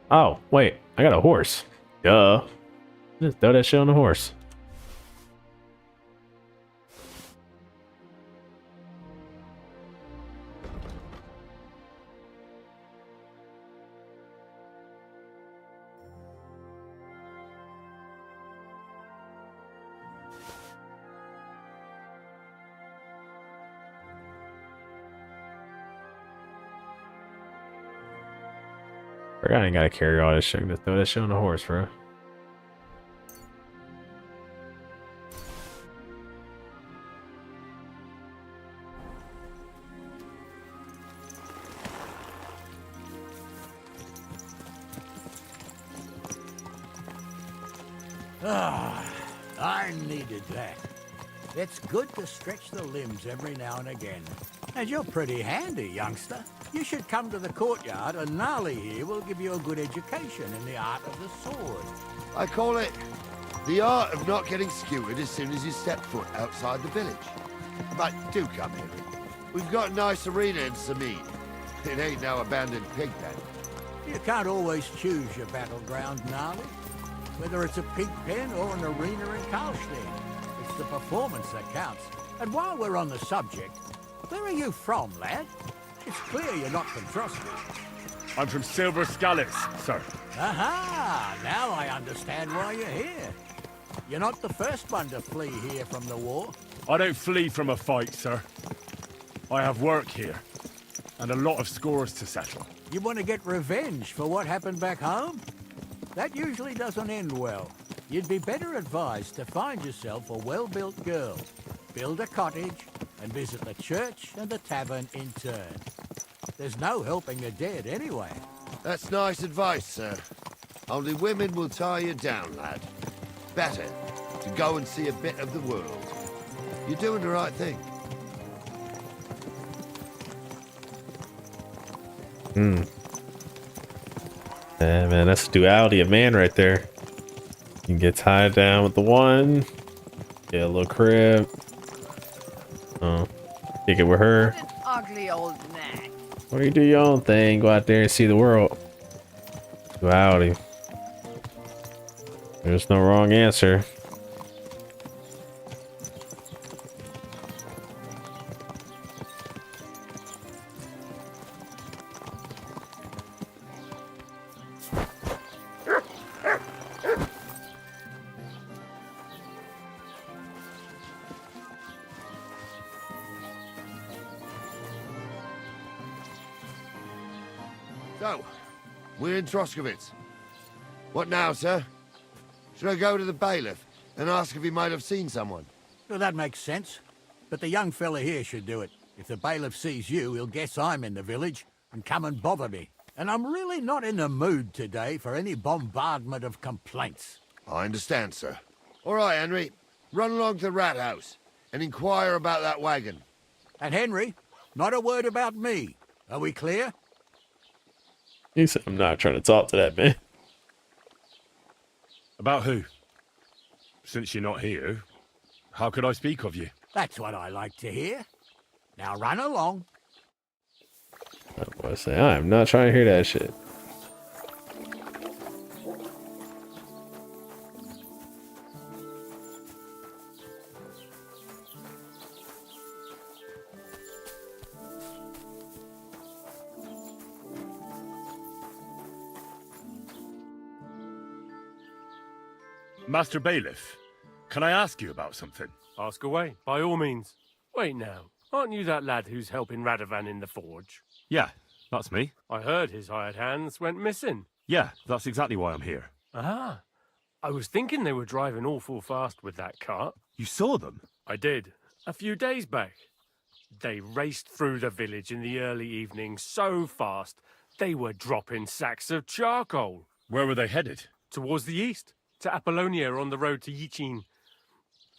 Oh, wait. I got a horse. Duh. Just throw that shit on the horse. I ain't gotta carry all this shit. Just throw that shit on the horse, bro. Ah, I needed that. It's good to stretch the limbs every now and again. And you're pretty handy, youngster. You should come to the courtyard, and Gnarly here will give you a good education in the art of the sword. I call it the art of not getting skewered as soon as you step foot outside the village. But do come, Henry. We've got a nice arena in Sameen. It ain't no abandoned pig pen. You can't always choose your battleground, Gnarly. Whether it's a pig pen or an arena in Karlstein, it's the performance that counts. And while we're on the subject, where are you from, lad? It's clear you're not from Trosky. I'm from Silver Scallops, sir. Aha! Now I understand why you're here. You're not the first one to flee here from the war. I don't flee from a fight, sir. I have work here, and a lot of scores to settle. You want to get revenge for what happened back home? That usually doesn't end well. You'd be better advised to find yourself a well-built girl, build a cottage, and visit the church and the tavern in turn. There's no helping the dead anyway. That's nice advice, sir. Only women will tie you down, lad. Better to go and see a bit of the world. You're doing the right thing. Yeah, man, that's the duality of man right there. You can get tied down with the one, get a little crib. Oh, kick it with her. An ugly old nag. Or you do your own thing, go out there and see the world. Duality. There's no wrong answer. So, We're in Troskowitz. What now, sir? Should I go to the bailiff and ask if he might have seen someone? Well, that makes sense. But the young fella here should do it. If the bailiff sees you, he'll guess I'm in the village and come and bother me. And I'm really not in the mood today for any bombardment of complaints. I understand, sir. All right, Henry. Run along to the rat house and inquire about that wagon. And Henry, not a word about me. Are we clear? He said, I'm not trying to talk to that man. About who? Since you're not here, how could I speak of you? That's what I like to hear. Now run along. I say, I'm not trying to hear that shit. Master Bailiff, can I ask you about something? Ask away, by all means. Wait now, aren't you that lad who's helping Radovan in the forge? Yeah, that's me. I heard his hired hands went missing. Yeah, that's exactly why I'm here. Ah, I was thinking they were driving awful fast with that cart. You saw them? I did, a few days back. They raced through the village in the early evening so fast, they were dropping sacks of charcoal. Where were they headed? Towards the east, to Apollonia on the road to Yichin.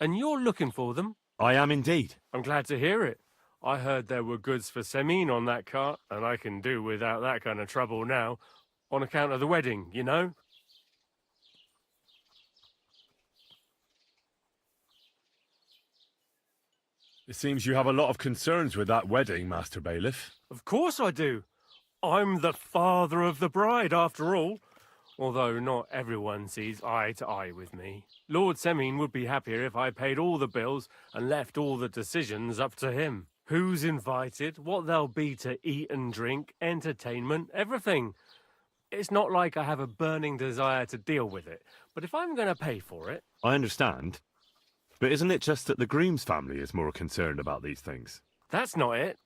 And you're looking for them? I am indeed. I'm glad to hear it. I heard there were goods for Semin on that cart, and I can do without that kind of trouble now, on account of the wedding, you know? It seems you have a lot of concerns with that wedding, Master Bailiff. Of course I do. I'm the father of the bride, after all. Although not everyone sees eye to eye with me. Lord Semin would be happier if I paid all the bills and left all the decisions up to him. Who's invited, what there'll be to eat and drink, entertainment, everything. It's not like I have a burning desire to deal with it, but if I'm going to pay for it... I understand. But isn't it just that the groom's family is more concerned about these things? That's not it.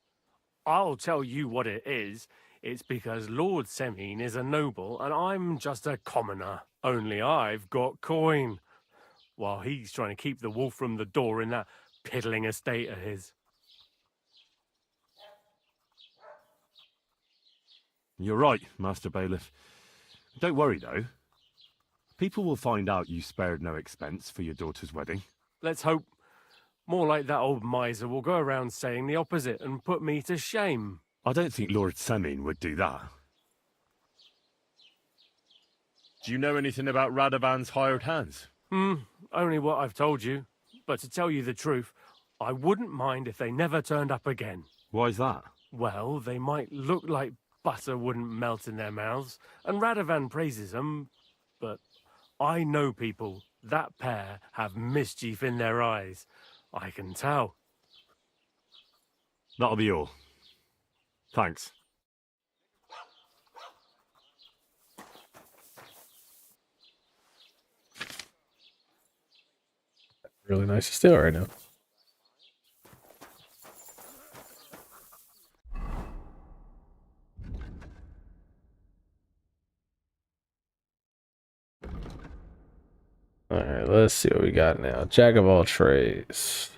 I'll tell you what it is. It's because Lord Semin is a noble and I'm just a commoner. Only I've got coin. While he's trying to keep the wolf from the door in that piddling estate of his. You're right, Master Bailiff. Don't worry, though. People will find out you spared no expense for your daughter's wedding. Let's hope. More like that old miser will go around saying the opposite and put me to shame. I don't think Lord Semin would do that. Do you know anything about Radovan's hired hands? Only what I've told you. But to tell you the truth, I wouldn't mind if they never turned up again. Why's that? Well, they might look like butter wouldn't melt in their mouths, and Radovan praises them, but I know people. That pair have mischief in their eyes. I can tell. That'll be all. Thanks. Really nice to steal right now. Alright, let's see what we got now. Jack of all trades.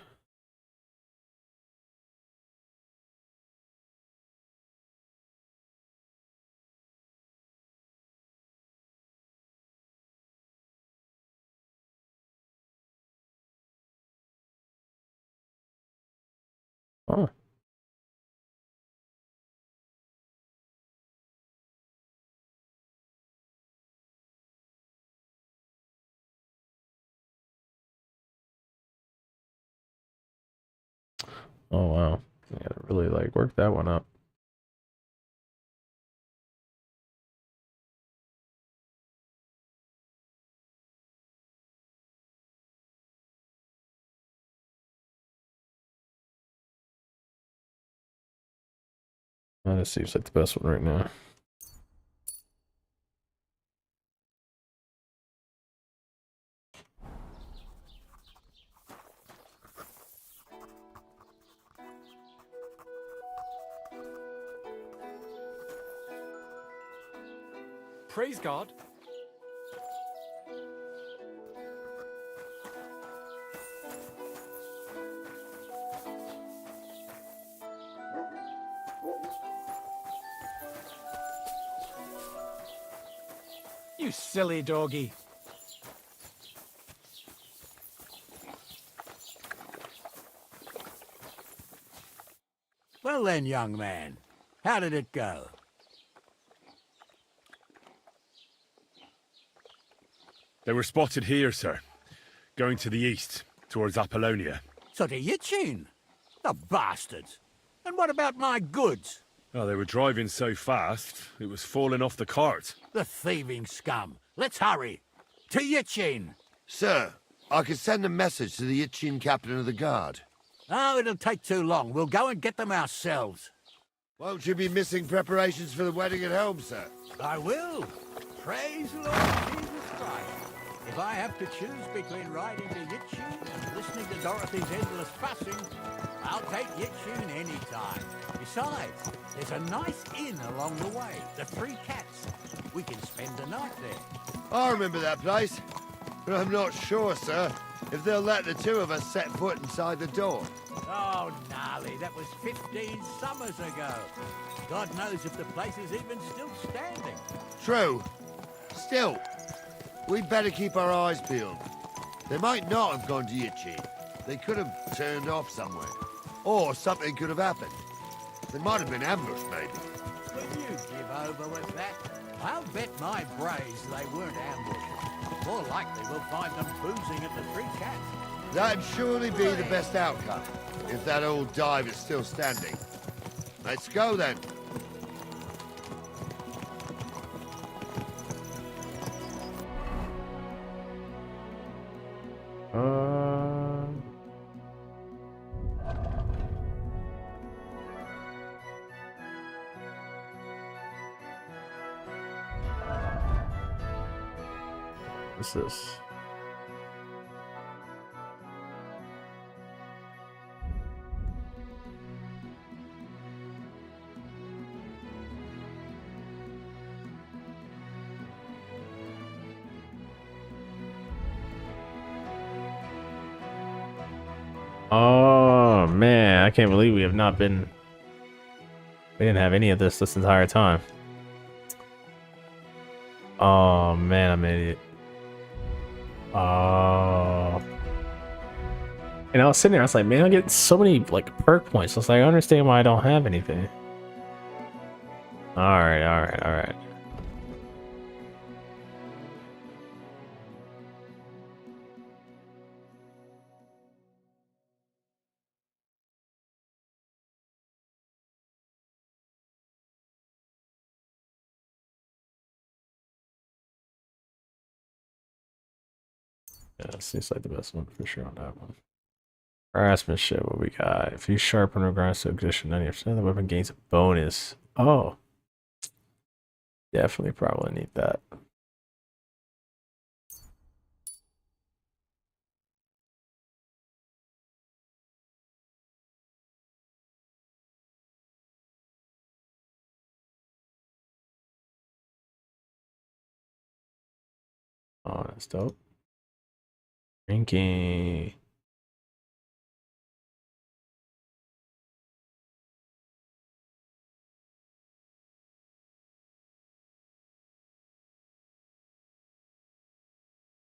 Oh. Oh wow. I gotta really like work that one up. That seems like the best one right now. Praise God. You silly doggy. Well then, young man, how did it go? They were spotted here, sir. Going to the east, towards Apollonia. So to Yitchin? The bastards! And what about my goods? Oh, they were driving so fast, it was falling off the cart. The thieving scum! Let's hurry! To Yitchin! Sir, I could send a message to the Itchin captain of the guard. Oh, it'll take too long. We'll go and get them ourselves. Won't you be missing preparations for the wedding at home, sir? I will. Praise the Lord Jesus Christ. If I have to choose between riding to Yitchin and listening to Dorothy's endless fussing, I'll take Yitchin any time. Besides, there's a nice inn along the way, the Three Cats. We can spend the night there. I remember that place, but I'm not sure, sir, if they'll let the two of us set foot inside the door. Oh, gnarly, that was 15 summers ago. God knows if the place is even still standing. True. Still, we'd better keep our eyes peeled. They might not have gone to Yitchin. They could have turned off somewhere. Or something could have happened. They might have been ambushed, maybe. Will you give over with that? I'll bet my brains they weren't ambushed. More likely we'll find them boozing at the Three Cats. That'd surely be the best outcome, if that old dive is still standing. Let's go, then. What's this? Oh man, I can't believe we have not been. We didn't have any of this entire time. Oh man, I'm an idiot. Oh. And I was sitting there, I was like, man, I get so many like perk points. I was like, I understand why I don't have anything. Alright, alright, alright. Yeah, seems like the best one for sure on that one. Craftsmanship, what we got? If you sharpen or grind so condition 90% of the weapon gains a bonus. Oh. Definitely probably need that. Oh, that's dope. Drinking.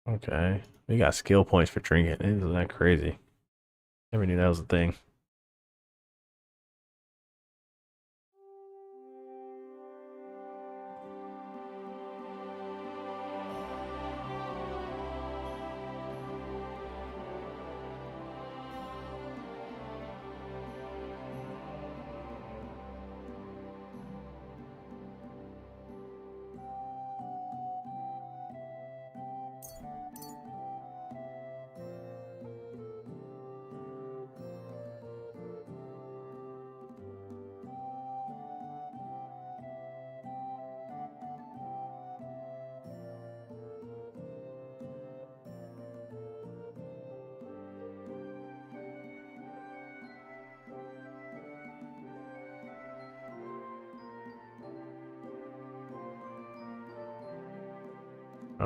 Okay. We got skill points for drinking. Isn't that crazy? Never knew that was a thing.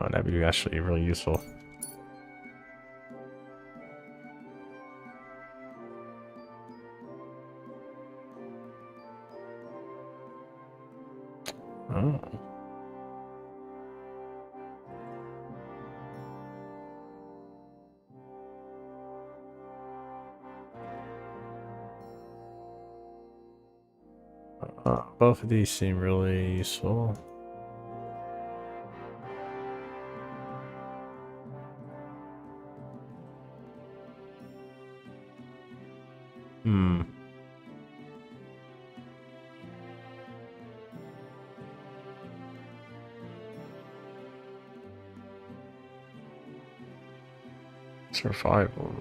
Oh, that'd be actually really useful. Oh. Both of these seem really useful. Hmm. Survival.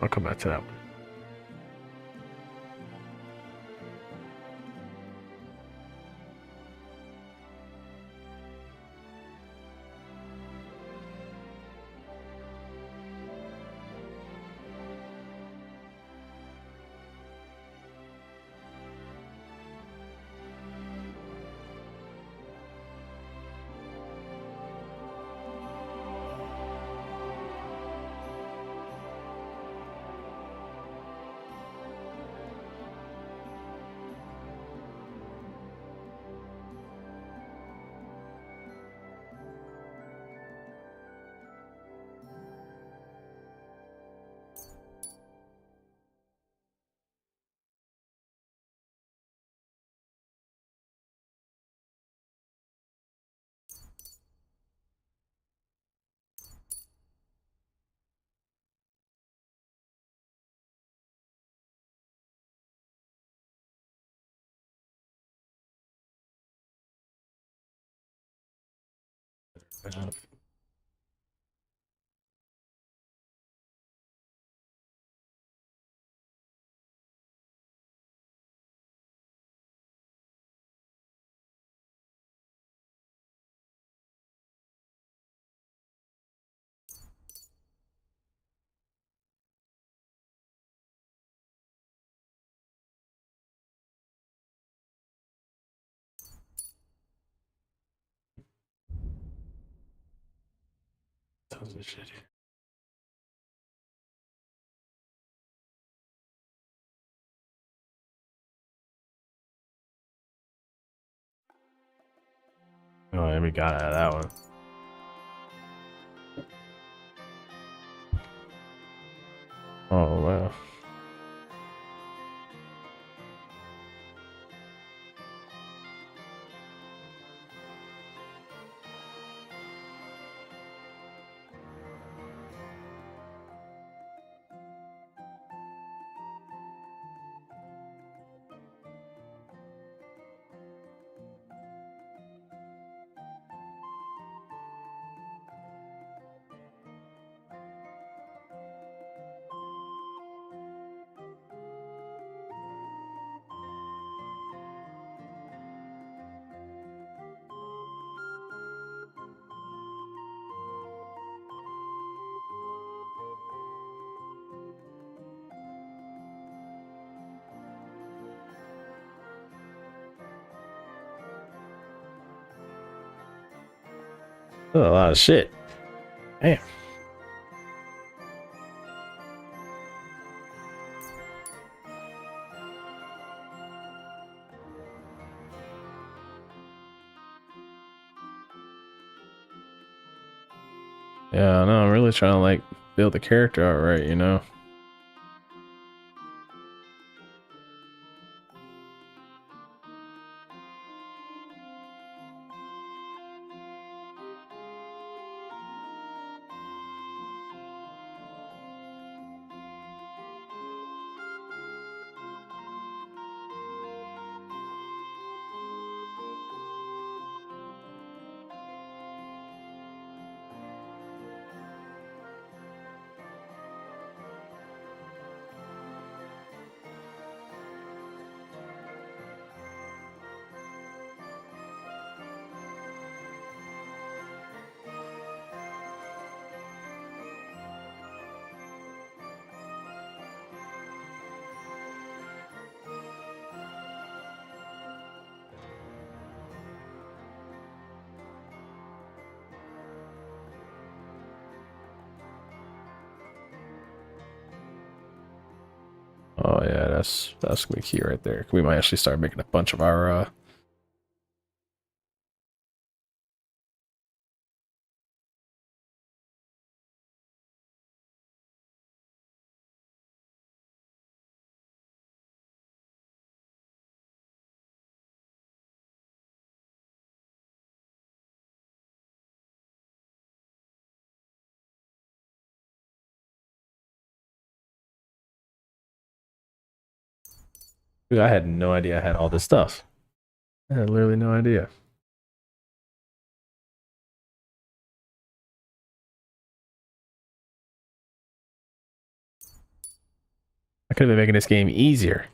I'll come back to that one. Tons of shit here. Oh, and we got out of that one. Oh, wow. Oh, a lot of shit. Damn. Yeah, no, I'm really trying to like build the character out right, you know? Oh yeah, that's gonna be key right there. We might actually start making a bunch of our Dude, I had no idea I had all this stuff. I had literally no idea. I could have been making this game easier.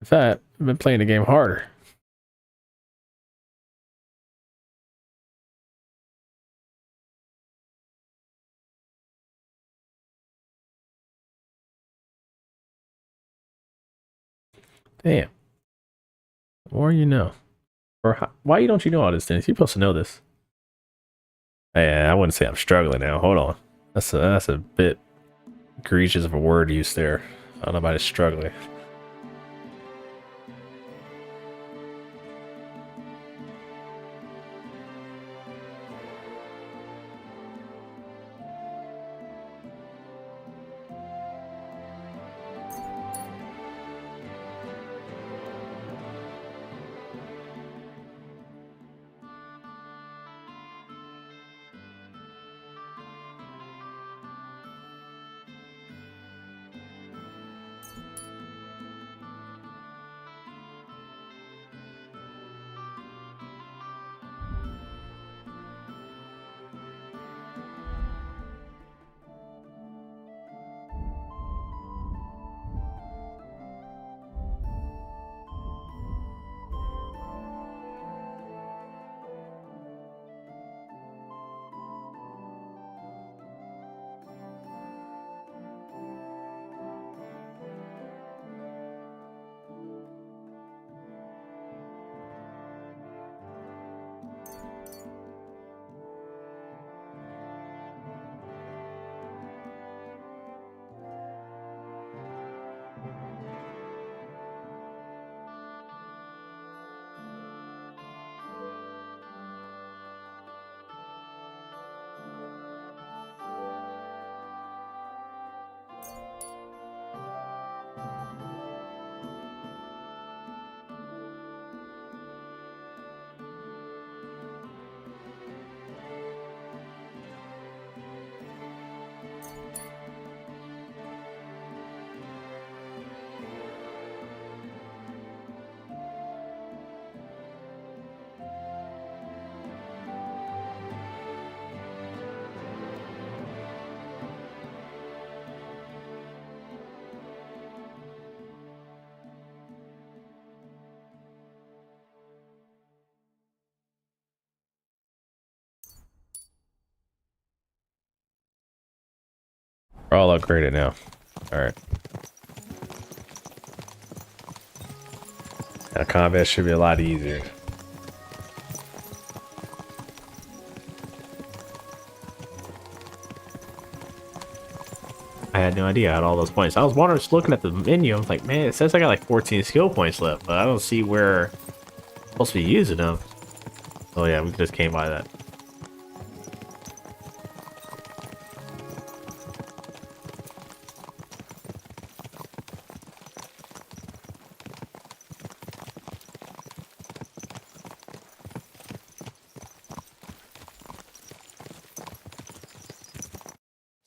In fact, I've been playing the game harder. Damn. The more you know. Or why don't you know all this, Dennis? You're supposed to know this. Yeah, I wouldn't say I'm struggling now. Hold on. That's a bit egregious of a word use there. I don't know about it struggling. We're all upgraded now. Alright. Now combat should be a lot easier. I had no idea I had all those points. I was wondering, just looking at the menu, I was like, man, it says I got like 14 skill points left, but I don't see where I'm supposed to be using them. Oh yeah, we just came by that.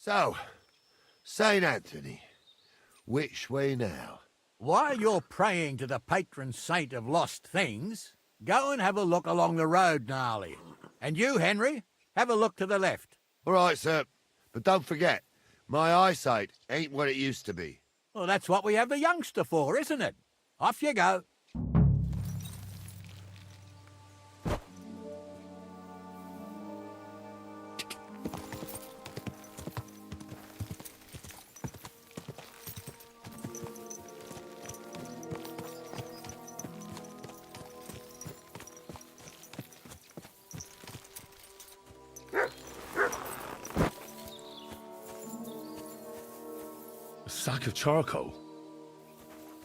So, St. Anthony, which way now? While you're praying to the patron saint of lost things, go and have a look along the road, Gnarly. And you, Henry, have a look to the left. All right, sir. But don't forget, my eyesight ain't what it used to be. Well, that's what we have the youngster for, isn't it? Off you go. sack of charcoal?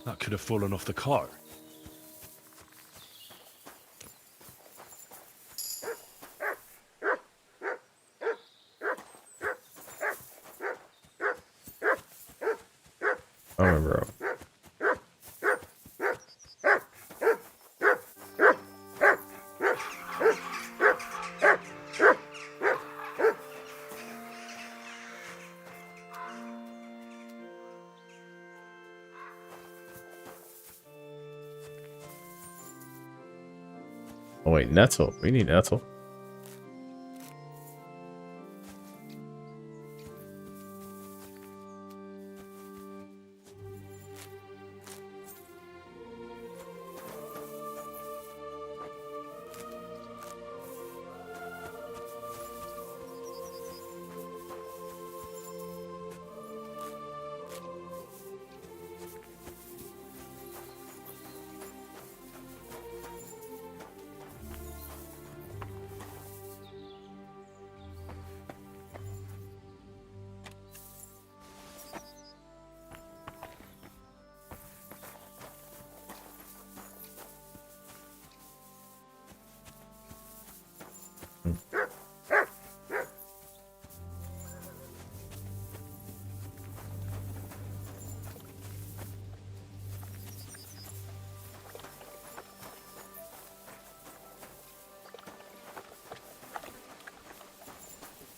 That could have fallen off the cart. I remember. Oh wait, nettle. We need nettle.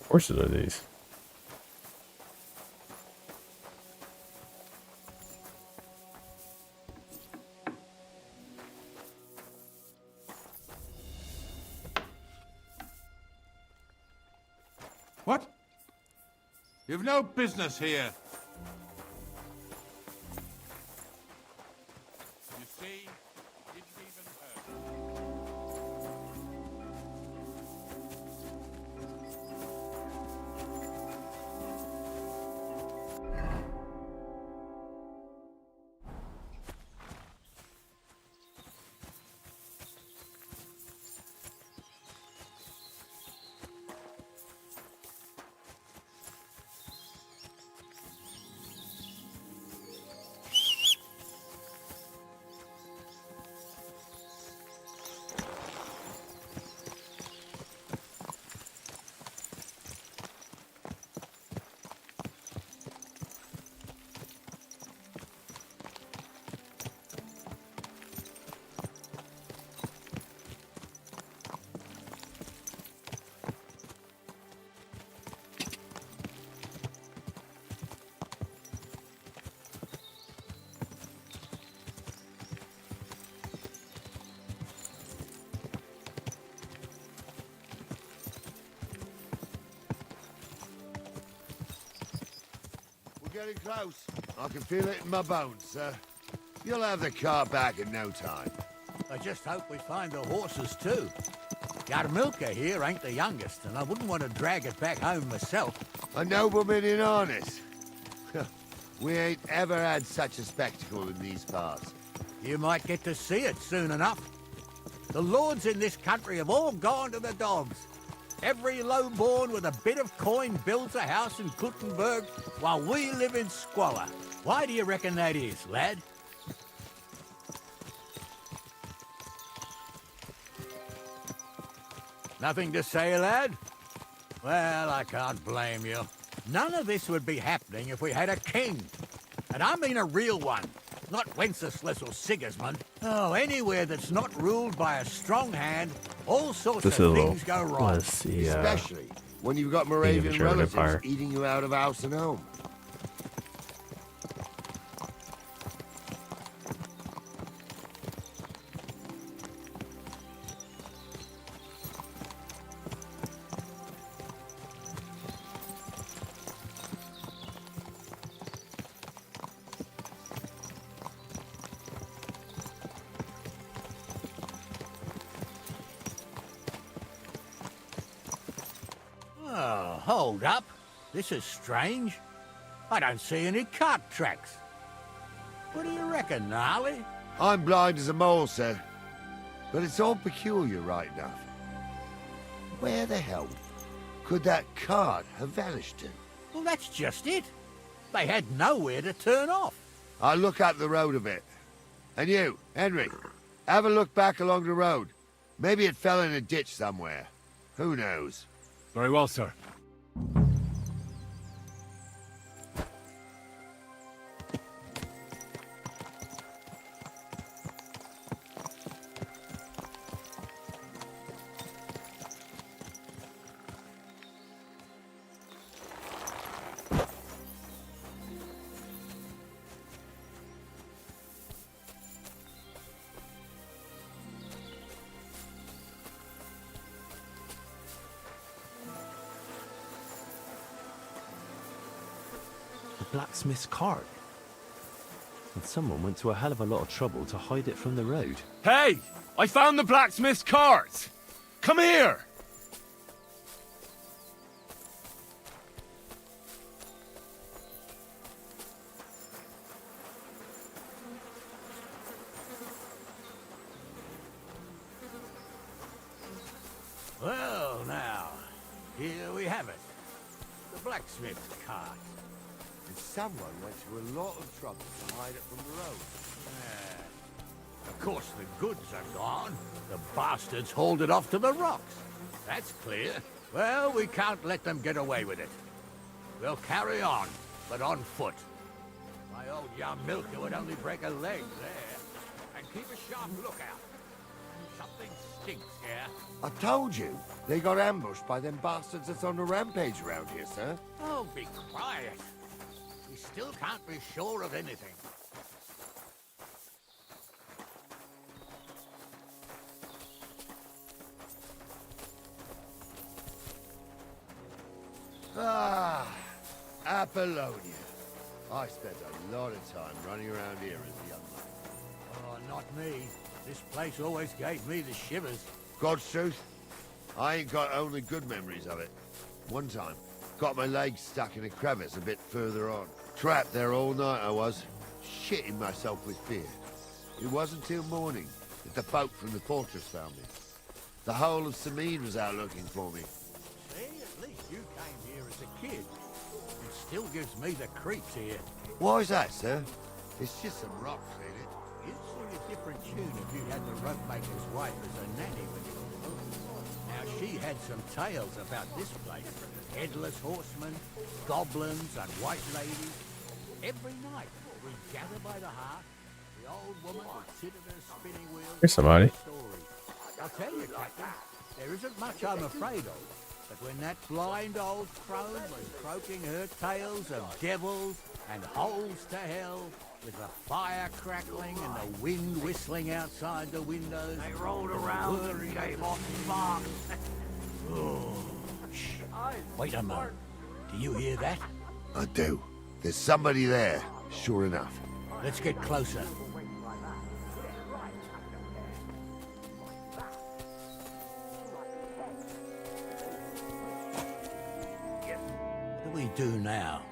Horses are these? What? You've no business here. You see, didn't even hurt. Getting close. I can feel it in my bones, sir. You'll have the car back in no time. I just hope we find the horses too. Yarmilka here ain't the youngest, and I wouldn't want to drag it back home myself. A nobleman in harness. We ain't ever had such a spectacle in these parts. You might get to see it soon enough. The lords in this country have all gone to the dogs. Every lowborn with a bit of coin builds a house in Gutenberg while we live in squalor. Why do you reckon that is, lad? Nothing to say, lad? Well, I can't blame you. None of this would be happening if we had a king. And I mean a real one, not Wenceslas or Sigismund. Oh, anywhere that's not ruled by a strong hand, all sorts of things go wrong. Let's see, Especially when you've got Moravian relatives eating you out of house and home. Oh, hold up. This is strange. I don't see any cart tracks. What do you reckon, Gnarly? I'm blind as a mole, sir. But it's all peculiar right enough. Where the hell could that cart have vanished to? Well, that's just it. They had nowhere to turn off. I'll look up the road a bit. And you, Henry, have a look back along the road. Maybe it fell in a ditch somewhere. Who knows? Very well, sir. Blacksmith's cart. And someone went to a hell of a lot of trouble to hide it from the road. Hey! I found the blacksmith's cart! Come here! Well, now, here we have it. The blacksmith's cart. And someone went to a lot of trouble to hide it from the road. Yeah. Of course, the goods are gone. The bastards hauled it off to the rocks. That's clear. Well, we can't let them get away with it. We'll carry on, but on foot. My old young milker would only break a leg there. And keep a sharp lookout. Something stinks here. I told you, they got ambushed by them bastards that's on the rampage around here, sir. Oh, be quiet. We still can't be sure of anything. Ah, Apollonia. I spent a lot of time running around here as a young man. Oh, not me. This place always gave me the shivers. God's truth, I ain't got only good memories of it. One time, got my legs stuck in a crevice a bit further on. Trapped there all night I was, shitting myself with fear. It wasn't till morning that the folk from the fortress found me. The whole of Sameen was out looking for me. See, at least you came here as a kid. It still gives me the creeps here. Why is that, sir? It's just some rocks, ain't it? You'd sing a different tune if you had the rope-maker's wife as a nanny when you were little. Now, she had some tales about this place. Headless horsemen, goblins, and white ladies. Every night, we'd gather by the hearth. The old woman would sit at her spinning wheel. Here's somebody. I'll tell you, Captain, there isn't much I'm afraid of. But when that blind old crone was croaking her tales of devils and holes to hell, with the fire crackling and the wind whistling outside the windows, They rolled around and gave off sparks. Oh, shh. Wait a moment. Do you hear that? I do. There's somebody there, sure enough. Let's get closer. What do we do now?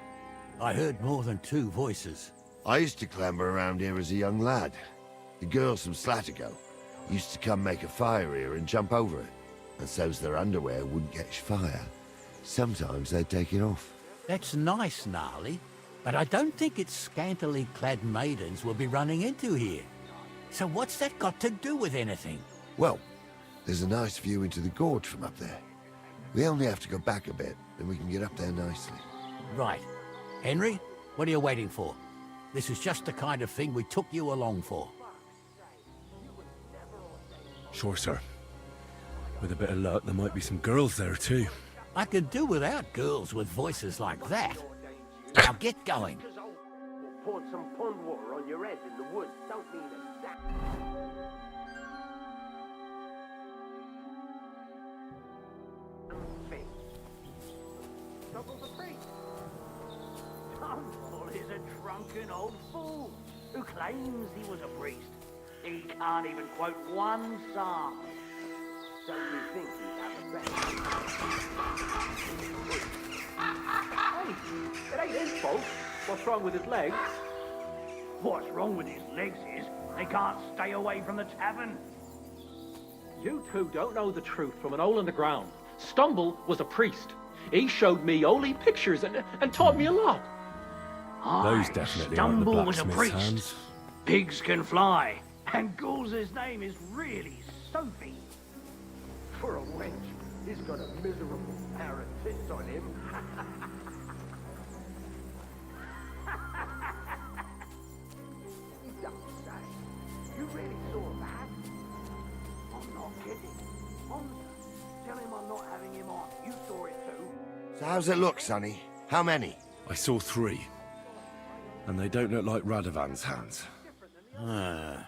I heard more than two voices. I used to clamber around here as a young lad. The girls from Slatigo used to come make a fire here and jump over it. And so's their underwear wouldn't catch fire. Sometimes they'd take it off. That's nice, Gnarly, but I don't think it's scantily clad maidens we'll be running into here. So what's that got to do with anything? Well, there's a nice view into the gorge from up there. We only have to go back a bit, and we can get up there nicely. Right. Henry, what are you waiting for? This is just the kind of thing we took you along for. Sure, sir. With a bit of luck, there might be some girls there, too. I could do without girls with voices like that. Now get going. Poured some pond water on your head in the woods. Don't mean that. Trouble the priest. Tunstall is a drunken old fool who claims he was a priest. He can't even quote one psalm. Don't you think he'd have a better? Hey, it ain't his fault. What's wrong with his legs? What's wrong with his legs is they can't stay away from the tavern. You two don't know the truth from an hole in the ground. Stumble was a priest. He showed me holy pictures and taught me a lot. Those definitely aren't the Stumble was a blacksmith's priest. hands. Pigs can fly, and Gulz's name is really Sophie. For a wench, he's got a miserable pair of tits on him. You don't say. You really saw that? I'm not kidding. Honestly, tell him I'm not having him on. You saw it too. So how's it look, Sonny? How many? I saw 3. And they don't look like Radovan's hands. And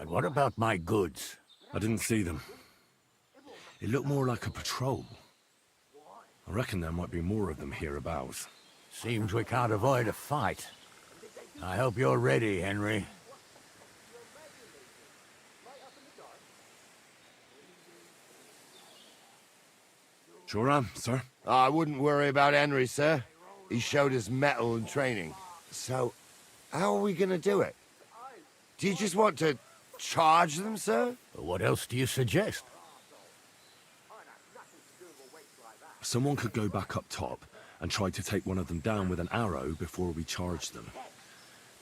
what about my goods? I didn't see them. It looked more like a patrol. I reckon there might be more of them hereabouts. Seems we can't avoid a fight. I hope you're ready, Henry. Sure am, sir. I wouldn't worry about Henry, sir. He showed his mettle and training. So, how are we gonna do it? Do you just want to charge them, sir? What else do you suggest? Someone could go back up top and try to take one of them down with an arrow before we charge them.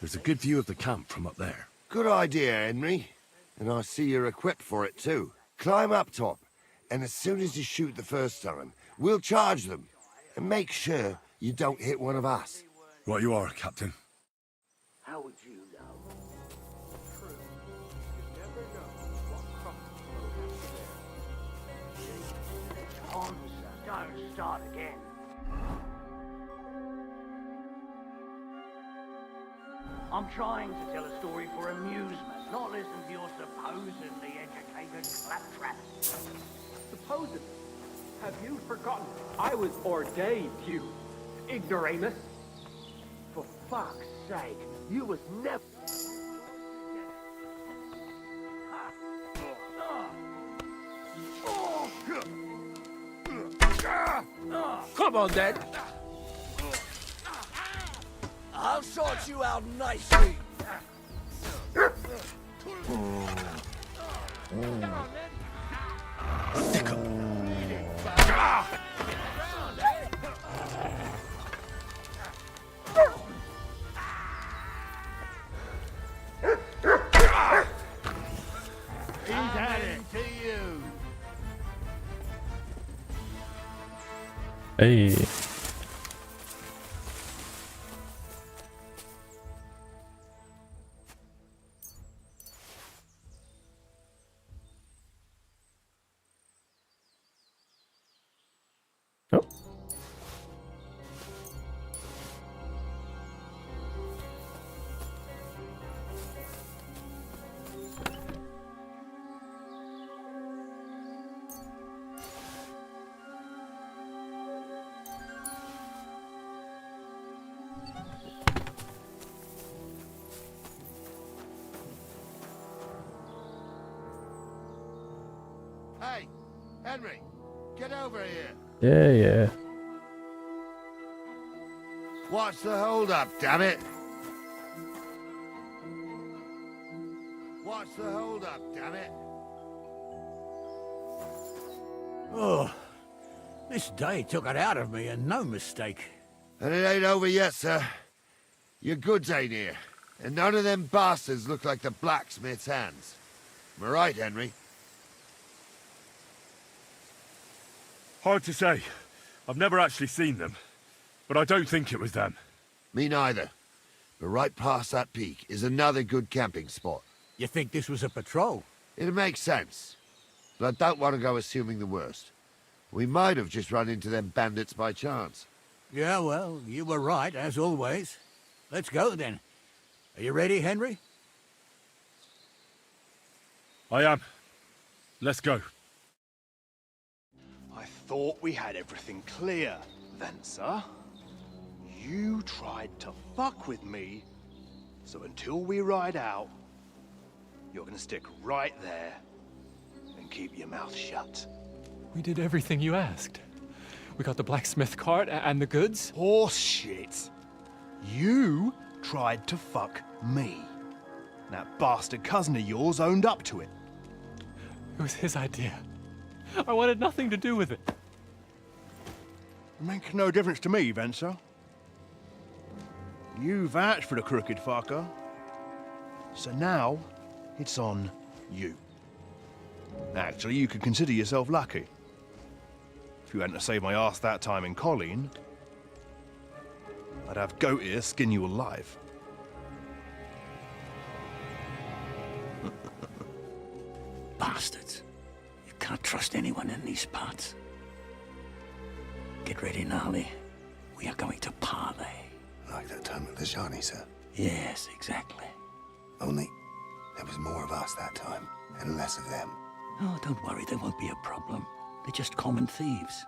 There's a good view of the camp from up there. Good idea, Henry. And I see you're equipped for it, too. Climb up top, and as soon as you shoot the first time, we'll charge them. And make sure you don't hit one of us. Right you are, Captain. How would you know? True. You never know what crossroads Tom, sir, don't start again. I'm trying to tell a story for amusement, not listen to your supposedly educated claptrap. Supposedly. Have you forgotten? I was ordained, you ignoramus. For fuck's sake, you was never... Come on, then. I'll sort you out nicely. He's at it to you. Hey. Oh. Hey, Henry, get over here. Yeah. What's the hold-up, damn it? What's the hold-up, damn it? Oh, this day took it out of me, and no mistake. And it ain't over yet, sir. Your goods ain't here. And none of them bastards look like the blacksmith's hands. Am I right, Henry? Hard to say. I've never actually seen them. But I don't think it was them. Me neither. But right past that peak is another good camping spot. You think this was a patrol? It makes sense. But I don't want to go assuming the worst. We might have just run into them bandits by chance. Yeah, well, you were right, as always. Let's go, then. Are you ready, Henry? I am. Let's go. I thought we had everything clear, Venser. You tried to fuck with me, so until we ride out, you're gonna stick right there and keep your mouth shut. We did everything you asked. We got the blacksmith cart and the goods. Horse shit. You tried to fuck me. That bastard cousin of yours owned up to it. It was his idea. I wanted nothing to do with it. Make no difference to me, Venser. You vouched for the crooked fucker. So now, it's on you. Actually, you could consider yourself lucky. If you hadn't saved my ass that time in Colleen, I'd have goat ear skin you alive. Bastards. You can't trust anyone in these parts. Get ready, Gnarly. We are going to parley. Like that time at the Shani, sir? Yes, exactly. Only there was more of us that time, and less of them. Oh, don't worry, there won't be a problem. They're just common thieves.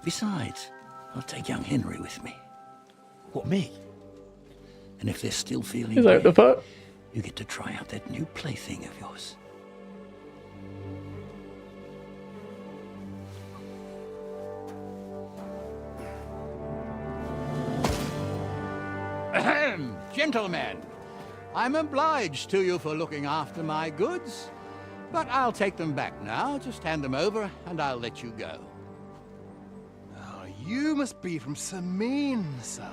Besides, I'll take young Henry with me. What, me? And if they're still feeling He's like, the fuck? you get to try out that new plaything of yours. Ahem, gentlemen, I'm obliged to you for looking after my goods, but I'll take them back now. Just hand them over and I'll let you go. Oh, you must be from Samin, sir.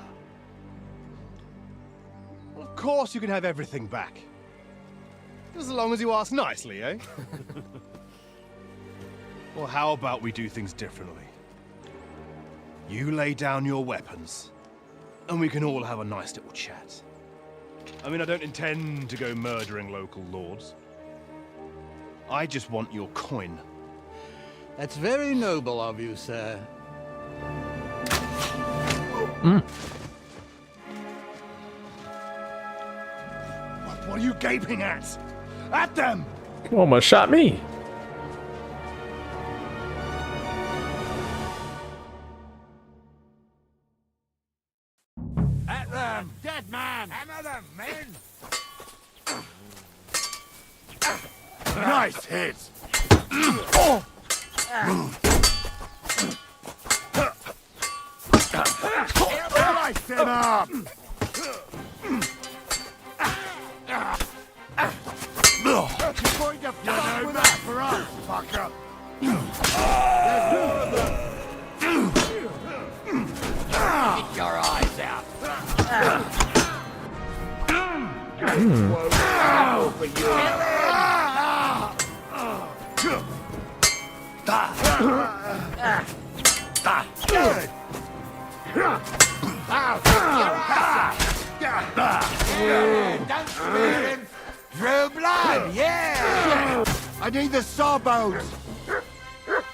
Well, of course you can have everything back. Just as long as you ask nicely, eh? Well, how about we do things differently? You lay down your weapons, and we can all have a nice little chat. I mean, I don't intend to go murdering local lords. I just want your coin. That's very noble of you, sir. What are you gaping at? At them! You almost shot me. At them! Dead man! Hammer them, men! Nice hit! Slice him up! You're going to fuck with us for us, fucker! There's more of them! Get your eyes out. Ow for you! Don't smear him. Drew blood, yeah! I need the sawbones!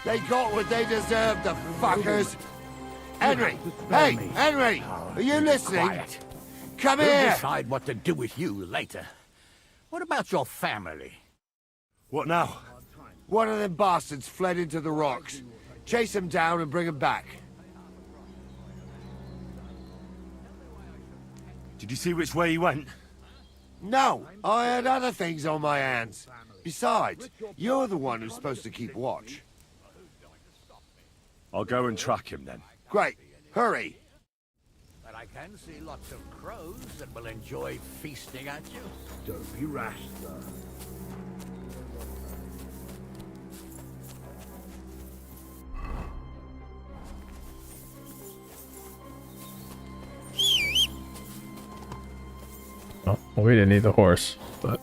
They got what they deserved, the fuckers! Henry! Hey, Henry! Are you listening? Quiet. Come We'll here! decide what to do with you later. What about your family? What now? One of them bastards fled into the rocks. Chase him down and bring him back. Did you see which way he went? No, I had other things on my hands. Besides, you're the one who's supposed to keep watch. I'll go and track him then. Great. Hurry. But I can see lots of crows that will enjoy feasting at you. Don't be rash, sir. Oh, well, we didn't need the horse, but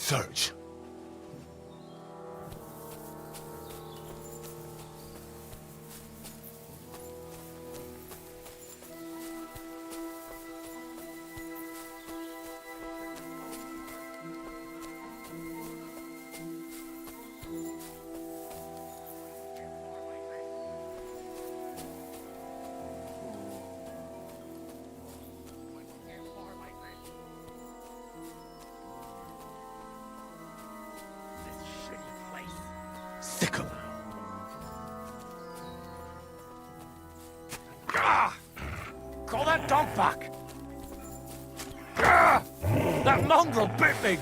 search. Sickle. Call that dog back! That mongrel bit me!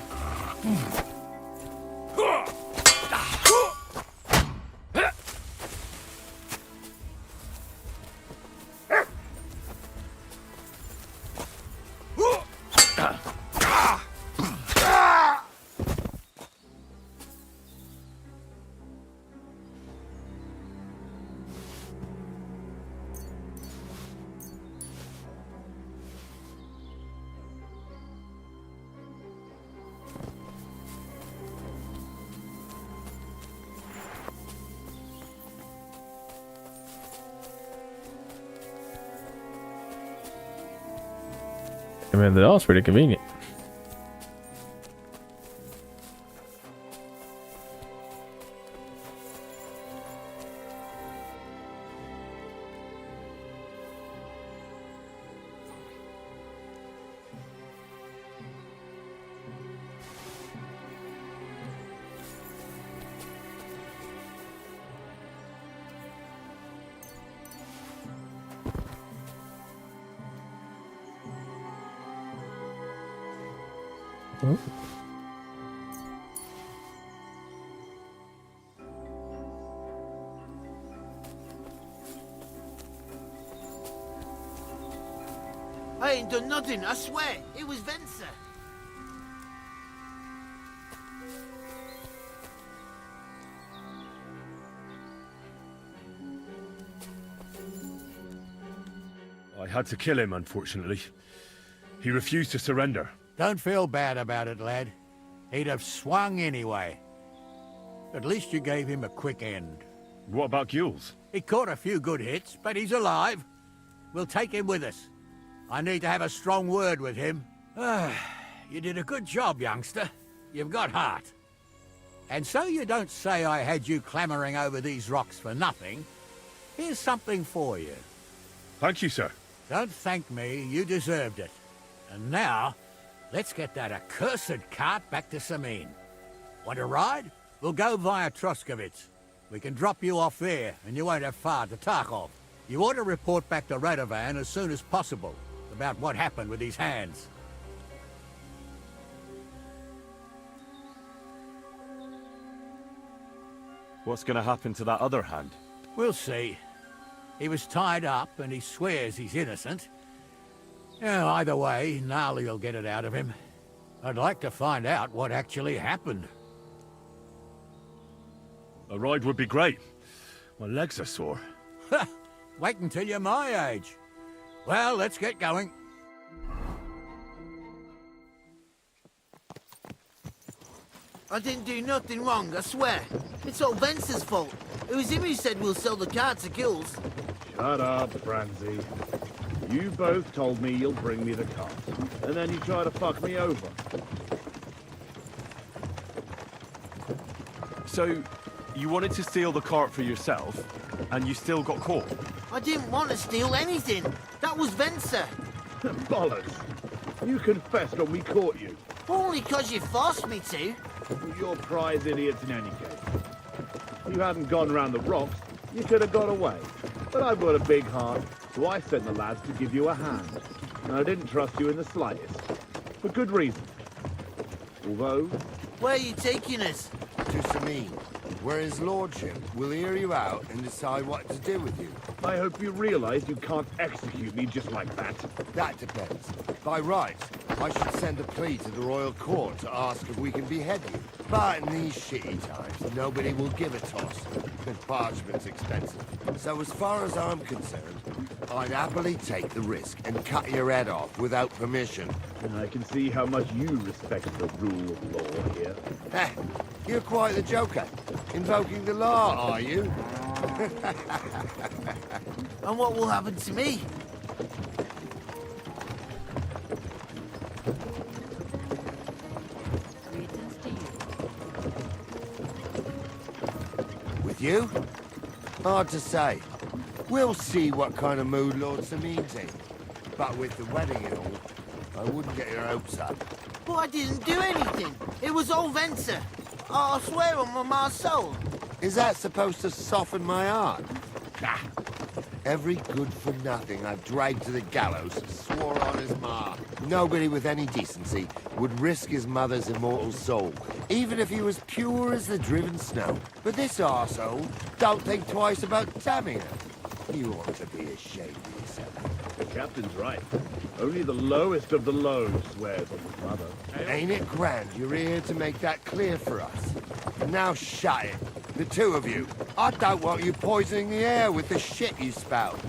I mean, that was pretty convenient. I ain't done nothing, I swear. It was Venser. I had to kill him, unfortunately. He refused to surrender. Don't feel bad about it, lad. He'd have swung anyway. At least you gave him a quick end. What about Gules? He caught a few good hits, but he's alive. We'll take him with us. I need to have a strong word with him. You did a good job, youngster. You've got heart. And so you don't say I had you clambering over these rocks for nothing. Here's something for you. Thank you, sir. Don't thank me, you deserved it. And now, let's get that accursed cart back to Sameen. Want to ride? We'll go via Troskovitz. We can drop you off there, and you won't have far to Tarkov. You ought to report back to Radovan as soon as possible about what happened with these hands. What's gonna happen to that other hand? We'll see. He was tied up, and he swears he's innocent. Either way, Gnarly will get it out of him. I'd like to find out what actually happened. A ride would be great. My legs are sore. Wait until you're my age. Well, let's get going. I didn't do nothing wrong, I swear. It's all Venser's fault. It was him who said we'll sell the car to Gules. Shut up, Franzi. You both told me you'll bring me the car, and then you try to fuck me over. So, you wanted to steal the cart for yourself, and you still got caught? I didn't want to steal anything. That was Venser. Bollocks. You confessed when we caught you. Only 'cause you forced me to. You're prize idiots in any case. If you hadn't gone round the rocks, you could have got away. But I've got a big heart, so I sent the lads to give you a hand. And I didn't trust you in the slightest. For good reason. Although... Where are you taking us? To Sameen, where his lordship will hear you out and decide what to do with you. I hope you realize you can't execute me just like that. That depends. By rights, I should send a plea to the royal court to ask if we can behead you. But in these shitty times, nobody will give a toss. And parchment's expensive. So as far as I'm concerned, I'd happily take the risk and cut your head off without permission. I can see how much you respect the rule of law here. Heh, you're quite the joker. Invoking the law, are you? And what will happen to me? With you? Hard to say. We'll see what kind of mood Lord Samin's in. But with the wedding and all, I wouldn't get your hopes up. But I didn't do anything. It was all Venser. I swear on my ma's soul. Is that supposed to soften my heart? Ah, every good-for-nothing I've dragged to the gallows swore on his ma. Nobody with any decency would risk his mother's immortal soul, even if he was pure as the driven snow. But this arsehole don't think twice about damning her. You ought to be ashamed of yourself. The captain's right. Only the lowest of the low swears on his mother. Ain't it grand you're here to make that clear for us? Now shut it. The two of you. I don't want you poisoning the air with the shit you spout.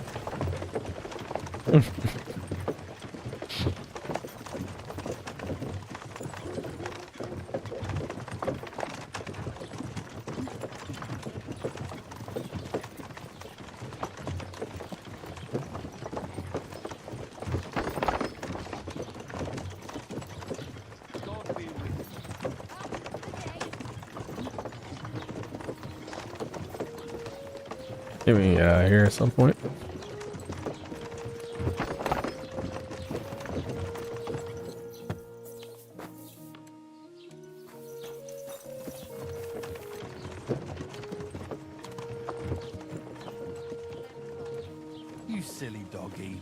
Get me here at some point. You silly doggy.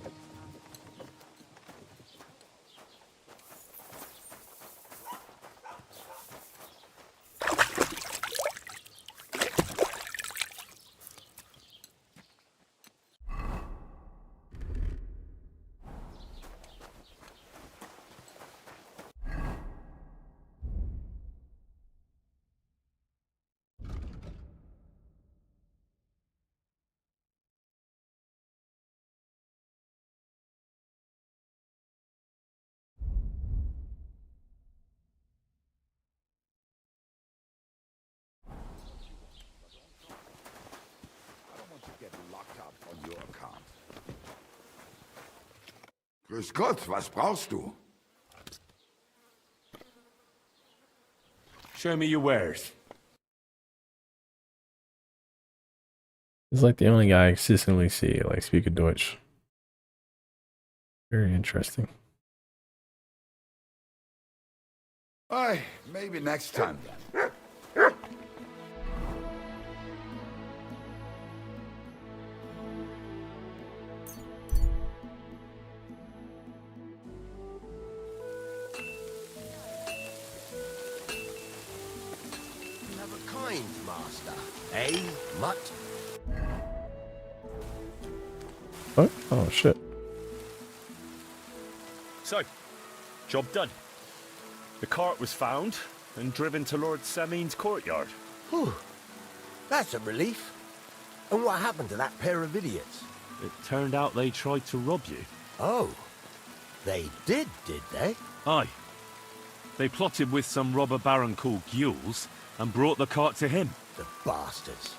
Grüß Gott, was brauchst du? Show me your wares. He's like the only guy I consistently see like speaking Deutsch. Very interesting. Aye, maybe next time then. Never kind, master. Eh, mutt? What? Oh shit. So, job done. The cart was found and driven to Lord Samin's courtyard. Whew. That's a relief. And what happened to that pair of idiots? It turned out they tried to rob you. Oh. They did they? Aye. They plotted with some robber baron called Gules and brought the cart to him. The bastards.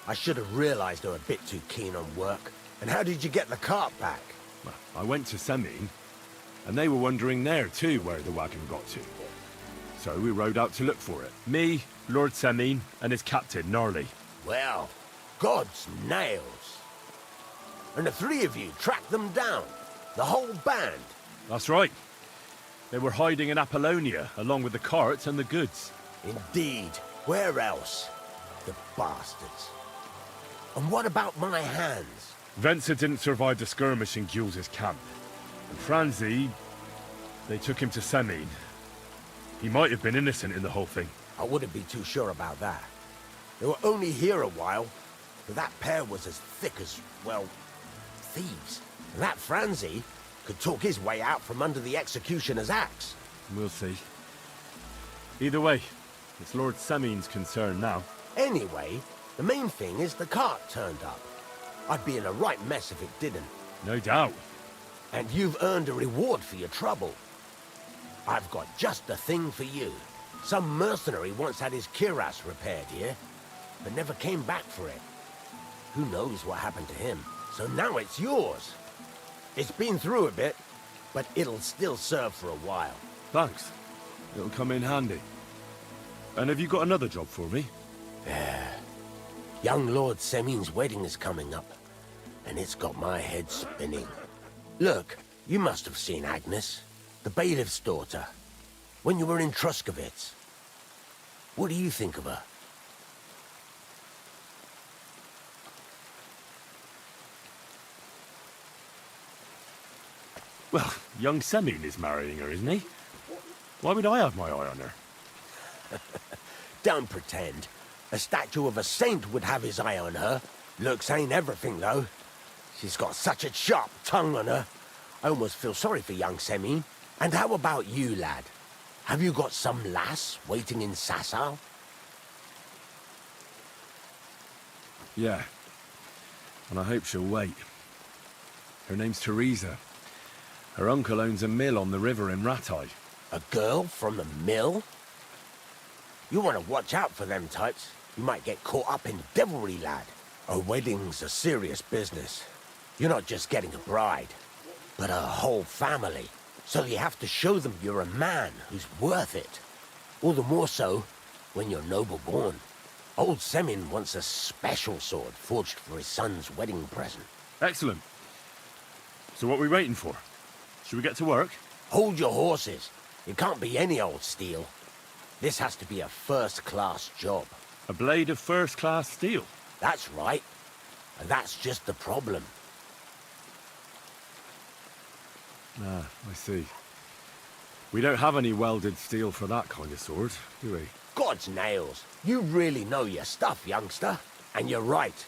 I should have realized they were a bit too keen on work. And how did you get the cart back? Well, I went to Samin, and they were wondering there too where the wagon got to. So we rode out to look for it. Me, Lord Samin, and his captain, Gnarly. Well, God's nails. And the three of you tracked them down. The whole band. That's right. They were hiding in Apollonia, along with the cart and the goods. Indeed. Where else? The bastards. And what about my hands? Venser didn't survive the skirmish in Gules' camp. And Franzi, they took him to Samin. He might have been innocent in the whole thing. I wouldn't be too sure about that. They were only here a while, but that pair was as thick as, well, thieves. And that Franzi, could talk his way out from under the executioner's axe. We'll see. Either way, it's Lord Semin's concern now. Anyway, the main thing is the cart turned up. I'd be in a right mess if it didn't. No doubt. And you've earned a reward for your trouble. I've got just the thing for you. Some mercenary once had his cuirass repaired here, but never came back for it. Who knows what happened to him? So now it's yours. It's been through a bit, but it'll still serve for a while. Thanks. It'll come in handy. And have you got another job for me? Young Lord Semin's wedding is coming up, and it's got my head spinning. Look, you must have seen Agnes, the bailiff's daughter, when you were in Truskovitz. What do you think of her? Well, young Semin is marrying her, isn't he? Why would I have my eye on her? Don't pretend. A statue of a saint would have his eye on her. Looks ain't everything, though. She's got such a sharp tongue on her. I almost feel sorry for young Semin. And how about you, lad? Have you got some lass waiting in Sasau? Yeah. And I hope she'll wait. Her name's Teresa. Her uncle owns a mill on the river in Ratai. A girl from the mill? You want to watch out for them types. You might get caught up in devilry, lad. A wedding's a serious business. You're not just getting a bride, but a whole family. So you have to show them you're a man who's worth it. All the more so when you're noble born. Old Semin wants a special sword forged for his son's wedding present. Excellent. So what are we waiting for? Should we get to work? Hold your horses. It can't be any old steel. This has to be a first-class job. A blade of first-class steel? That's right. And that's just the problem. Ah, I see. We don't have any welded steel for that kind of sword, do we? God's nails. You really know your stuff, youngster. And you're right.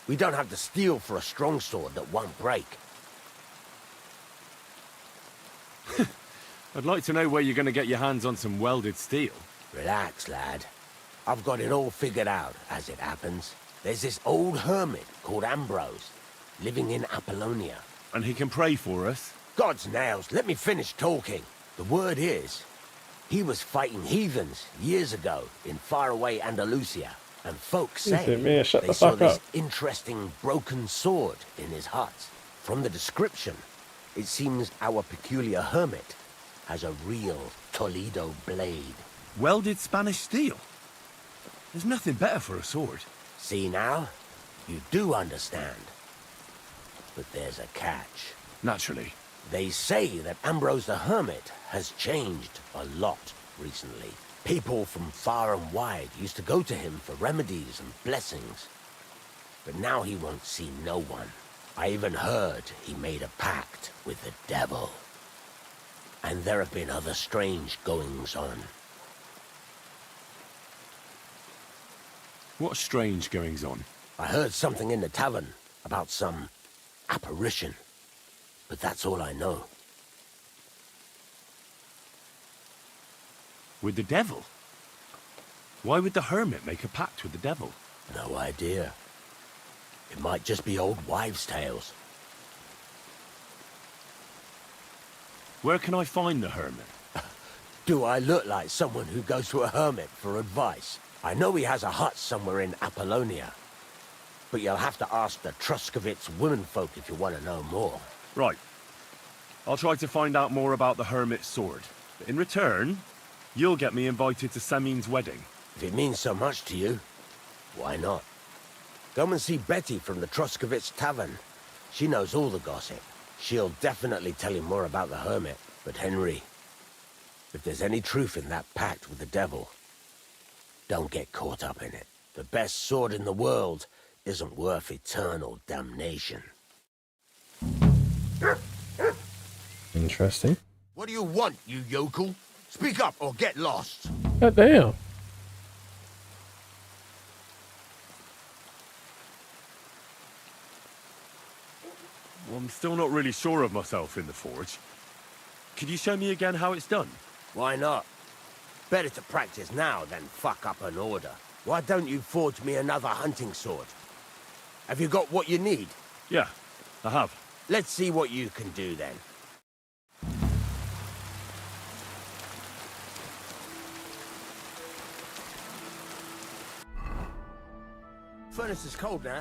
We don't have the steel for a strong sword that won't break. I'd like to know where you're going to get your hands on some welded steel. Relax, lad. I've got it all figured out, as it happens. There's this old hermit called Ambrose, living in Apollonia. And he can pray for us? God's nails, let me finish talking. The word is, he was fighting heathens years ago in faraway Andalusia. And folks say Man, shut they the saw fuck this up. interesting broken sword in his hut. From the description, it seems our peculiar hermit has a real Toledo blade. Welded Spanish steel? There's nothing better for a sword. See now? You do understand. But there's a catch. Naturally. They say that Ambrose the Hermit has changed a lot recently. People from far and wide used to go to him for remedies and blessings. But now he won't see no one. I even heard he made a pact with the devil. And there have been other strange goings-on. What strange goings-on? I heard something in the tavern about some apparition. But that's all I know. With the devil? Why would the hermit make a pact with the devil? No idea. It might just be old wives' tales. Where can I find the hermit? Do I look like someone who goes to a hermit for advice? I know he has a hut somewhere in Apollonia. But you'll have to ask the Truskovitz womenfolk if you want to know more. Right. I'll try to find out more about the hermit's sword. But in return, you'll get me invited to Semin's wedding. If it means so much to you, why not? Come and see Betty from the Truskovitz Tavern. She knows all the gossip. She'll definitely tell you more about the hermit. But Henry, if there's any truth in that pact with the devil, don't get caught up in it. The best sword in the world isn't worth eternal damnation. Interesting. What do you want, you yokel? Speak up or get lost. God damn. I'm still not really sure of myself in the forge. Could you show me again how it's done? Why not? Better to practice now than fuck up an order. Why don't you forge me another hunting sword? Have you got what you need? Yeah, I have. Let's see what you can do then. Furnace is cold now.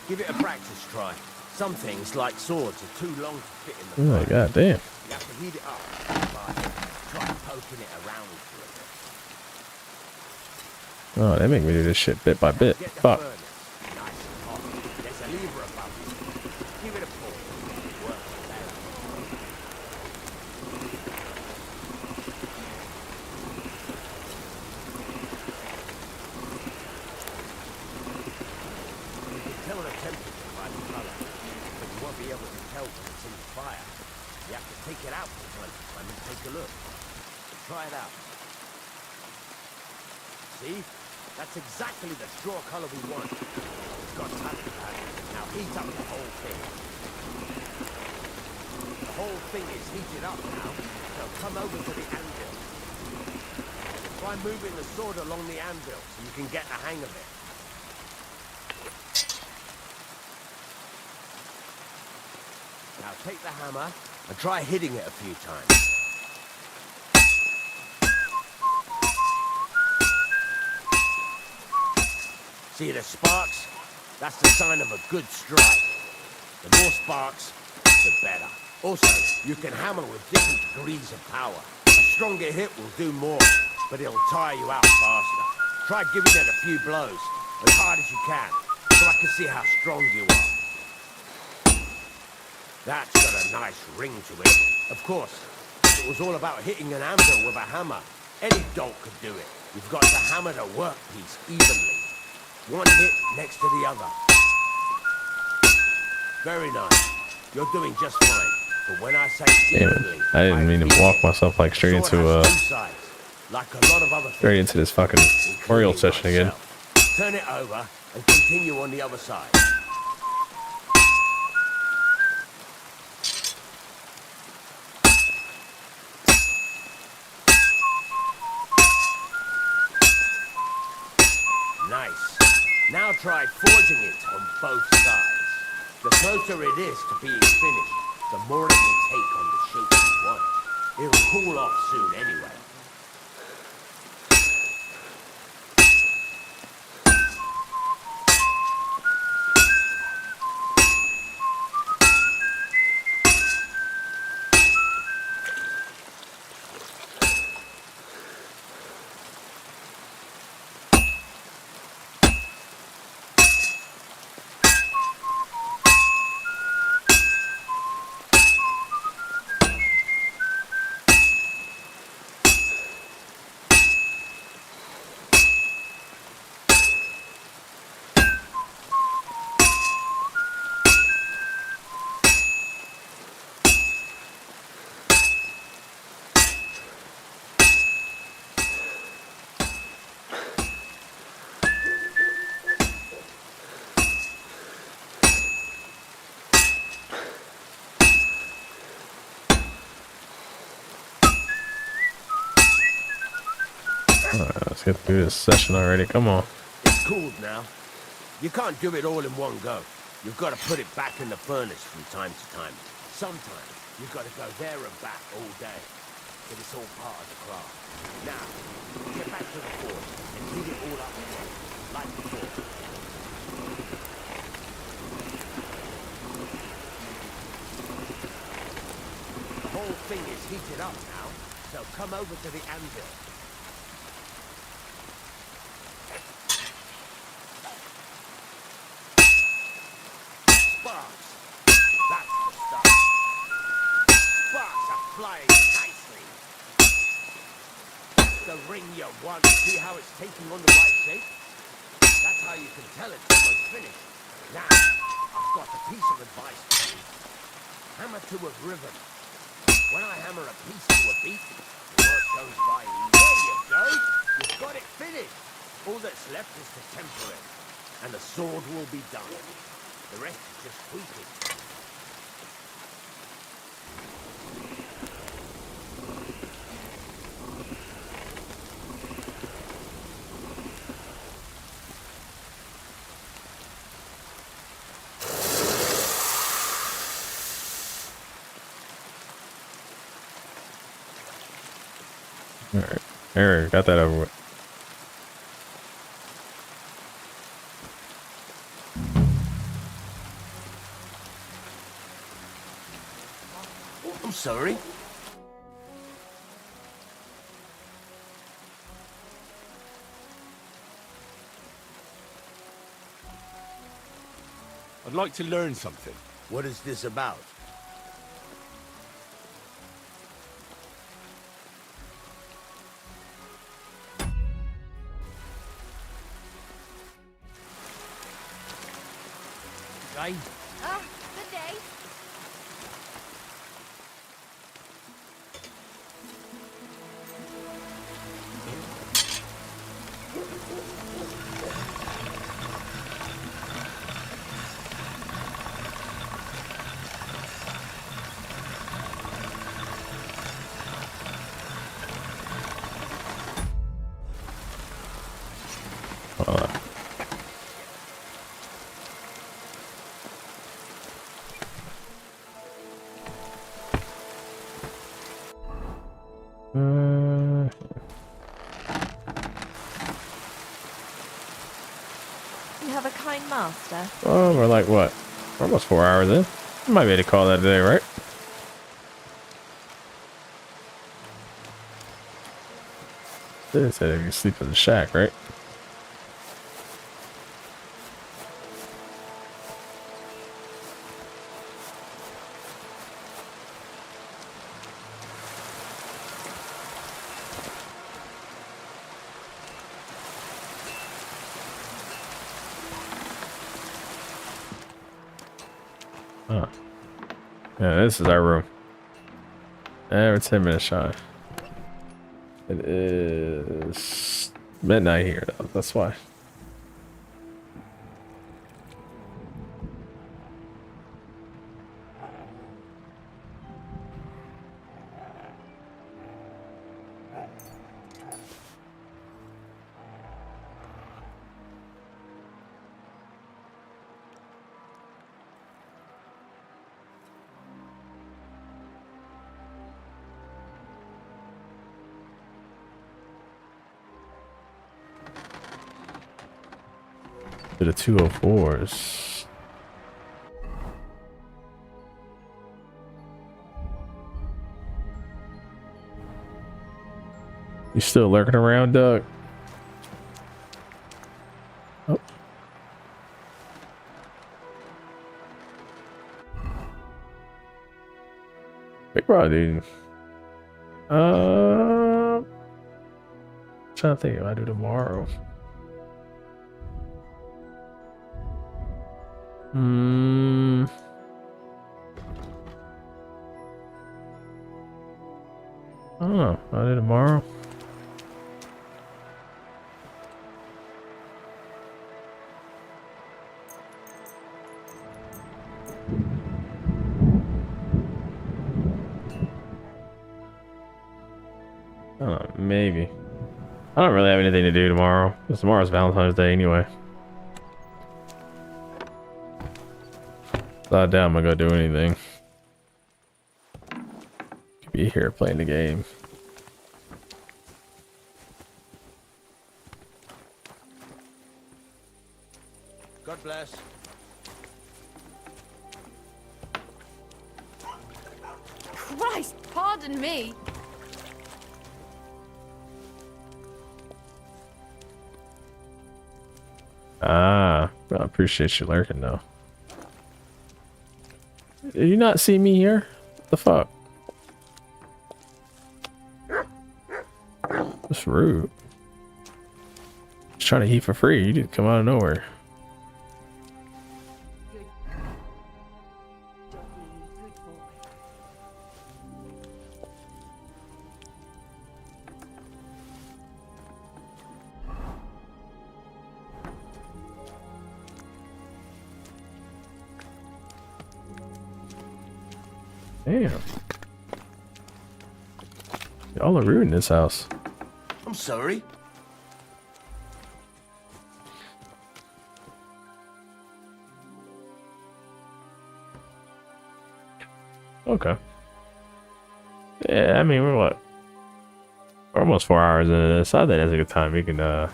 Give it a practice try. Some things, like swords, are too long to fit in the Oh my god, damn. You have to heat it up by try poking it around for a bit. Oh, they make me do this shit bit by bit. Get the Fuck. furnace nice and hot. There's a lever above you. Give it a pull. Work it out. You can tell the temperature by the color, but you won't be able to tell when it's in the fire. You have to take it out from time to time and take a look. Try it out. See? That's exactly the straw color we want. It's got time to pass. Now heat up the whole thing. The whole thing is heated up now, so come over to the anvil. Try moving the sword along the anvil so you can get the hang of it. Now take the hammer and try hitting it a few times. See the sparks? That's the sign of a good strike. The more sparks, the better. Also, you can hammer with different degrees of power. A stronger hit will do more, but it'll tire you out faster. Try giving it a few blows, as hard as you can, so I can see how strong you are. That's got a nice ring to it. Of course, if it was all about hitting an anvil with a hammer, any dolt could do it. You've got to hammer the workpiece evenly. One hit next to the other. Very nice. You're doing just fine. But when I say Damn evenly, it. I didn't mean to walk myself like straight into like a lot of other straight into this fucking tutorial session again. Turn it over and continue on the other side. Nice. Now try forging it on both sides. The closer it is to being finished, the more it will take on the shape you want. It'll cool off soon anyway. Alright, let's get through this session already. Come on. It's cooled now. You can't do it all in one go. You've got to put it back in the furnace from time to time. Sometimes you've got to go there and back all day. But it's all part of the craft. Now, get back to the forge and heat it all up again, like before. The whole thing is heated up now, so come over to the anvil. Sparks. That's the stuff. Sparks are flying nicely. The ring you want. See how it's taking on the right shape? That's how you can tell it's almost finished. Now, I've got a piece of advice for you. Hammer to a rhythm. When I hammer a piece to a beat, the work goes by easy. There you go. You've got it finished. All that's left is to temper it, and the sword will be done. The rest is just tweaking. Alright. Alright, got that over with. I'm sorry. I'd like to learn something. What is this about? Right. Ah, good day. You have a kind master. Oh, we're like what? We're almost 4 hours in. I might be able to call that a day, right? They said if you sleep in the shack, right? Huh. Yeah, this is our room. And we're 10 minutes shy. It is midnight here, though. That's why. To the 204s. You still lurking around, Doug? Oh. Big bro, dude. Trying to think what I do tomorrow. Oh, I do tomorrow. I don't know, maybe. I don't really have anything to do tomorrow, because tomorrow's Valentine's Day anyway. So I doubt I'm gonna go do anything. Could be here playing the game. God bless. Christ, pardon me. Ah, well, I appreciate you lurking though. Did you not see me here? What the fuck? That's rude. Just trying to eat for free. You didn't come out of nowhere. Damn. Y'all are rude in this house. I'm sorry. Okay. Yeah, I mean, we're what? We're almost 4 hours into this. I think that's a good time. We can let's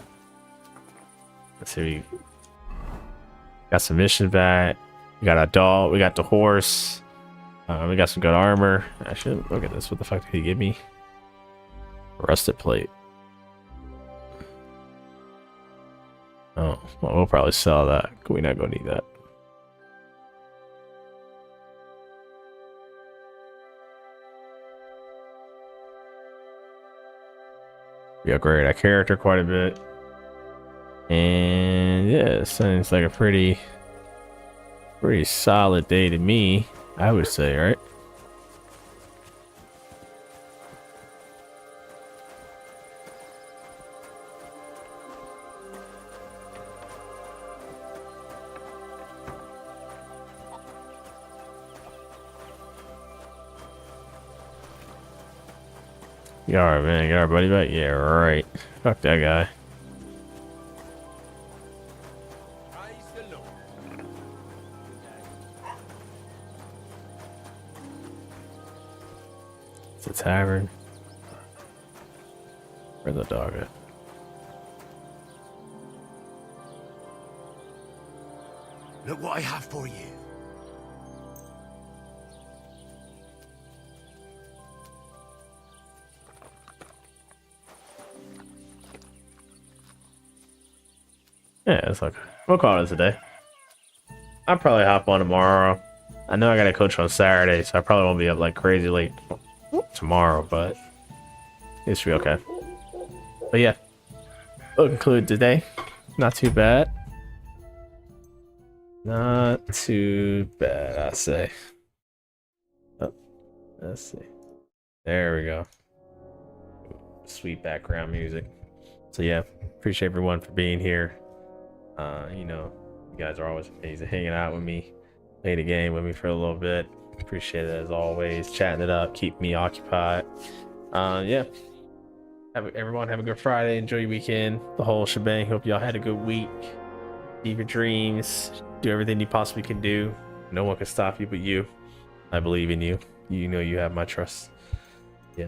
see. We got some mission back. We got a dog. We got the horse. We got some good armor. Actually, look at this. What the fuck did he give me? Rusted plate. Oh, well, we'll probably sell that. We're not gonna need that. We upgraded our character quite a bit. And yeah, it sounds like a pretty solid day to me, I would say, right? Yeah, alright, man. Get our buddy back? Yeah, right. Fuck that guy. It's a tavern. Where's the dog at? Look what I have for you. Yeah, it's okay. We'll call it a day. I'll probably hop on tomorrow. I know I got a coach on Saturday, so I probably won't be up like crazy late tomorrow, but it should be okay. But yeah, we'll conclude today. Not too bad. Not too bad, I say. Oh, let's see. There we go. Sweet background music. So yeah, appreciate everyone for being here. You know, you guys are always amazing hanging out with me, playing the game with me for a little bit. Appreciate it as always. Chatting it up, keep me occupied. Yeah. Everyone have a good Friday. Enjoy your weekend. The whole shebang. Hope y'all had a good week. Live your dreams. Do everything you possibly can do. No one can stop you but you. I believe in you. You know you have my trust. Yeah.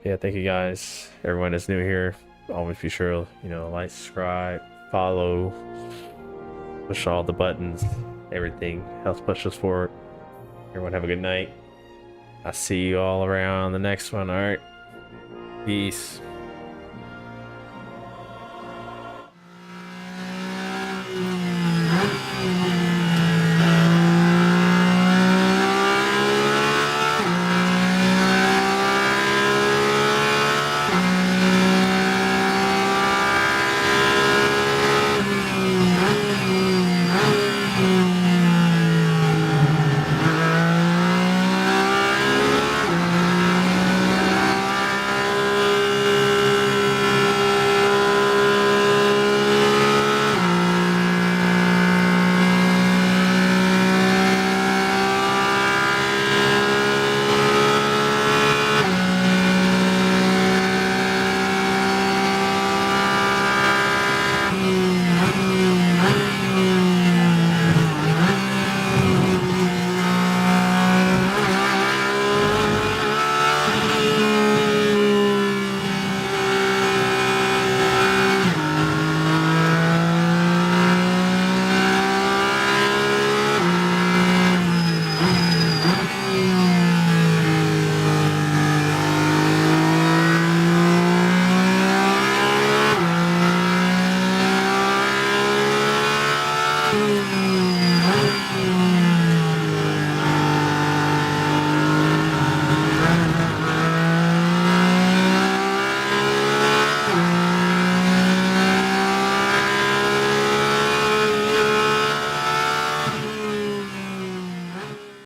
Yeah, thank you guys. Everyone that's new here, always be sure, you know, like, subscribe, follow, push all the buttons. Everything helps push us forward. Everyone have a good night. I'll see you all around the next one. All right. Peace.